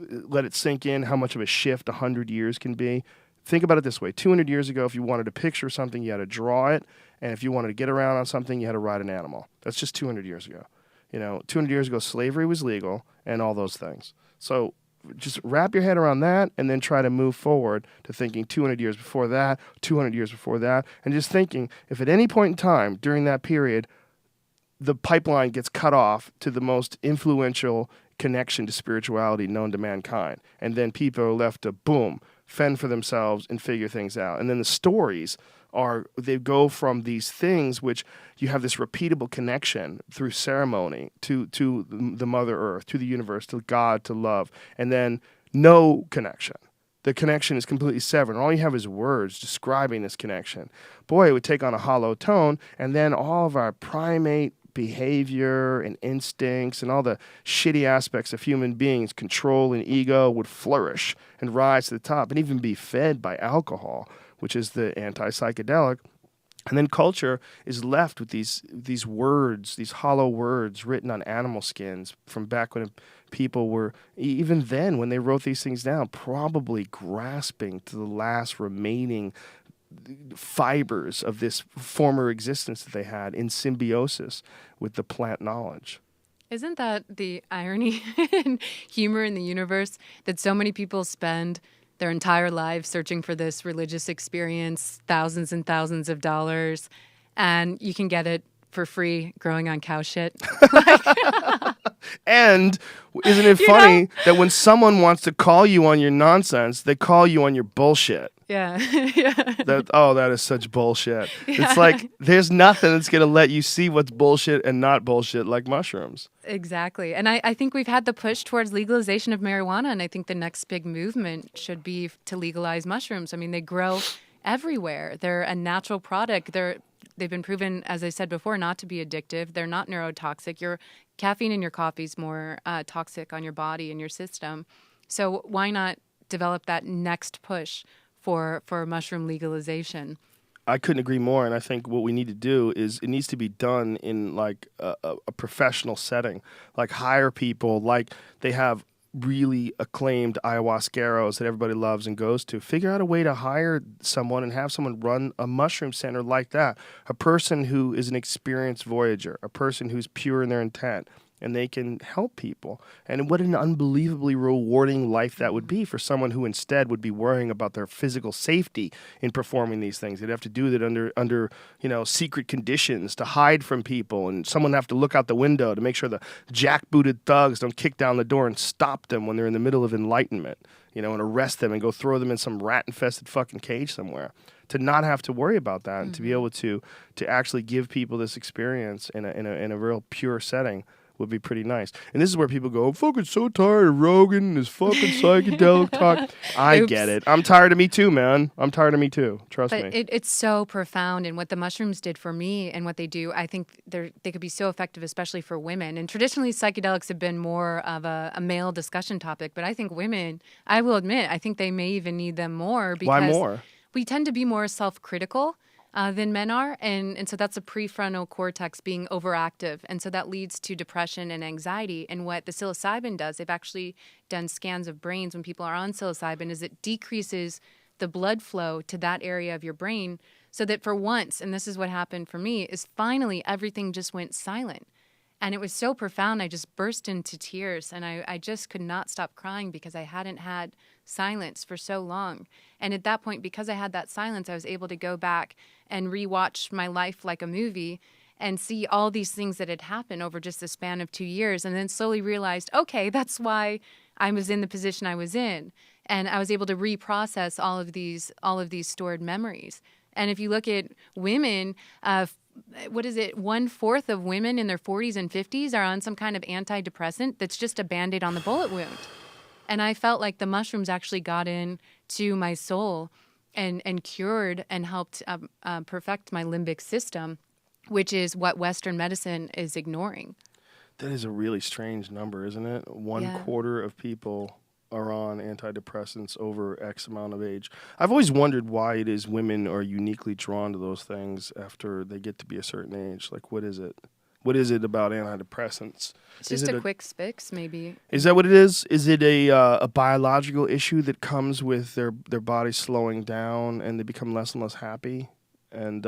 let it sink in how much of a shift 100 years can be. Think about it this way. 200 years ago, if you wanted to picture something, you had to draw it. And if you wanted to get around on something, you had to ride an animal. That's just 200 years ago. 200 years ago, slavery was legal and all those things. So just wrap your head around that and then try to move forward to thinking 200 years before that, 200 years before that, and just thinking if at any point in time during that period the pipeline gets cut off to the most influential connection to spirituality known to mankind, and then people are left to, boom, fend for themselves and figure things out. And then the stories they go from these things which you have this repeatable connection through ceremony to the Mother Earth, to the universe, to God, to love, and then no connection. The connection is completely severed. All you have is words describing this connection. Boy, it would take on a hollow tone, and then all of our primate behavior and instincts and all the shitty aspects of human beings, control and ego, would flourish and rise to the top and even be fed by alcohol, which is the anti-psychedelic. And then culture is left with these words, these hollow words written on animal skins from back when people were, even then when they wrote these things down, probably grasping to the last remaining fibers of this former existence that they had in symbiosis with the plant knowledge. Isn't that the irony and humor in the universe that so many people spend their entire lives searching for this religious experience, thousands and thousands of dollars, and you can get it for free growing on cow shit? And isn't it funny that when someone wants to call you on your nonsense, they call you on your bullshit? Yeah. That is such bullshit. Yeah. It's like there's nothing that's going to let you see what's bullshit and not bullshit like mushrooms. Exactly. And I think we've had the push towards legalization of marijuana, and I think the next big movement should be to legalize mushrooms. I mean, they grow everywhere. They're a natural product. They've been proven, as I said before, not to be addictive. They're not neurotoxic. Your caffeine in your coffee is more toxic on your body and your system. So why not develop that next push for mushroom legalization? I couldn't agree more, and I think what we need to do is it needs to be done in like a professional setting, like hire people, like they have really acclaimed ayahuasqueros that everybody loves and goes to. Figure out a way to hire someone and have someone run a mushroom center like that. A person who is an experienced voyager, a person who's pure in their intent, and they can help people. And what an unbelievably rewarding life that would be for someone who instead would be worrying about their physical safety in performing these things. They'd have to do that under secret conditions to hide from people, and someone would have to look out the window to make sure the jackbooted thugs don't kick down the door and stop them when they're in the middle of enlightenment, and arrest them and go throw them in some rat-infested fucking cage somewhere. To not have to worry about that and to be able to actually give people this experience in a real pure setting would be pretty nice. And this is where people go, I'm fucking so tired of Rogan and his fucking psychedelic talk. I get it. I'm tired of me too, man. I'm tired of me too. Trust me. It's so profound. And what the mushrooms did for me and what they do, I think they could be so effective, especially for women. And traditionally, psychedelics have been more of a male discussion topic. But I think women, I will admit, I think they may even need them more. Because why more? We tend to be more self-critical than men are. And so that's a prefrontal cortex being overactive. And so that leads to depression and anxiety. And what the psilocybin does, they've actually done scans of brains when people are on psilocybin, is it decreases the blood flow to that area of your brain so that for once, and this is what happened for me, is finally everything just went silent. And it was so profound, I just burst into tears, and I just could not stop crying because I hadn't had silence for so long. And at that point, because I had that silence, I was able to go back and rewatch my life like a movie and see all these things that had happened over just the span of 2 years, and then slowly realized, okay, that's why I was in the position I was in. And I was able to reprocess all of these stored memories. And if you look at women, 1/4 of women in their 40s and 50s are on some kind of antidepressant that's just a Band-Aid on the bullet wound. And I felt like the mushrooms actually got in to my soul and cured and helped perfect my limbic system, which is what Western medicine is ignoring. That is a really strange number, isn't it? 1/4 of people are on antidepressants over X amount of age. I've always wondered why it is women are uniquely drawn to those things after they get to be a certain age. Like, what is it? What is it about antidepressants? It's just a quick fix, maybe. Is that what it is? Is it a biological issue that comes with their body slowing down and they become less and less happy? And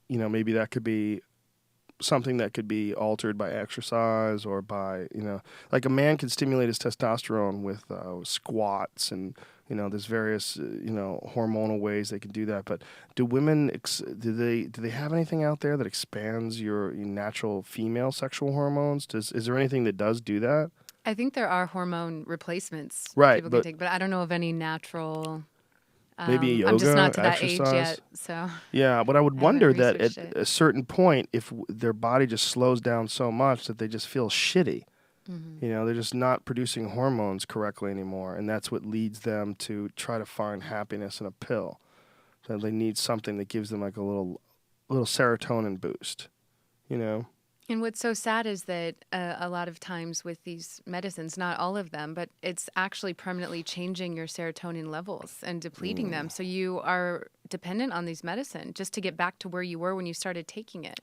maybe that could be something that could be altered by exercise or by, like a man can stimulate his testosterone with squats and, there's various, hormonal ways they can do that. But do women, do they have anything out there that expands your natural female sexual hormones? Is there anything that does do that? I think there are hormone replacements Right, people can take, but I don't know of any natural. Maybe yoga, I'm just not to exercise. that age yet, so. Yeah, but I would I wonder haven't that at researched it. a certain point, if their body just slows down so much that they just feel shitty. They're just not producing hormones correctly anymore, and that's what leads them to try to find happiness in a pill. So they need something that gives them like a little serotonin boost, And what's so sad is that a lot of times with these medicines, not all of them, but it's actually permanently changing your serotonin levels and depleting them. So you are dependent on these medicine just to get back to where you were when you started taking it.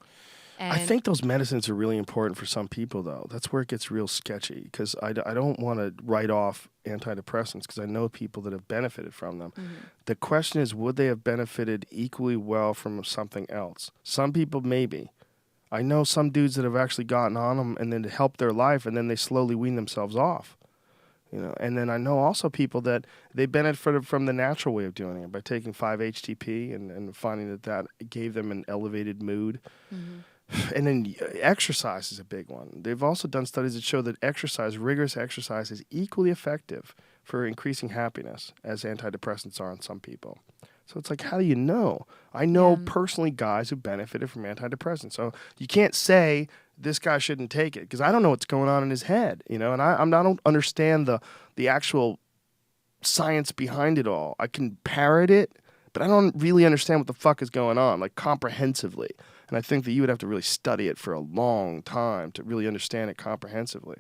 And I think those medicines are really important for some people, though. That's where it gets real sketchy, because I don't want to write off antidepressants because I know people that have benefited from them. The question is, would they have benefited equally well from something else? Some people maybe. I know some dudes that have actually gotten on them and then helped their life, and then they slowly wean themselves off. And then I know also people that they benefited from the natural way of doing it by taking 5-HTP and finding that gave them an elevated mood. And then exercise is a big one. They've also done studies that show that rigorous exercise, is equally effective for increasing happiness as antidepressants are on some people. So it's like, how do you know? I know personally guys who benefited from antidepressants. So you can't say this guy shouldn't take it because I don't know what's going on in his head, and I don't understand the actual science behind it all. I can parrot it, but I don't really understand what the fuck is going on, like comprehensively. And I think that you would have to really study it for a long time to really understand it comprehensively.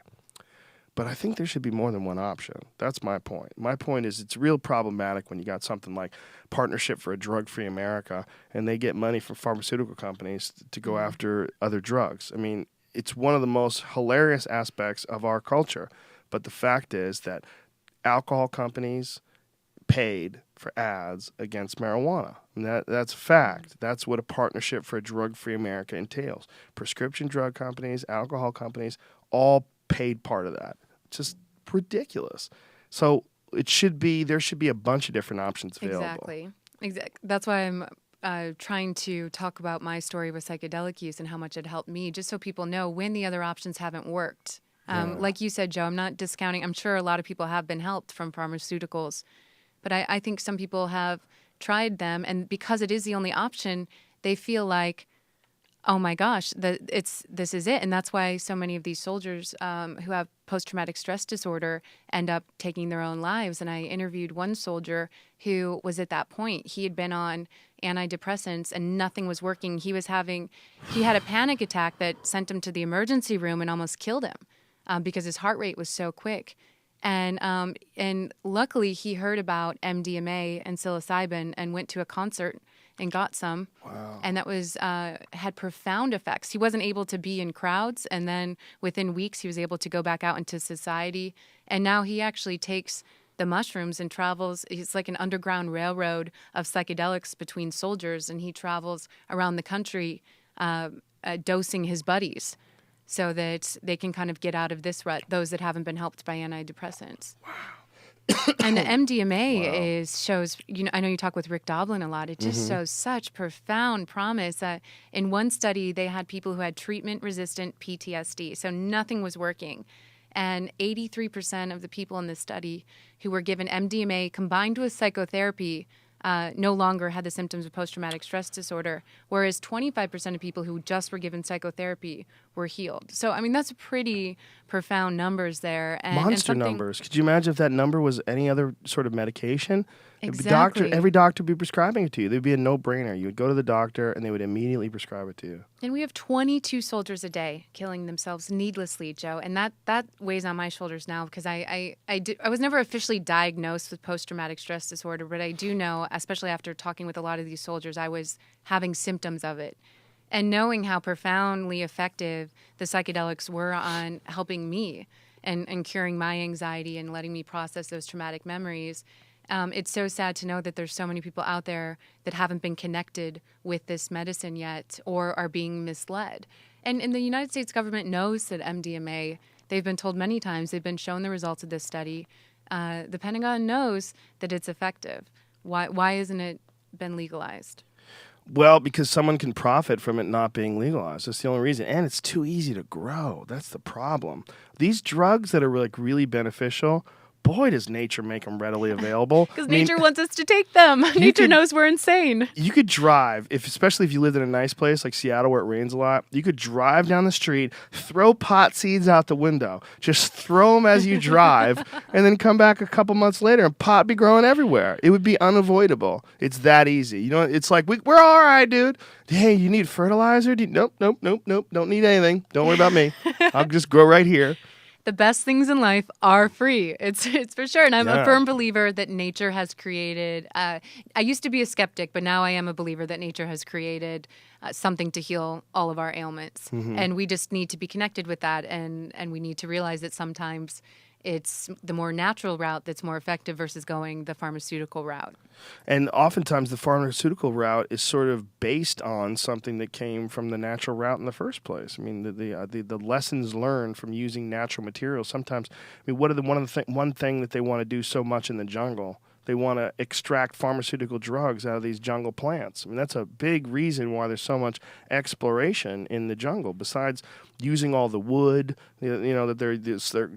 But I think there should be more than one option. That's my point. My point is it's real problematic when you got something like Partnership for a Drug-Free America and they get money from pharmaceutical companies to go after other drugs. I mean, it's one of the most hilarious aspects of our culture. But the fact is that alcohol companies paid for ads against marijuana. And that's a fact. That's what a Partnership for a Drug-Free America entails. Prescription drug companies, alcohol companies, all paid part of that. Just ridiculous. So there should be a bunch of different options available. Exactly. That's why I'm trying to talk about my story with psychedelic use and how much it helped me, just so people know when the other options haven't worked. Like you said, Joe, I'm not discounting. I'm sure a lot of people have been helped from pharmaceuticals. But I think some people have tried them, and because it is the only option, they feel like, oh my gosh, this is it. And that's why so many of these soldiers who have post-traumatic stress disorder end up taking their own lives. And I interviewed one soldier who was at that point. He had been on antidepressants and nothing was working. He had a panic attack that sent him to the emergency room and almost killed him because his heart rate was so quick. And luckily he heard about MDMA and psilocybin and went to a concert and got some. Wow. And that was had profound effects. He wasn't able to be in crowds, and then within weeks he was able to go back out into society. And now he actually takes the mushrooms and travels. It's like an underground railroad of psychedelics between soldiers, and he travels around the country dosing his buddies so that they can kind of get out of this rut, those that haven't been helped by antidepressants. Wow. And the MDMA shows, I know you talk with Rick Doblin a lot. It just shows such profound promise. In one study, they had people who had treatment-resistant PTSD, so nothing was working. And 83% of the people in this study who were given MDMA combined with psychotherapy no longer had the symptoms of post-traumatic stress disorder, whereas 25% of people who just were given psychotherapy were healed. So, I mean, that's pretty profound numbers there. Monster numbers. Could you imagine if that number was any other sort of medication? Exactly. Every doctor would be prescribing it to you. There'd be a no-brainer. You would go to the doctor, and they would immediately prescribe it to you. And we have 22 soldiers a day killing themselves needlessly, Joe. And that weighs on my shoulders now because I was never officially diagnosed with post-traumatic stress disorder, but I do know, especially after talking with a lot of these soldiers, I was having symptoms of it. And knowing how profoundly effective the psychedelics were on helping me and curing my anxiety and letting me process those traumatic memories, it's so sad to know that there's so many people out there that haven't been connected with this medicine yet or are being misled. And the United States government knows that MDMA, they've been told many times, they've been shown the results of this study. The Pentagon knows that it's effective. Why isn't it been legalized? Well, because someone can profit from it not being legalized. That's the only reason. And it's too easy to grow. That's the problem. These drugs that are like really beneficial, boy, does nature make them readily available. Because nature wants us to take them. Nature knows we're insane. You could drive, especially if you lived in a nice place like Seattle where it rains a lot, you could drive down the street, throw pot seeds out the window, just throw them as you drive, and then come back a couple months later and pot be growing everywhere. It would be unavoidable. It's that easy. You know, it's like, we're all right, dude. Hey, you need fertilizer? Nope. Don't need anything. Don't worry about me. I'll just grow right here. The best things in life are free. It's for sure. And I'm a firm believer that nature has created, I used to be a skeptic, but now I am a believer that nature has created something to heal all of our ailments. Mm-hmm. And we just need to be connected with that. And we need to realize that sometimes it's the more natural route that's more effective versus going the pharmaceutical route. And oftentimes the pharmaceutical route is sort of based on something that came from the natural route in the first place. I mean, the lessons learned from using natural materials. Sometimes, I mean, one thing that they want to do so much in the jungle? They want to extract pharmaceutical drugs out of these jungle plants. I mean, that's a big reason why there's so much exploration in the jungle. Besides using all the wood, that they're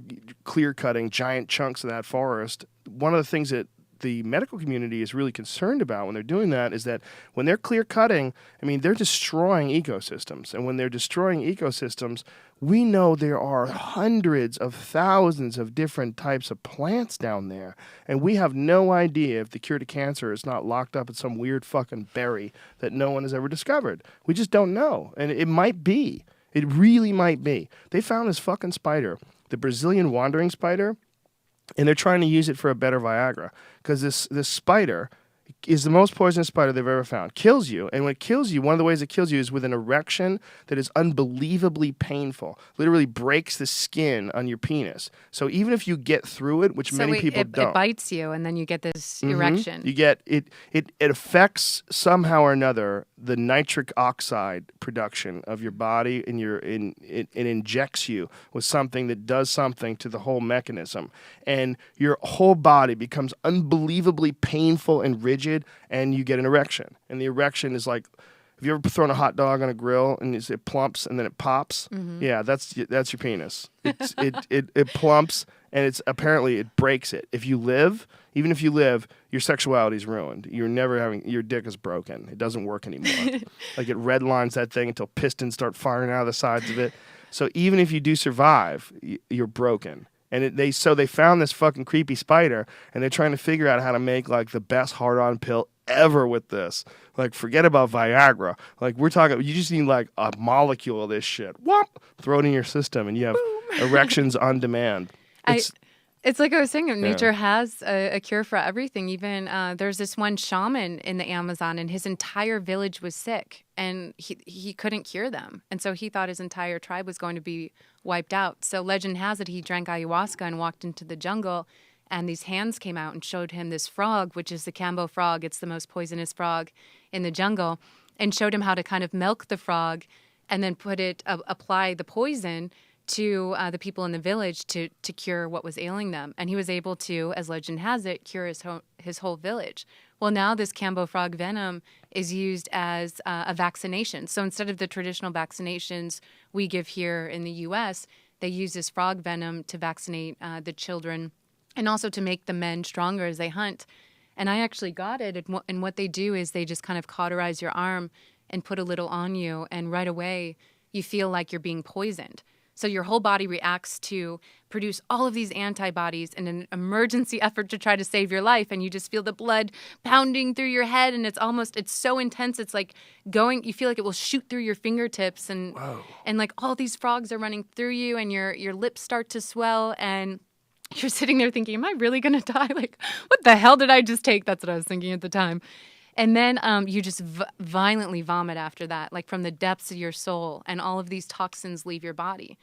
clear cutting giant chunks of that forest. One of the things that the medical community is really concerned about when they're doing that is that when they're clear cutting, I mean, they're destroying ecosystems. And when they're destroying ecosystems, we know there are hundreds of thousands of different types of plants down there. And we have no idea if the cure to cancer is not locked up in some weird fucking berry that no one has ever discovered. We just don't know. And it might be. It really might be. They found this fucking spider, the Brazilian wandering spider, and they're trying to use it for a better Viagra because this spider is the most poisonous spider they've ever found. Kills you, and when it kills you, one of the ways it kills you is with an erection that is unbelievably painful. Literally breaks the skin on your penis. So even if you get through it, which many people don't. It bites you, and then you get this erection. You get it. It affects somehow or another the nitric oxide production of your body, and it injects you with something that does something to the whole mechanism, and your whole body becomes unbelievably painful and rigid, and you get an erection. And the erection is like, have you ever thrown a hot dog on a grill and it plumps and then it pops? Mm-hmm. Yeah, that's your penis. It plumps, and it breaks it. Even if you live, your sexuality is ruined. Your dick is broken. It doesn't work anymore. Like it redlines that thing until pistons start firing out of the sides of it. So even if you do survive, you're broken. And they found this fucking creepy spider, and they're trying to figure out how to make like the best hard-on pill ever with this. Like, forget about Viagra. Like, we're talking, you just need like a molecule of this shit. Whoop! Throw it in your system, and you have erections on demand. It's like I was saying, nature has a cure for everything. Even there's this one shaman in the Amazon, and his entire village was sick, and he couldn't cure them. And so he thought his entire tribe was going to be wiped out. So legend has it he drank ayahuasca and walked into the jungle, and these hands came out and showed him this frog, which is the Cambo frog. It's the most poisonous frog in the jungle, and showed him how to kind of milk the frog and then apply the poison to the people in the village to cure what was ailing them. And he was able to, as legend has it, cure his whole village. Well, now this Cambo frog venom is used as a vaccination. So instead of the traditional vaccinations we give here in the U.S., they use this frog venom to vaccinate the children and also to make the men stronger as they hunt. And I actually got it. And what they do is they just kind of cauterize your arm and put a little on you. And right away, you feel like you're being poisoned. So your whole body reacts to produce all of these antibodies in an emergency effort to try to save your life. And you just feel the blood pounding through your head. And it's so intense. It's like you feel like it will shoot through your fingertips. And like all these frogs are running through you, and your lips start to swell. And you're sitting there thinking, am I really going to die? Like, what the hell did I just take? That's what I was thinking at the time. And then you just violently vomit after that, like from the depths of your soul, and all of these toxins leave your body.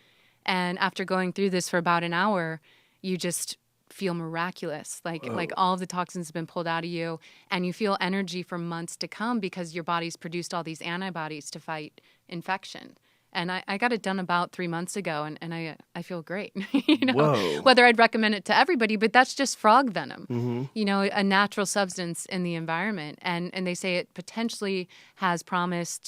And after going through this for about an hour, you just feel miraculous. Like all of the toxins have been pulled out of you, and you feel energy for months to come because your body's produced all these antibodies to fight infection. And I got it done about 3 months ago, and I feel great. Whoa. Whether I'd recommend it to everybody, but that's just frog venom, Mm-hmm. a natural substance in the environment. And they say it potentially has promise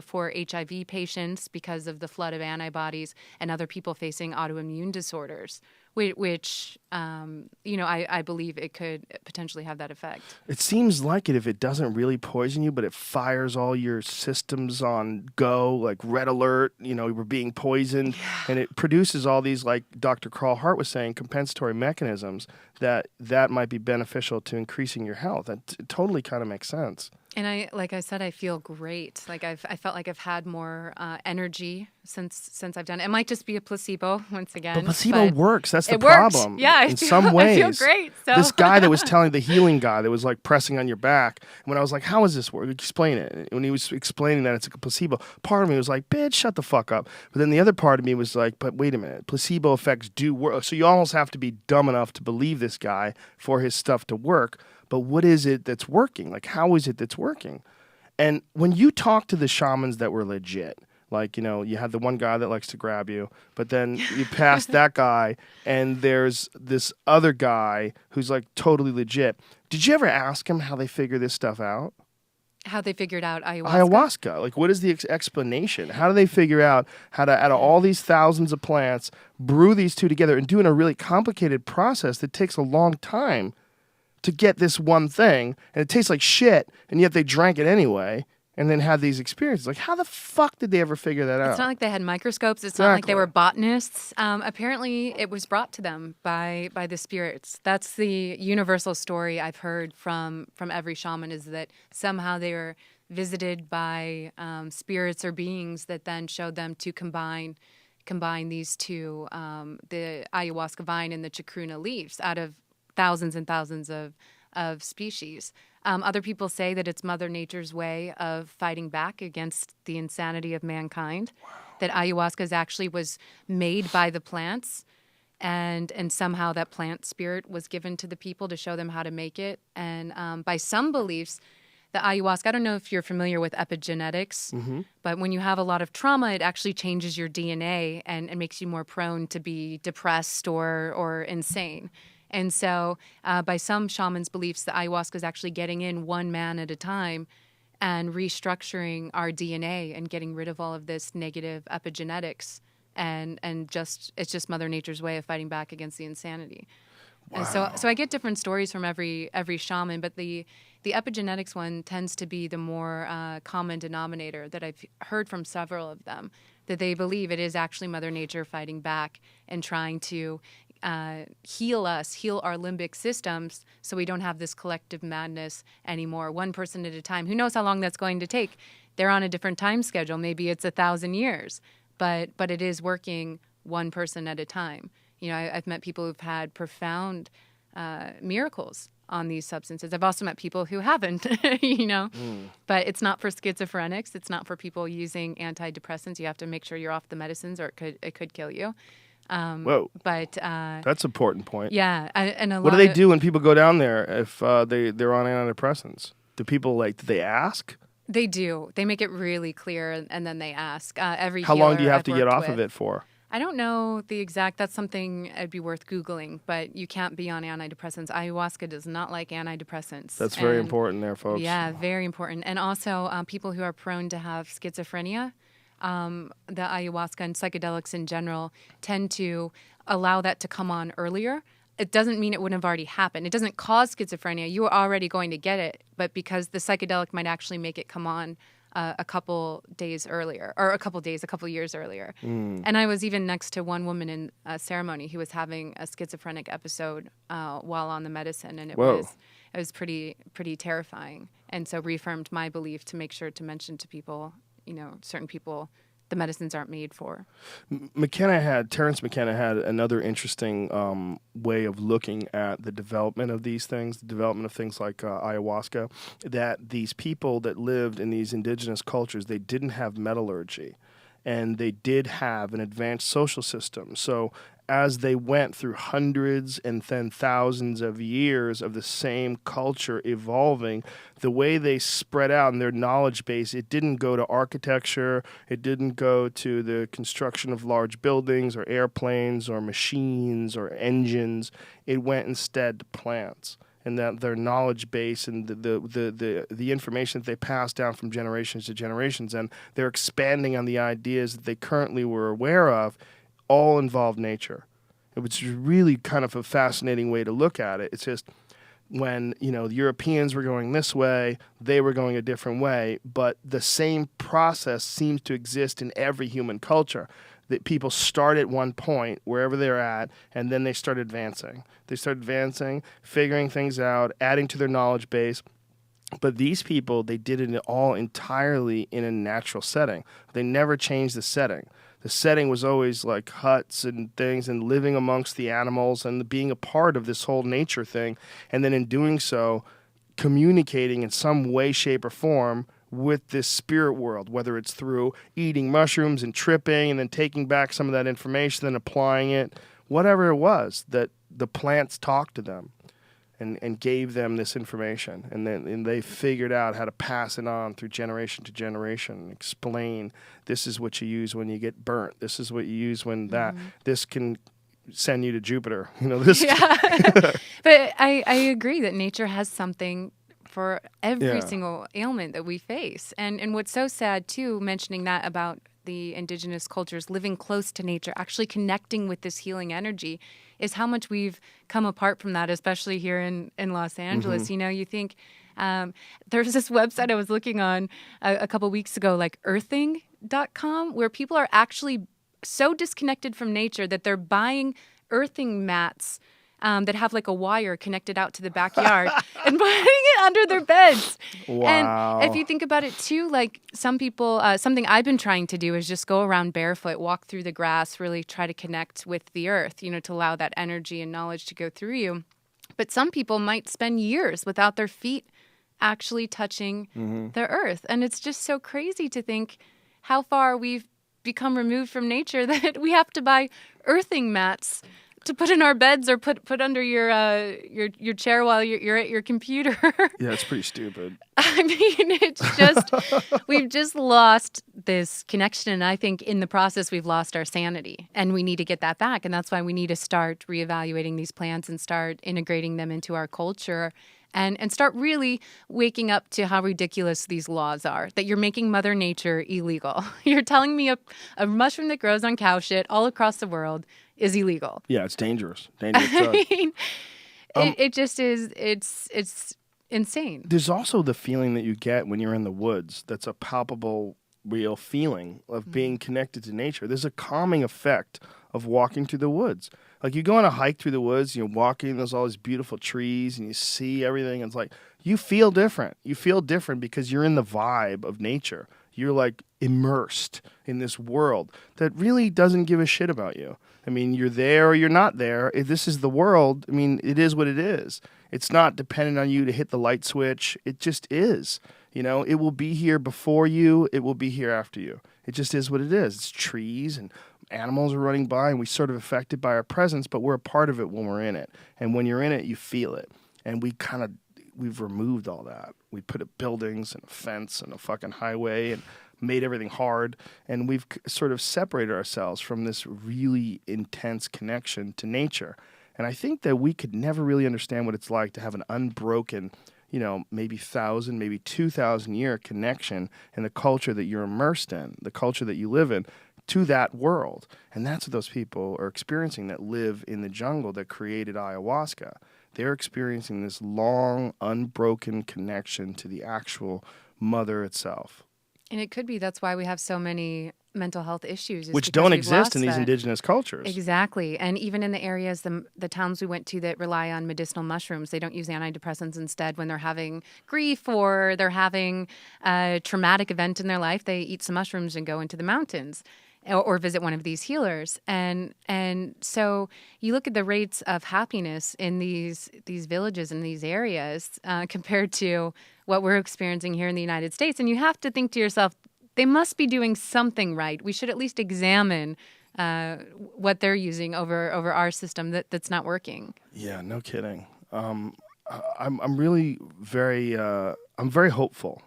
for HIV patients because of the flood of antibodies and other people facing autoimmune disorders, which I believe it could potentially have that effect. It seems like it if it doesn't really poison you, but it fires all your systems on go, like red alert, we're being poisoned. Yeah. And it produces all these, like Dr. Carl Hart was saying, compensatory mechanisms that might be beneficial to increasing your health. That totally kind of makes sense. And like I said, I feel great. Like I felt like I've had more energy since I've done it. It might just be a placebo once again. But placebo works. That's the it works. problem. Yeah, in some ways. I feel great. So. This guy that was telling the healing guy that was like pressing on your back. When I was like, "How does this work? Explain it." When he was explaining that it's like a placebo, part of me was like, "Bitch, shut the fuck up." But then the other part of me was like, "But wait a minute, placebo effects do work." So you almost have to be dumb enough to believe this guy for his stuff to work. But what is it that's working? Like, how is it that's working? And when you talk to the shamans that were legit, like, you had the one guy that likes to grab you, but then you pass that guy and there's this other guy who's like totally legit. Did you ever ask him how they figure this stuff out? How they figured out ayahuasca? Ayahuasca. Like, what is the explanation? How do they figure out how to, out of all these thousands of plants, brew these two together and do in a really complicated process that takes a long time to get this one thing, and it tastes like shit, and yet they drank it anyway, and then had these experiences. Like, how the fuck did they ever figure that out? It's not like they had microscopes. It's not like they were botanists. Apparently, it was brought to them by the spirits. That's the universal story I've heard from every shaman, is that somehow they were visited by spirits or beings that then showed them to combine these two, the ayahuasca vine and the chacruna leaves, out of thousands and thousands of species. Other people say that it's Mother Nature's way of fighting back against the insanity of mankind. Wow. That ayahuasca actually was made by the plants, and somehow that plant spirit was given to the people to show them how to make it. And by some beliefs, the ayahuasca, I don't know if you're familiar with epigenetics, but when you have a lot of trauma, it actually changes your DNA and makes you more prone to be depressed or insane. And so by some shamans' beliefs, the ayahuasca is actually getting in one man at a time and restructuring our DNA and getting rid of all of this negative epigenetics. And it's just Mother Nature's way of fighting back against the insanity. Wow. And so I get different stories from every shaman, but the epigenetics one tends to be the more common denominator that I've heard from several of them, that they believe it is actually Mother Nature fighting back and trying to heal our limbic systems so we don't have this collective madness anymore, one person at a time. Who knows how long that's going to take? They're on a different time schedule. Maybe it's 1,000 years, but it is working one person at a time. I've met people who've had profound miracles on these substances. I've also met people who haven't, But it's not for schizophrenics. It's not for people using antidepressants. You have to make sure you're off the medicines, or it could kill you. Whoa. But that's an important point. Yeah. And what do they do when people go down there if they're on antidepressants? Do people do they ask? They do. They make it really clear, and then they ask. How long do you have to get off of it for? I don't know the exact. That's something it'd be worth Googling, but you can't be on antidepressants. Ayahuasca does not like antidepressants. That's very important there, folks. Yeah, very important. And also people who are prone to have schizophrenia, the ayahuasca and psychedelics in general tend to allow that to come on earlier. It doesn't mean it wouldn't have already happened. It doesn't cause schizophrenia. You are already going to get it, but because the psychedelic might actually make it come on a couple days earlier, or a couple years earlier. And I was even next to one woman in a ceremony who was having a schizophrenic episode while on the medicine, and it was pretty terrifying. And so reaffirmed my belief to make sure to mention to people, certain people, the medicines aren't made for. Terrence McKenna had another interesting way of looking at the development of these things, the development of things like ayahuasca, that these people that lived in these indigenous cultures, they didn't have metallurgy, and they did have an advanced social system. So as they went through hundreds and then thousands of years of the same culture evolving, the way they spread out in their knowledge base, it didn't go to architecture, it didn't go to the construction of large buildings or airplanes or machines or engines. It went instead to plants. And that their knowledge base and the information that they pass down from generations to generations, and they're expanding on the ideas that they currently were aware of, all involve nature. It was really kind of a fascinating way to look at it. It's just when, the Europeans were going this way, they were going a different way, but the same process seems to exist in every human culture. That people start at one point, wherever they're at, and then they start advancing. They start advancing, figuring things out, adding to their knowledge base. But these people, they did it all entirely in a natural setting. They never changed the setting. The setting was always like huts and things and living amongst the animals and being a part of this whole nature thing. And then in doing so, communicating in some way, shape, or form with this spirit world, whether it's through eating mushrooms and tripping and then taking back some of that information and applying it, whatever it was, that the plants talked to them and gave them this information. And they figured out how to pass it on through generation to generation and explain, this is what you use when you get burnt. This is what you use when that. This can send you to Jupiter. This. Yeah. But I agree that nature has something for every single ailment that we face. And what's so sad, too, mentioning that about the indigenous cultures living close to nature, actually connecting with this healing energy, is how much we've come apart from that, especially here in Los Angeles. You think there's this website I was looking on a couple weeks ago, like earthing.com, where people are actually so disconnected from nature that they're buying earthing mats that have like a wire connected out to the backyard and putting it under their beds. Wow. And if you think about it too, like some people, something I've been trying to do is just go around barefoot, walk through the grass, really try to connect with the earth, to allow that energy and knowledge to go through you. But some people might spend years without their feet actually touching the earth. And it's just so crazy to think how far we've become removed from nature that we have to buy earthing mats to put in our beds or put under your chair while you're at your computer. Yeah, it's pretty stupid. I mean, it's just, we've just lost this connection. And I think in the process, we've lost our sanity. And we need to get that back. And that's why we need to start reevaluating these plants and start integrating them into our culture. And start really waking up to how ridiculous these laws are, that you're making Mother Nature illegal. You're telling me a mushroom that grows on cow shit all across the world is illegal. Yeah, it's dangerous. Dangerous drug. I mean, it just is, it's insane. There's also the feeling that you get when you're in the woods that's a palpable, real feeling of being connected to nature. There's a calming effect of walking through the woods. Like you go on a hike through the woods, you're walking, there's all these beautiful trees and you see everything. And it's like, you feel different. You feel different because you're in the vibe of nature. You're like immersed in this world that really doesn't give a shit about you. I mean, you're there or you're not there. If this is the world, I mean, it is what it is. It's not dependent on you to hit the light switch. It just is. It will be here before you. It will be here after you. It just is what it is. It's trees and animals are running by and we sort of affected by our presence, but we're a part of it when we're in it. And when you're in it, you feel it. And we've removed all that. We put up buildings and a fence and a fucking highway and made everything hard. And we've sort of separated ourselves from this really intense connection to nature. And I think that we could never really understand what it's like to have an unbroken, maybe 1,000, maybe 2,000 year connection in the culture that you're immersed in, the culture that you live in, to that world. And that's what those people are experiencing that live in the jungle that created ayahuasca. They're experiencing this long, unbroken connection to the actual mother itself. And it could be that's why we have so many mental health issues. Which don't exist in these indigenous cultures. Exactly. And even in the areas, the towns we went to that rely on medicinal mushrooms, they don't use antidepressants instead when they're having grief or they're having a traumatic event in their life. They eat some mushrooms and go into the mountains or visit one of these healers. And so you look at the rates of happiness in these villages in these areas compared to what we're experiencing here in the United States. And you have to think to yourself, they must be doing something right. We should at least examine what they're using over our system that's not working. Yeah, no kidding. I'm really very I'm very hopeful,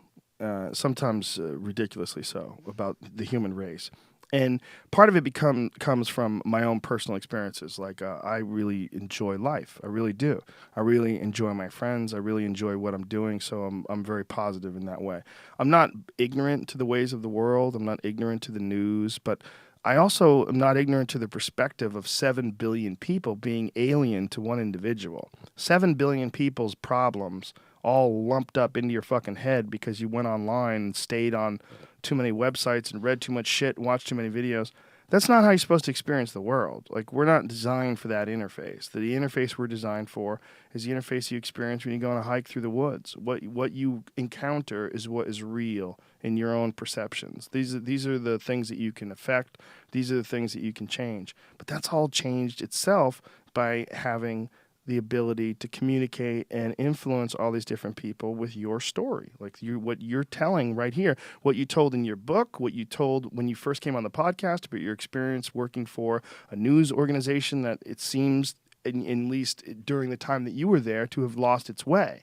sometimes ridiculously so, about the human race. And part of it comes from my own personal experiences. Like, I really enjoy life. I really do. I really enjoy my friends. I really enjoy what I'm doing. So I'm very positive in that way. I'm not ignorant to the ways of the world. I'm not ignorant to the news. But I also am not ignorant to the perspective of 7 billion people being alien to one individual. 7 billion people's problems all lumped up into your fucking head because you went online and stayed on too many websites and read too much shit and watched too many videos. That's not how you're supposed to experience the world. Like, we're not designed for that interface. The interface we're designed for is the interface you experience when you go on a hike through the woods. What you encounter is what is real in your own perceptions. These are the things that you can affect. These are the things that you can change. But that's all changed itself by having the ability to communicate and influence all these different people with your story. Like, what you're telling right here, what you told in your book, what you told when you first came on the podcast about your experience working for a news organization that it seems, at least during the time that you were there, to have lost its way.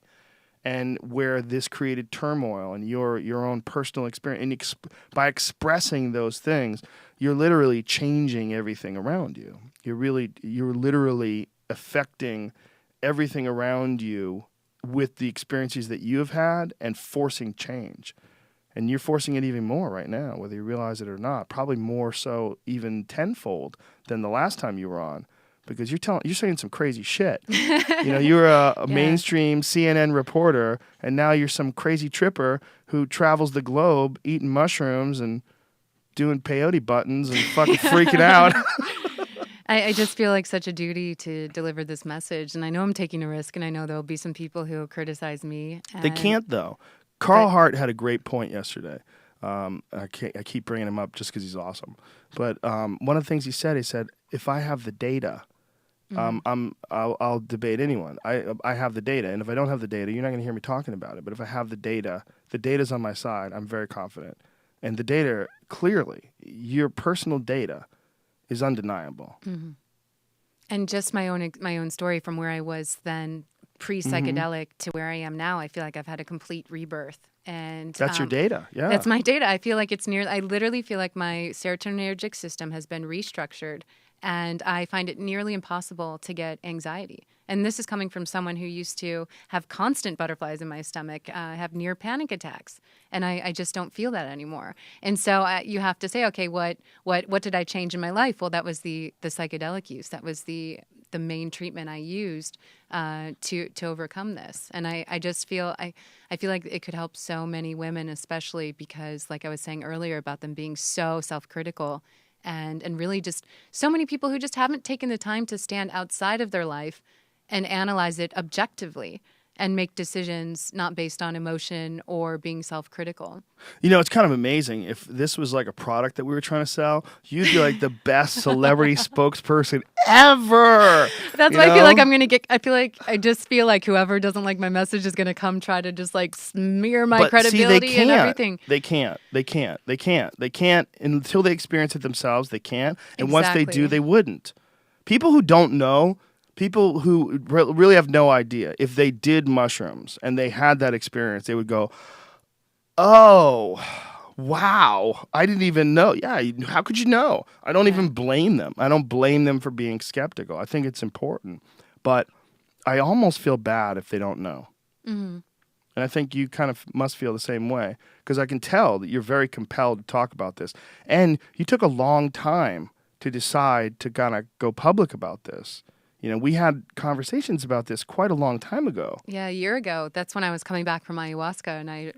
And where this created turmoil and your own personal experience. And by expressing those things, you're literally changing everything around you. You're literally affecting everything around you with the experiences that you have had and forcing change. And you're forcing it even more right now, whether you realize it or not. Probably more so, even tenfold, than the last time you were on, because you're saying some crazy shit. You're a mainstream CNN reporter, and now you're some crazy tripper who travels the globe eating mushrooms and doing peyote buttons and fucking freaking out. I just feel like such a duty to deliver this message, and I know I'm taking a risk, and I know there'll be some people who criticize me. They can't, though. Carl Hart had a great point yesterday. I keep bringing him up just because he's awesome. But one of the things he said, if I have the data, I'll debate anyone. I have the data, and if I don't have the data, you're not going to hear me talking about it. But if I have the data's on my side. I'm very confident, and the data, clearly, your personal data is undeniable. Mm-hmm. And just my own story from where I was then pre-psychedelic to where I am now, I feel like I've had a complete rebirth. And that's your data. Yeah. That's my data. I feel like I literally feel like my serotonergic system has been restructured, and I find it nearly impossible to get anxiety. And this is coming from someone who used to have constant butterflies in my stomach, have near panic attacks, and I just don't feel that anymore. And so you have to say, okay, what did I change in my life? Well, that was the psychedelic use. That was the main treatment I used to overcome this. And I just feel I feel like it could help so many women, especially because, like I was saying earlier, about them being so self-critical. And really just so many people who just haven't taken the time to stand outside of their life and analyze it objectively and make decisions not based on emotion or being self-critical. It's kind of amazing. If this was like a product that we were trying to sell, you'd be like the best celebrity spokesperson ever. That's why I feel like I'm going to get, I just feel like whoever doesn't like my message is going to come try to just like smear my credibility and everything. They can't until they experience it themselves. They can't. And once they do, they wouldn't. People who don't know, people who really have no idea, if they did mushrooms and they had that experience, they would go, oh, wow, I didn't even know. Yeah, how could you know? I don't even blame them. I don't blame them for being skeptical. I think it's important. But I almost feel bad if they don't know. Mm-hmm. And I think you kind of must feel the same way, because I can tell that you're very compelled to talk about this. And you took a long time to decide to kind of go public about this. We had conversations about this quite a long time ago. Yeah, a year ago. That's when I was coming back from ayahuasca, and I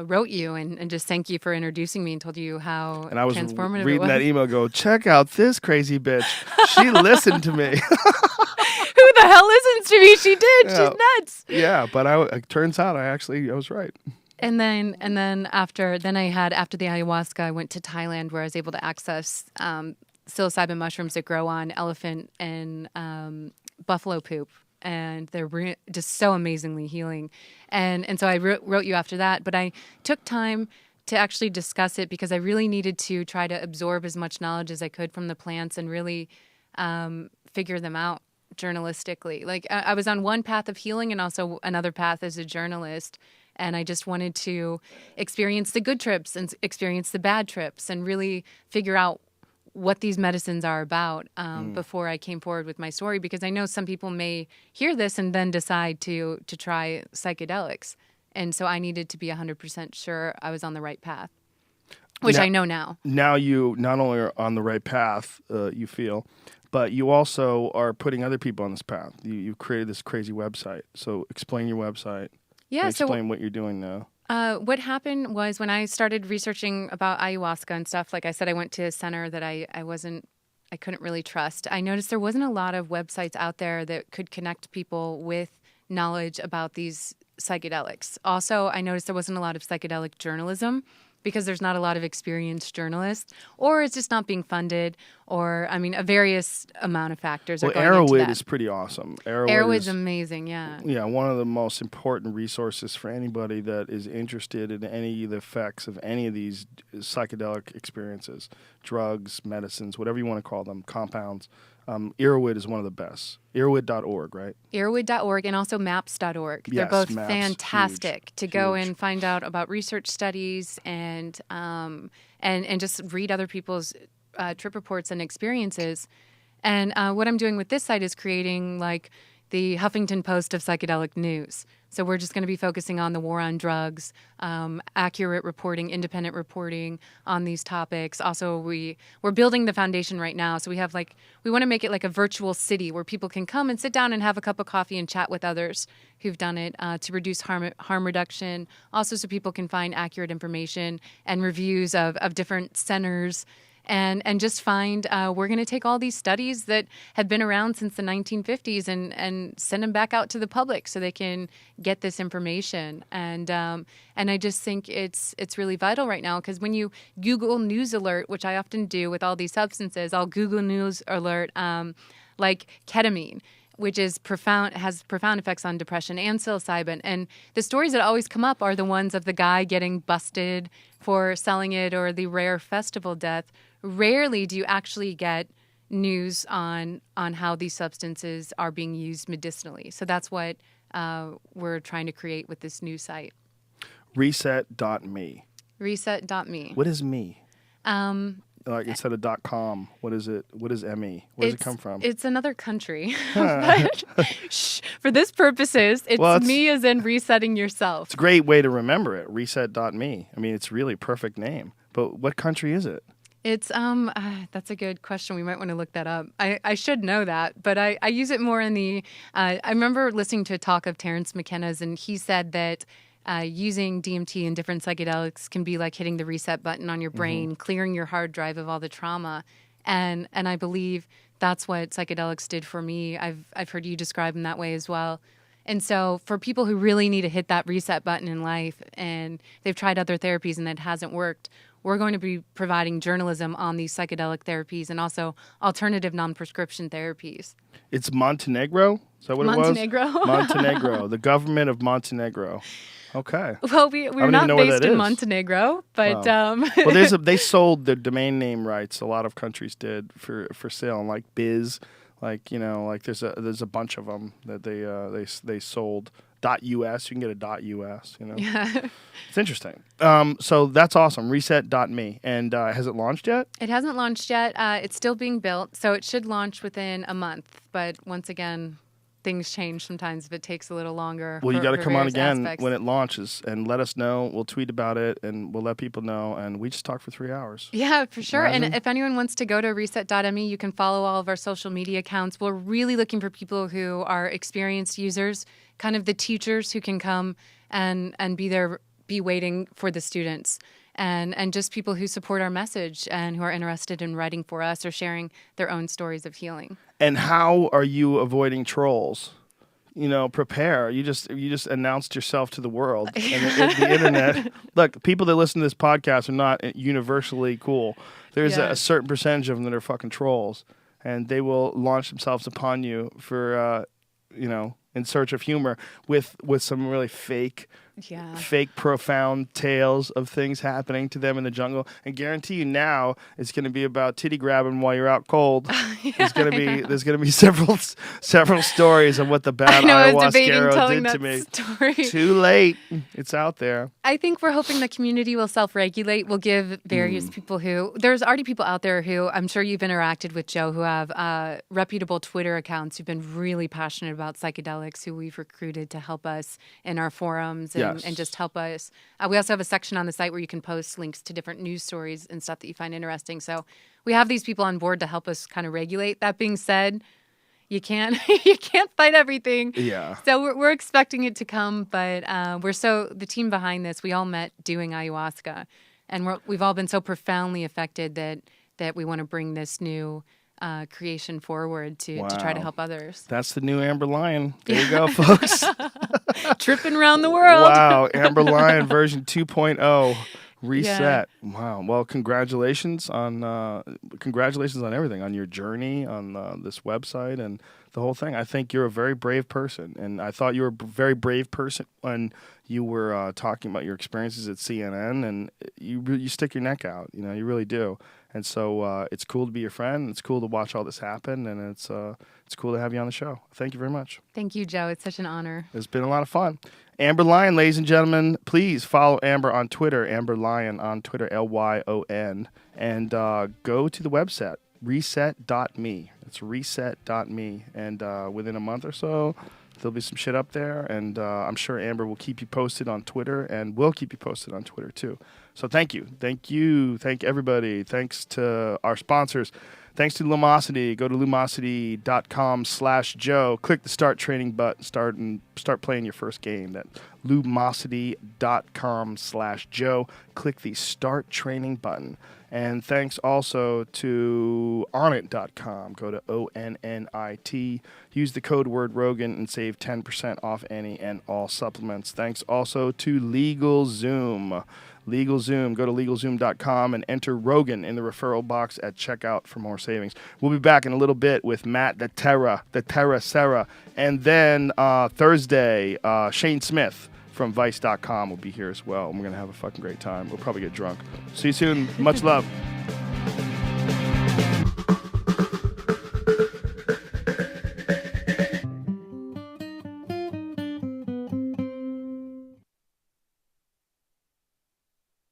wrote you and just thank you for introducing me and told you how transformative it was. And I was reading that email, go, check out this crazy bitch. She listened to me. Who the hell listens to me? She did. Yeah. She's nuts. Yeah, but it turns out I was right. And then after the ayahuasca, I went to Thailand, where I was able to access psilocybin mushrooms that grow on elephant and buffalo poop, and they're just so amazingly healing. And so I wrote you after that, but I took time to actually discuss it because I really needed to try to absorb as much knowledge as I could from the plants and really figure them out journalistically. Like I was on one path of healing and also another path as a journalist. And I just wanted to experience the good trips and experience the bad trips and really figure out what these medicines are about before I came forward with my story, because I know some people may hear this and then decide to try psychedelics. And so I needed to be 100% sure I was on the right path, which I know now. Now you not only are on the right path, you feel, but you also are putting other people on this path. You created this crazy website. So explain your website. Yeah, explain what you're doing now. What happened was when I started researching about ayahuasca and stuff, like I said, I went to a center that I couldn't really trust. I noticed there wasn't a lot of websites out there that could connect people with knowledge about these psychedelics. Also, I noticed there wasn't a lot of psychedelic journalism because there's not a lot of experienced journalists, or it's just not being funded, or, I mean, a various amount of factors are going into that. Arrowwood is pretty awesome. Arrowwood's amazing, yeah. Yeah, one of the most important resources for anybody that is interested in any of the effects of any of these psychedelic experiences, drugs, medicines, whatever you want to call them, compounds. Arrowwood is one of the best. Arrowwood.org, right? Arrowwood.org and also maps.org. They're both Maps, fantastic to go huge. and find out about research studies and just read other people's trip reports and experiences. And what I'm doing with this site is creating like the Huffington Post of psychedelic news. So we're just going to be focusing on the war on drugs, accurate reporting, independent reporting on these topics. Also, we're building the foundation right now. So we want to make it like a virtual city where people can come and sit down and have a cup of coffee and chat with others who've done it to reduce harm reduction. Also, so people can find accurate information and reviews of different centers. And just find we're going to take all these studies that have been around since the 1950s and send them back out to the public so they can get this information. And I just think it's really vital right now, because when you Google News Alert, which I often do with all these substances, I'll Google News Alert like ketamine, which has profound effects on depression, and psilocybin. And the stories that always come up are the ones of the guy getting busted for selling it or the rare festival death. Rarely do you actually get news on how these substances are being used medicinally. So that's what we're trying to create with this new site. Reset.me. Reset.me. What is me? Like instead of .com, what is it? What is Emmy? Where does it come from? It's another country. But, for this purposes, it's me as in resetting yourself. It's a great way to remember it. Reset.me. I mean, it's really a perfect name. But what country is it? It's that's a good question. We might want to look that up. I should know that, but I use it more in the. I remember listening to a talk of Terrence McKenna's, and he said that using DMT and different psychedelics can be like hitting the reset button on your brain, clearing your hard drive of all the trauma, and I believe that's what psychedelics did for me. I've heard you describe them that way as well. And so for people who really need to hit that reset button in life and they've tried other therapies and it hasn't worked, we're going to be providing journalism on these psychedelic therapies and also alternative non-prescription therapies. It's Montenegro? Is that what Montenegro? it was? Montenegro. The government of Montenegro. Okay. Well, we're not based in Montenegro, but... Well, they sold their domain name rights. A lot of countries did for sale. And like Biz, like, you know, like there's a bunch of them that they sold. .us, you can get a .us, you know. Yeah. It's interesting. So that's awesome. Reset.me. And has it launched yet? It hasn't launched yet. It's still being built, so it should launch within a month. But once again, things change sometimes if it takes a little longer. Well, you got to come on again aspects. when it launches and let us know. We'll tweet about it and we'll let people know. And we just talk for 3 hours. Yeah, for sure. Imagine. And if anyone wants to go to reset.me, you can follow all of our social media accounts. We're really looking for people who are experienced users, kind of the teachers who can come and be waiting for the students. And just people who support our message and who are interested in writing for us or sharing their own stories of healing. And how are you avoiding trolls? You know, prepare. You just announced yourself to the world and the internet. Look, people that listen to this podcast are not universally cool. There's a certain percentage of them that are fucking trolls, and they will launch themselves upon you for in search of humor with some really fake fake profound tales of things happening to them in the jungle, and guarantee you now it's going to be about titty grabbing while you're out cold. There's going to be several stories of what the bad ayahuasca did to me. Story. Too late. It's out there. I think we're hoping the community will self-regulate. We'll give various people there's already people out there who I'm sure you've interacted with, Joe, who have reputable Twitter accounts who've been really passionate about psychedelics, who we've recruited to help us in our forums and just help us. We also have a section on the site where you can post links to different news stories and stuff that you find interesting. So we have these people on board to help us kind of regulate. That being said, you can't fight everything. Yeah. So we're expecting it to come, but the team behind this, we all met doing ayahuasca, and we've all been so profoundly affected that we want to bring this new creation forward to try to help others. That's the new Amber Lyon. There you go, folks. Tripping around the world. Wow, Amber Lyon version 2.0. Reset. Yeah. Wow. Well, congratulations on everything, on your journey, on this website, and the whole thing. I think you're a very brave person, and I thought you were a very brave person when you were talking about your experiences at CNN, and you stick your neck out. You know, you really do. And so it's cool to be your friend. It's cool to watch all this happen, and it's cool to have you on the show. Thank you very much. Thank you, Joe. It's such an honor. It's been a lot of fun. Amber Lyon, ladies and gentlemen, please follow Amber on Twitter, Amber Lyon on Twitter, Lyon, and go to the website, reset.me. It's reset.me, and within a month or so, there'll be some shit up there, and I'm sure Amber will keep you posted on Twitter, and we'll keep you posted on Twitter, too. So thank you. Thank everybody. Thanks to our sponsors. Thanks to Lumosity. Go to lumosity.com/Joe. Click the start training button. Start playing your first game. That's lumosity.com/Joe. Click the start training button. And thanks also to onnit.com. Go to ONNIT. Use the code word Rogan and save 10% off any and all supplements. Thanks also to LegalZoom. LegalZoom. Go to LegalZoom.com and enter Rogan in the referral box at checkout for more savings. We'll be back in a little bit with Matt the Terra Sarah. And then Thursday, Shane Smith from Vice.com will be here as well. And we're going to have a fucking great time. We'll probably get drunk. See you soon. Much love.